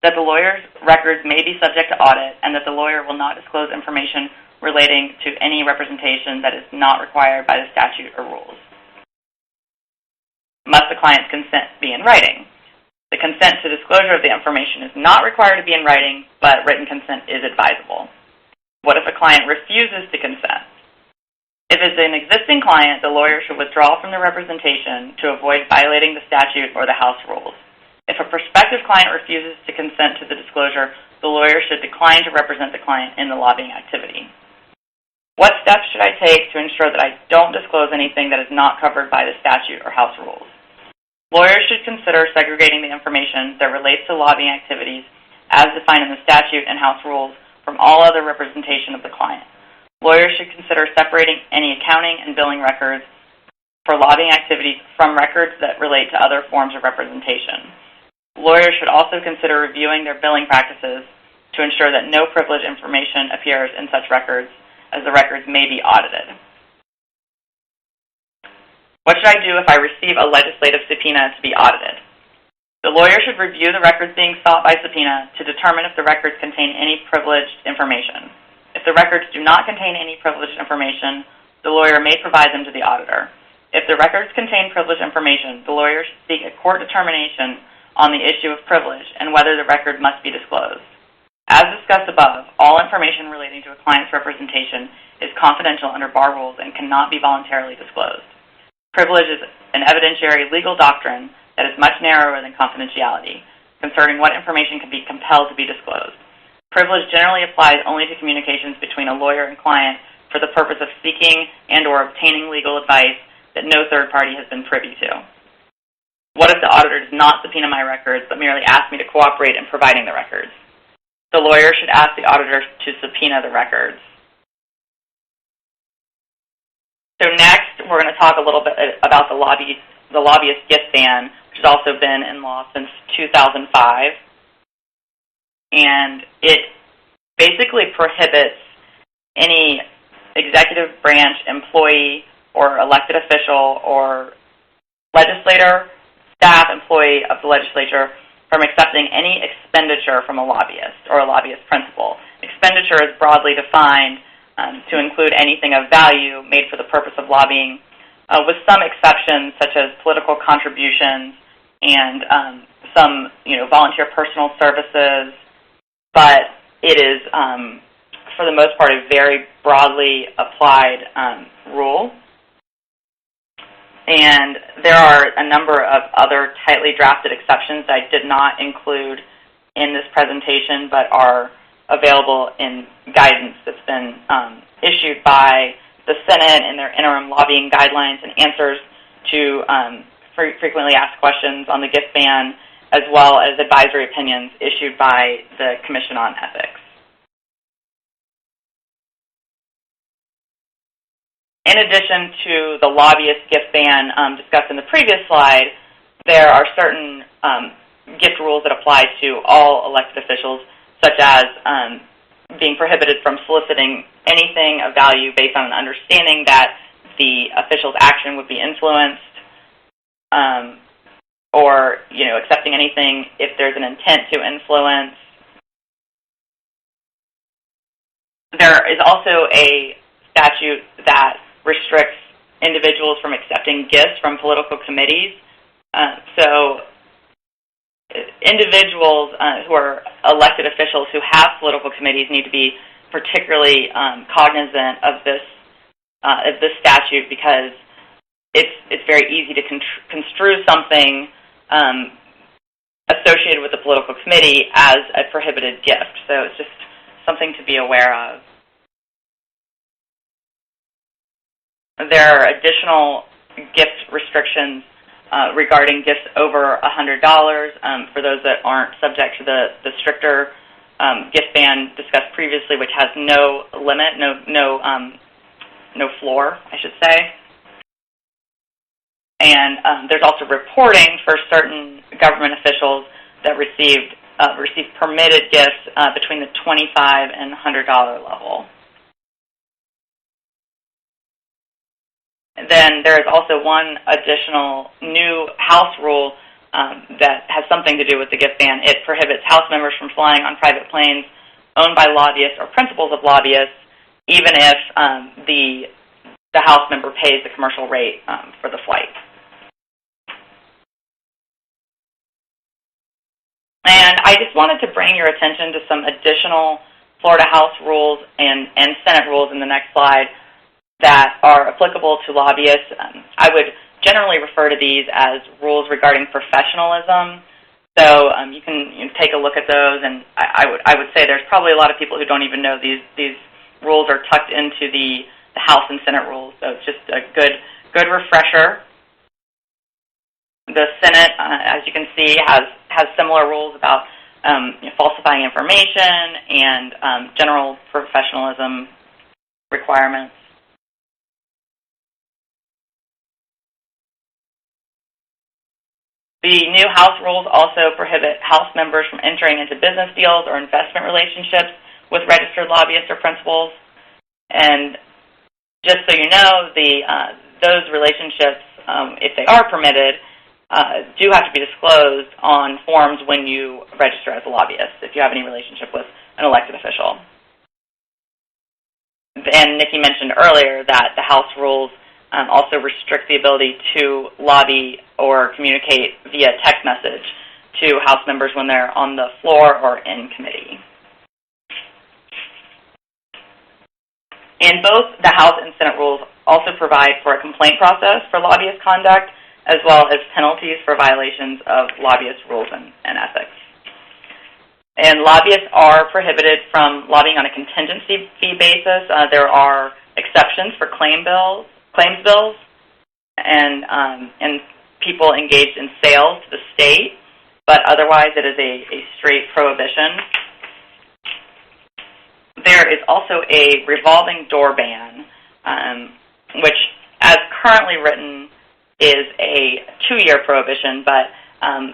that the lawyer's records may be subject to audit, and that the lawyer will not disclose information relating to any representation that is not required by the statute or rules. Must the client's consent be in writing? The consent to disclosure of the information is not required to be in writing, but written consent is advisable. What if a client refuses to consent? If it's an existing client, the lawyer should withdraw from the representation to avoid violating the statute or the House rules. If a prospective client refuses to consent to the disclosure, the lawyer should decline to represent the client in the lobbying activity. What steps should I take to ensure that I don't disclose anything that is not covered by the statute or House rules? Lawyers should consider segregating the information that relates to lobbying activities as defined in the statute and House rules from all other representation of the client. Lawyers should consider separating any accounting and billing records for lobbying activities from records that relate to other forms of representation. Lawyers should also consider reviewing their billing practices to ensure that no privileged information appears in such records, as the records may be audited. What should I do if I receive a legislative subpoena to be audited? The lawyer should review the records being sought by subpoena to determine if the records contain any privileged information. If the records do not contain any privileged information, the lawyer may provide them to the auditor. If the records contain privileged information, the lawyer should seek a court determination on the issue of privilege and whether the record must be disclosed. As discussed above, all information relating to a client's representation is confidential under bar rules and cannot be voluntarily disclosed. Privilege is an evidentiary legal doctrine that is much narrower than confidentiality, concerning what information can be compelled to be disclosed. Privilege generally applies only to communications between a lawyer and client for the purpose of seeking and or obtaining legal advice that no third party has been privy to. What if the auditor does not subpoena my records, but merely asks me to cooperate in providing the records? The lawyer should ask the auditor to subpoena the records. So next, we're going to talk a little bit about the lobbyist gift ban, which has also been in law since 2005. And it basically prohibits any executive branch employee or elected official or legislator, staff, employee of the legislature from accepting any expenditure from a lobbyist or a lobbyist principal. Expenditure is broadly defined to include anything of value made for the purpose of lobbying, with some exceptions such as political contributions and some volunteer personal services, but it is, for the most part, a very broadly applied rule. And there are a number of other tightly drafted exceptions that I did not include in this presentation, but are available in guidance that's been issued by the Senate in their interim lobbying guidelines and answers to frequently asked questions on the gift ban, as well as advisory opinions issued by the Commission on Ethics. In addition to the lobbyist gift ban discussed in the previous slide, there are certain gift rules that apply to all elected officials, such as being prohibited from soliciting anything of value based on an understanding that the official's action would be influenced, or accepting anything if there's an intent to influence. There is also a statute that restricts individuals from accepting gifts from political committees. So individuals who are elected officials who have political committees need to be particularly cognizant of this statute, because it's very easy to construe something associated with the political committee as a prohibited gift. So it's just something to be aware of. There are additional gift restrictions regarding gifts over $100 for those that aren't subject to the stricter gift ban discussed previously, which has no limit, no floor, I should say. And there's also reporting for certain government officials that receive permitted gifts between the $25 and $100 level. Then there is also one additional new House rule that has something to do with the gift ban. It prohibits House members from flying on private planes owned by lobbyists or principals of lobbyists, even if the House member pays the commercial rate for the flight. And I just wanted to bring your attention to some additional Florida House rules and Senate rules in the next slide that are applicable to lobbyists. I would generally refer to these as rules regarding professionalism. So you can take a look at those, and I would say there's probably a lot of people who don't even know these rules are tucked into the House and Senate rules. So it's just a good refresher. The Senate, as you can see, has similar rules about falsifying information and general professionalism requirements. The new House rules also prohibit House members from entering into business deals or investment relationships with registered lobbyists or principals. And just so you know, those relationships, if they are permitted, do have to be disclosed on forms when you register as a lobbyist, if you have any relationship with an elected official. And Nikki mentioned earlier that the House rules also restrict the ability to lobby or communicate via text message to House members when they're on the floor or in committee. And both the House and Senate rules also provide for a complaint process for lobbyist conduct, as well as penalties for violations of lobbyist rules and ethics. And lobbyists are prohibited from lobbying on a contingency fee basis. There are exceptions for claims bills, and people engaged in sales to the state, but otherwise it is a straight prohibition. There is also a revolving door ban, which, as currently written, is a 2-year prohibition, but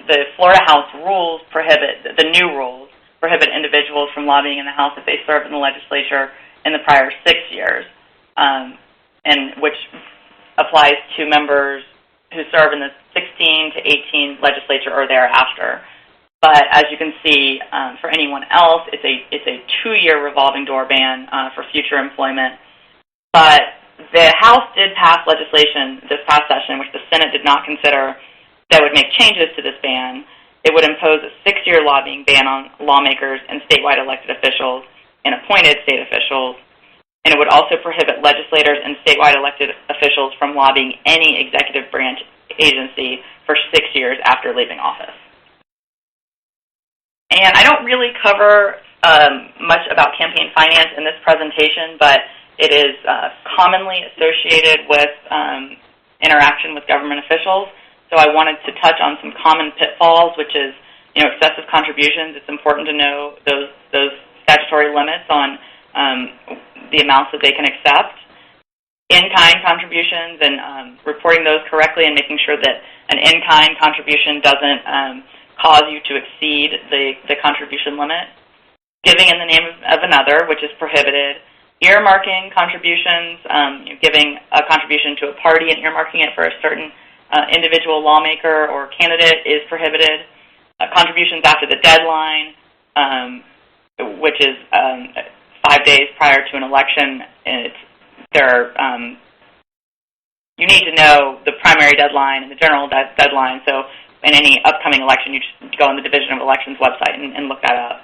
the Florida House rules the new rules prohibit individuals from lobbying in the House if they served in the legislature in the prior 6 years, and which applies to members who serve in the 16 to 18 legislature or thereafter. But as you can see, for anyone else, it's a 2-year revolving door ban for future employment. But the House did pass legislation this past session, which the Senate did not consider, that would make changes to this ban. It would impose a 6-year lobbying ban on lawmakers and statewide elected officials and appointed state officials. And it would also prohibit legislators and statewide elected officials from lobbying any executive branch agency for 6 years after leaving office. And I don't really cover much about campaign finance in this presentation, but it is commonly associated with interaction with government officials. So I wanted to touch on some common pitfalls, which is, excessive contributions. It's important to know those statutory limits on the amounts that they can accept. In-kind contributions and reporting those correctly and making sure that an in-kind contribution doesn't cause you to exceed the contribution limit. Giving in the name of another, which is prohibited. Earmarking contributions, giving a contribution to a party and earmarking it for a certain individual lawmaker or candidate is prohibited. Contributions after the deadline, which is 5 days prior to an election. You need to know the primary deadline and the general deadline. So in any upcoming election, you just go on the Division of Elections website and look that up.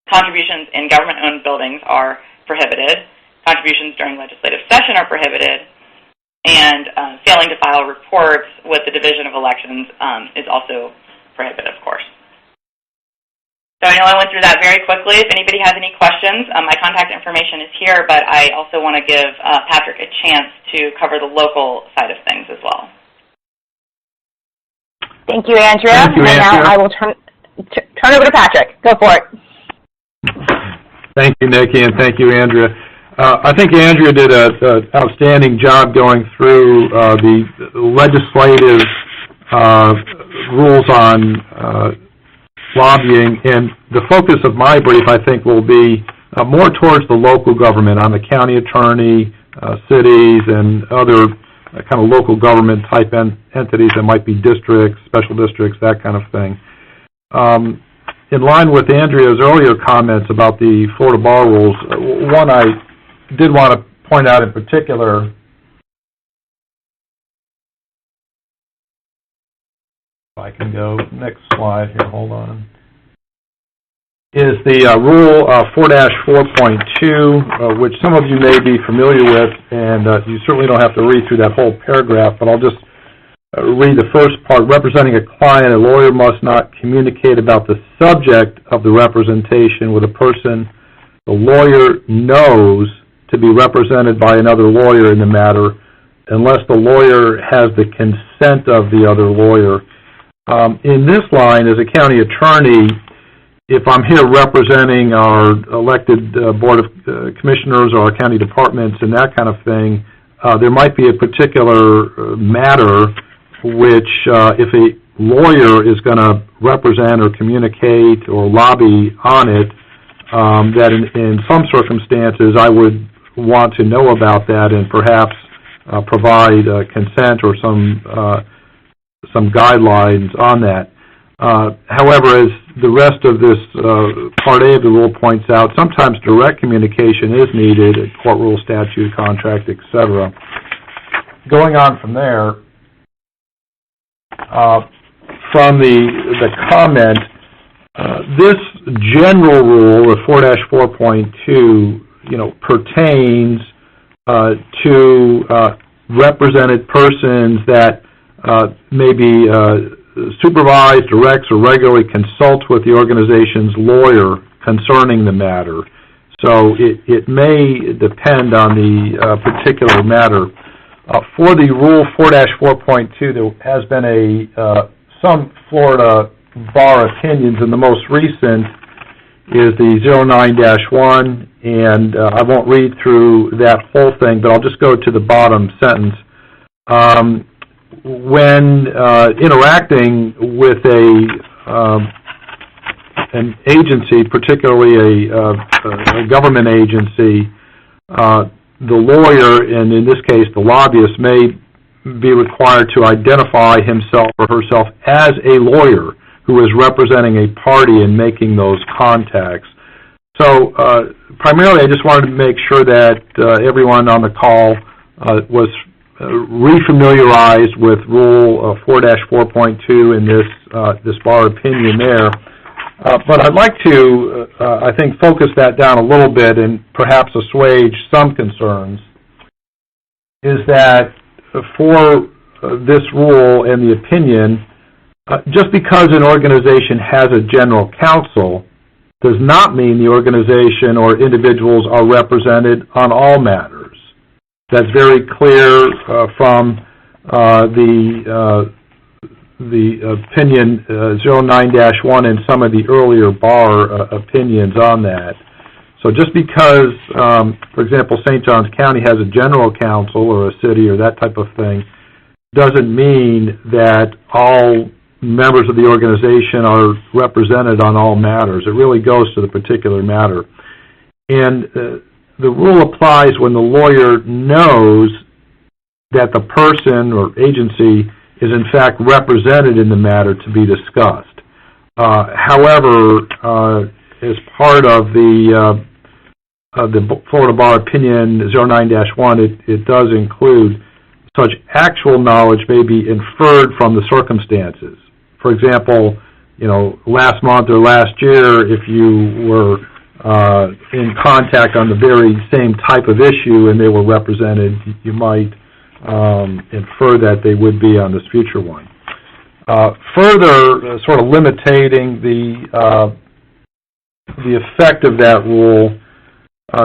Contributions in government-owned buildings are prohibited. Contributions during legislative session are prohibited. And failing to file reports with the Division of Elections is also prohibited, of course. So I know I went through that very quickly. If anybody has any questions, my contact information is here, but I also want to give Patrick a chance to cover the local side of things as well. Thank you, Andrea. Thank you, and Andrea. now I will turn over to Patrick. Go for it. Thank you, Nikki, and thank you, Andrea. I think Andrea did an outstanding job going through the legislative rules on lobbying, and the focus of my brief, I think, will be more towards the local government, on the county attorney, cities, and other kind of local government type entities that might be districts, special districts, that kind of thing. In line with Andrea's earlier comments about the Florida bar rules, one I did want to point out in particular, if I can go next slide here, hold on, is the Rule 4-4.2, which some of you may be familiar with, and you certainly don't have to read through that whole paragraph, but I'll just read the first part. Representing a client, a lawyer must not communicate about the subject of the representation with a person the lawyer knows to be represented by another lawyer in the matter, unless the lawyer has the consent of the other lawyer. In this line, as a county attorney, if I'm here representing our elected Board of Commissioners or our county departments and that kind of thing, there might be a particular matter which, if a lawyer is going to represent or communicate or lobby on it, that in some circumstances I would want to know about that and perhaps provide consent or some some guidelines on that. However, as the rest of this Part A of the rule points out, sometimes direct communication is needed, a court rule, statute, contract, etc. Going on from there, from the comment, this general rule of 4-4.2, pertains to represented persons that may be supervise, directs, or regularly consults with the organization's lawyer concerning the matter. So it may depend on the particular matter. For the Rule 4-4.2, there has been some Florida bar opinions, and the most recent is the 09-1, and I won't read through that whole thing, but I'll just go to the bottom sentence. When interacting with an agency, particularly a government agency, the lawyer, and in this case the lobbyist, may be required to identify himself or herself as a lawyer who is representing a party and making those contacts. So primarily I just wanted to make sure that everyone on the call was refamiliarized with Rule 4-4.2 and this bar opinion there. But I'd like to, I think, focus that down a little bit and perhaps assuage some concerns, is that for this rule and the opinion, just because an organization has a general counsel does not mean the organization or individuals are represented on all matters. That's very clear from the opinion 09-1 and some of the earlier bar opinions on that. So just because, for example, St. Johns County has a general counsel or a city or that type of thing, doesn't mean that all members of the organization are represented on all matters. It really goes to the particular matter. And the rule applies when the lawyer knows that the person or agency is in fact represented in the matter to be discussed. However, as part of the Florida Bar Opinion 09-1, it does include such actual knowledge may be inferred from the circumstances. For example, last month or last year, if you were in contact on the very same type of issue and they were represented, you might infer that they would be on this future one. Further, sort of limiting the effect of that rule,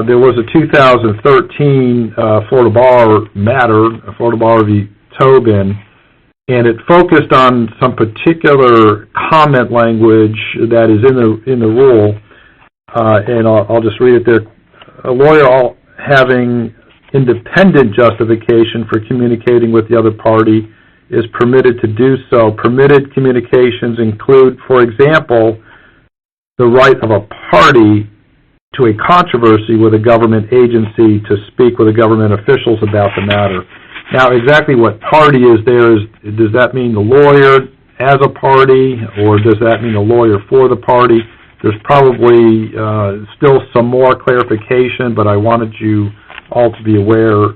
there was a 2013 Florida Bar matter, Florida Bar v. Tobin, and it focused on some particular comment language that is in the rule, and I'll just read it there. A lawyer having independent justification for communicating with the other party is permitted to do so. Permitted communications include, for example, the right of a party to a controversy with a government agency to speak with the government officials about the matter. Now, exactly what party is there? Does that mean the lawyer as a party, or does that mean a lawyer for the party? There's probably still some more clarification, but I wanted you all to be aware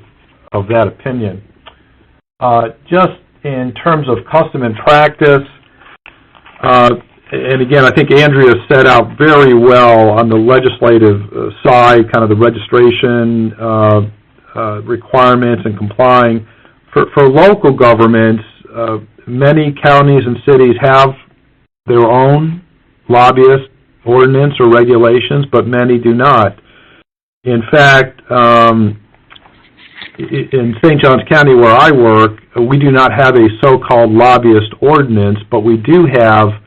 of that opinion. Just in terms of custom and practice, and again, I think Andrea set out very well on the legislative side, kind of the registration requirements and complying. For local governments, many counties and cities have their own lobbyist ordinance or regulations, but many do not. In fact, in St. Johns County where I work, we do not have a so-called lobbyist ordinance, but we do have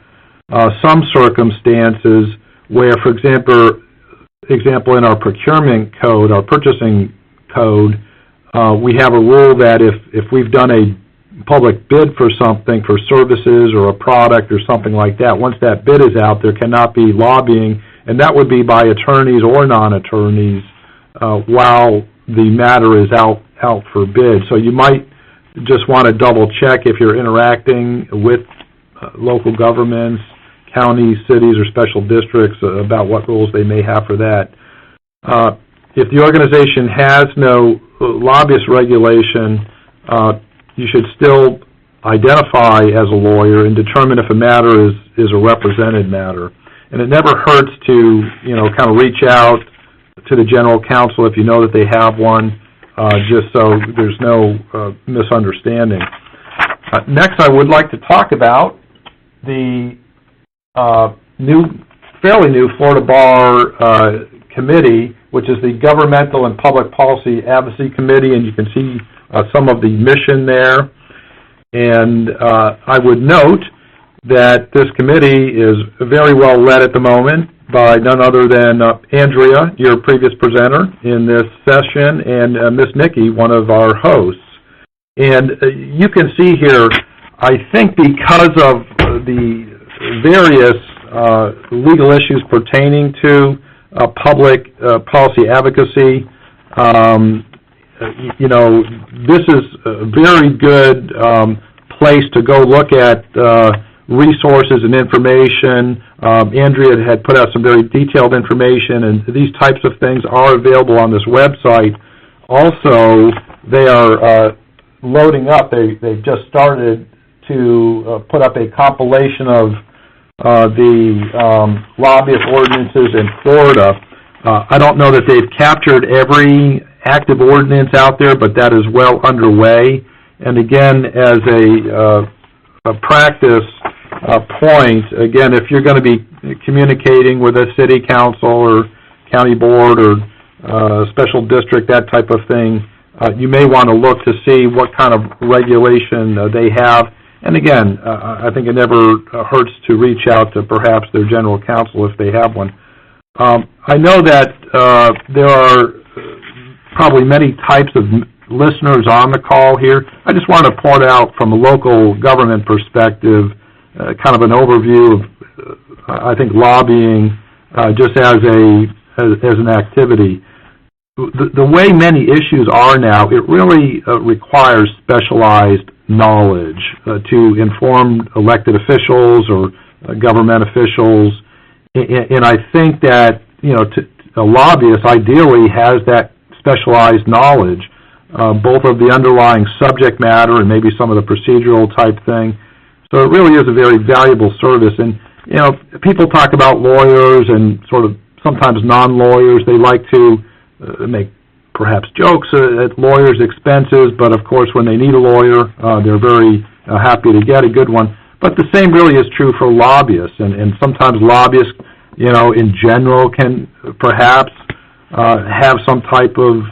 some circumstances where, for example, in our procurement code, our purchasing code, we have a rule that if we've done a public bid for something, for services or a product or something like that, once that bid is out, there cannot be lobbying, and that would be by attorneys or non-attorneys while the matter is out for bid. So you might just want to double check if you're interacting with local governments, counties, cities, or special districts about what rules they may have for that. If the organization has no lobbyist regulation, you should still identify as a lawyer and determine if a matter is a represented matter. And it never hurts to, kind of reach out to the general counsel if you know that they have one, just so there's no misunderstanding. Next, I would like to talk about the fairly new Florida Bar Committee, which is the Governmental and Public Policy Advocacy Committee, and you can see some of the mission there. And I would note that this committee is very well led at the moment by none other than Andrea, your previous presenter in this session, and Miss Nikki, one of our hosts. And you can see here, I think because of the various legal issues pertaining to public policy advocacy, this is a very good place to go look at resources and information. Andrea had put out some very detailed information, and these types of things are available on this website. Also, they are loading up. They've just started to put up a compilation of the lobbyist ordinances in Florida. I don't know that they've captured every active ordinance out there, but that is well underway. And again, as a practice point, again, if you're going to be communicating with a city council or county board or special district, that type of thing, you may want to look to see what kind of regulation they have. And again, I think it never hurts to reach out to perhaps their general counsel if they have one. I know that there are probably many types of listeners on the call here. I just want to point out from a local government perspective, kind of an overview of, I think, lobbying just as an activity. The way many issues are now, it really requires specialized knowledge to inform elected officials or government officials, and I think that a lobbyist ideally has that specialized knowledge, both of the underlying subject matter and maybe some of the procedural type thing. So it really is a very valuable service. And people talk about lawyers and sort of sometimes non-lawyers. They like to make perhaps jokes at lawyers' expenses, but of course when they need a lawyer, they're very happy to get a good one. But the same really is true for lobbyists, and sometimes lobbyists, in general can perhaps have some type of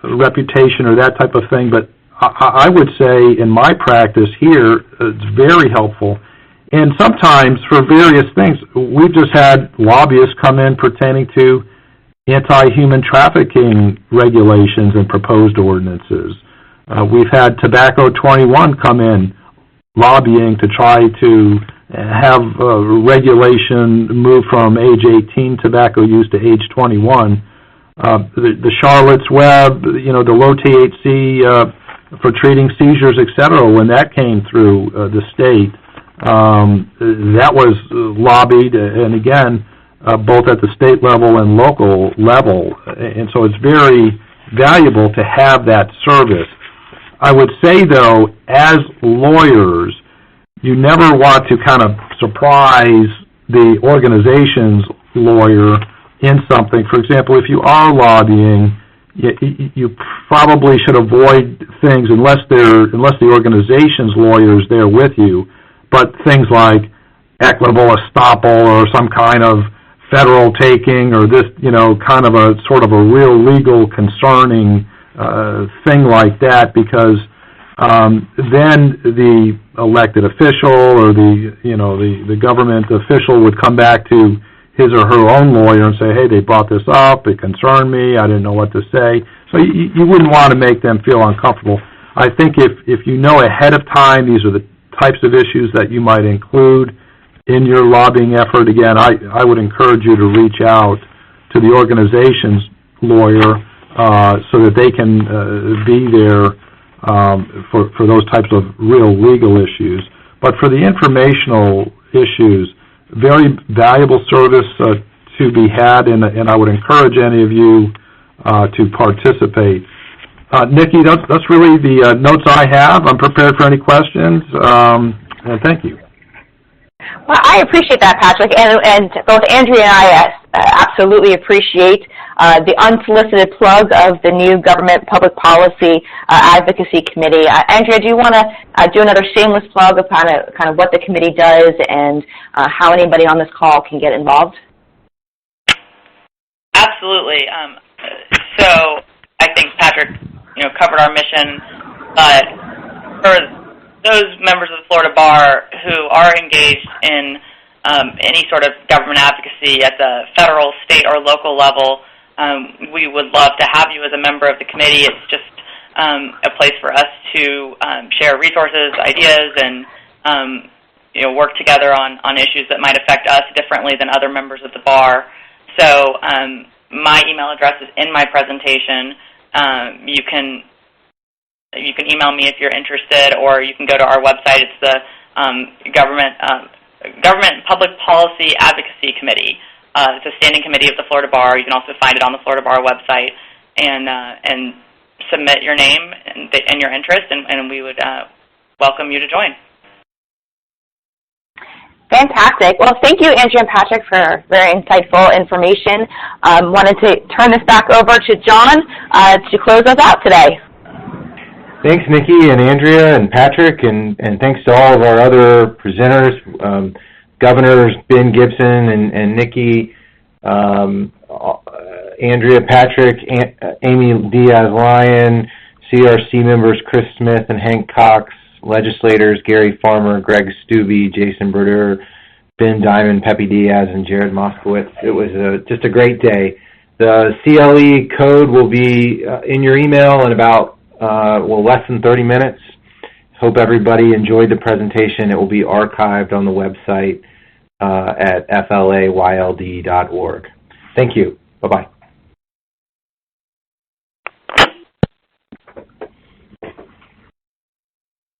reputation or that type of thing, but I would say in my practice here, it's very helpful. And sometimes for various things, we've just had lobbyists come in pertaining to anti-human trafficking regulations and proposed ordinances. We've had Tobacco 21 come in lobbying to try to have regulation move from age 18 tobacco use to age 21. The Charlotte's Web, the low THC for treating seizures, etc., when that came through the state, that was lobbied, and again, both at the state level and local level, and so it's very valuable to have that service. I would say, though, as lawyers, you never want to kind of surprise the organization's lawyer in something. For example, if you are lobbying, you probably should avoid things unless the organization's lawyer is there with you, but things like equitable estoppel or some kind of federal taking or this, kind of a sort of a real legal concerning thing like that, because then the elected official or the government official would come back to his or her own lawyer and say, hey, they brought this up, it concerned me, I didn't know what to say. So you wouldn't want to make them feel uncomfortable. I think if you know ahead of time these are the types of issues that you might include in your lobbying effort, again, I would encourage you to reach out to the organization's lawyer so that they can be there for those types of real legal issues. But for the informational issues, very valuable service to be had, and I would encourage any of you to participate. Nikki, that's really the notes I have. I'm prepared for any questions, and thank you. Well, I appreciate that, Patrick, and both Andrea and I absolutely appreciate the unsolicited plug of the new Government Public Policy Advocacy Committee. Andrea, do you want to do another shameless plug of kind of what the committee does and how anybody on this call can get involved? Absolutely. So I think Patrick, covered our mission, but for those members of the Florida Bar who are engaged in any sort of government advocacy at the federal, state, or local level, we would love to have you as a member of the committee. It's just a place for us to share resources, ideas, and work together on issues that might affect us differently than other members of the bar. So my email address is in my presentation. You can email me if you're interested, or you can go to our website. It's the Government Public Policy Advocacy Committee. It's a standing committee of the Florida Bar. You can also find it on the Florida Bar website, and submit your name and your interest, and we would welcome you to join. Fantastic. Well, thank you, Andrea and Patrick, for very insightful information. Wanted to turn this back over to John to close us out today. Thanks, Nikki and Andrea and Patrick, and thanks to all of our other presenters, Governors Ben Gibson and Nikki, Andrea, Patrick, Amy Diaz-Lyon, CRC members Chris Smith and Hank Cox, legislators Gary Farmer, Greg Stubbe, Jason Brodeur, Ben Diamond, Pepe Diaz, and Jared Moskowitz. It was just a great day. The CLE code will be in your email in about less than 30 minutes. Hope everybody enjoyed the presentation. It will be archived on the website at flayld.org. Thank you. Bye-bye.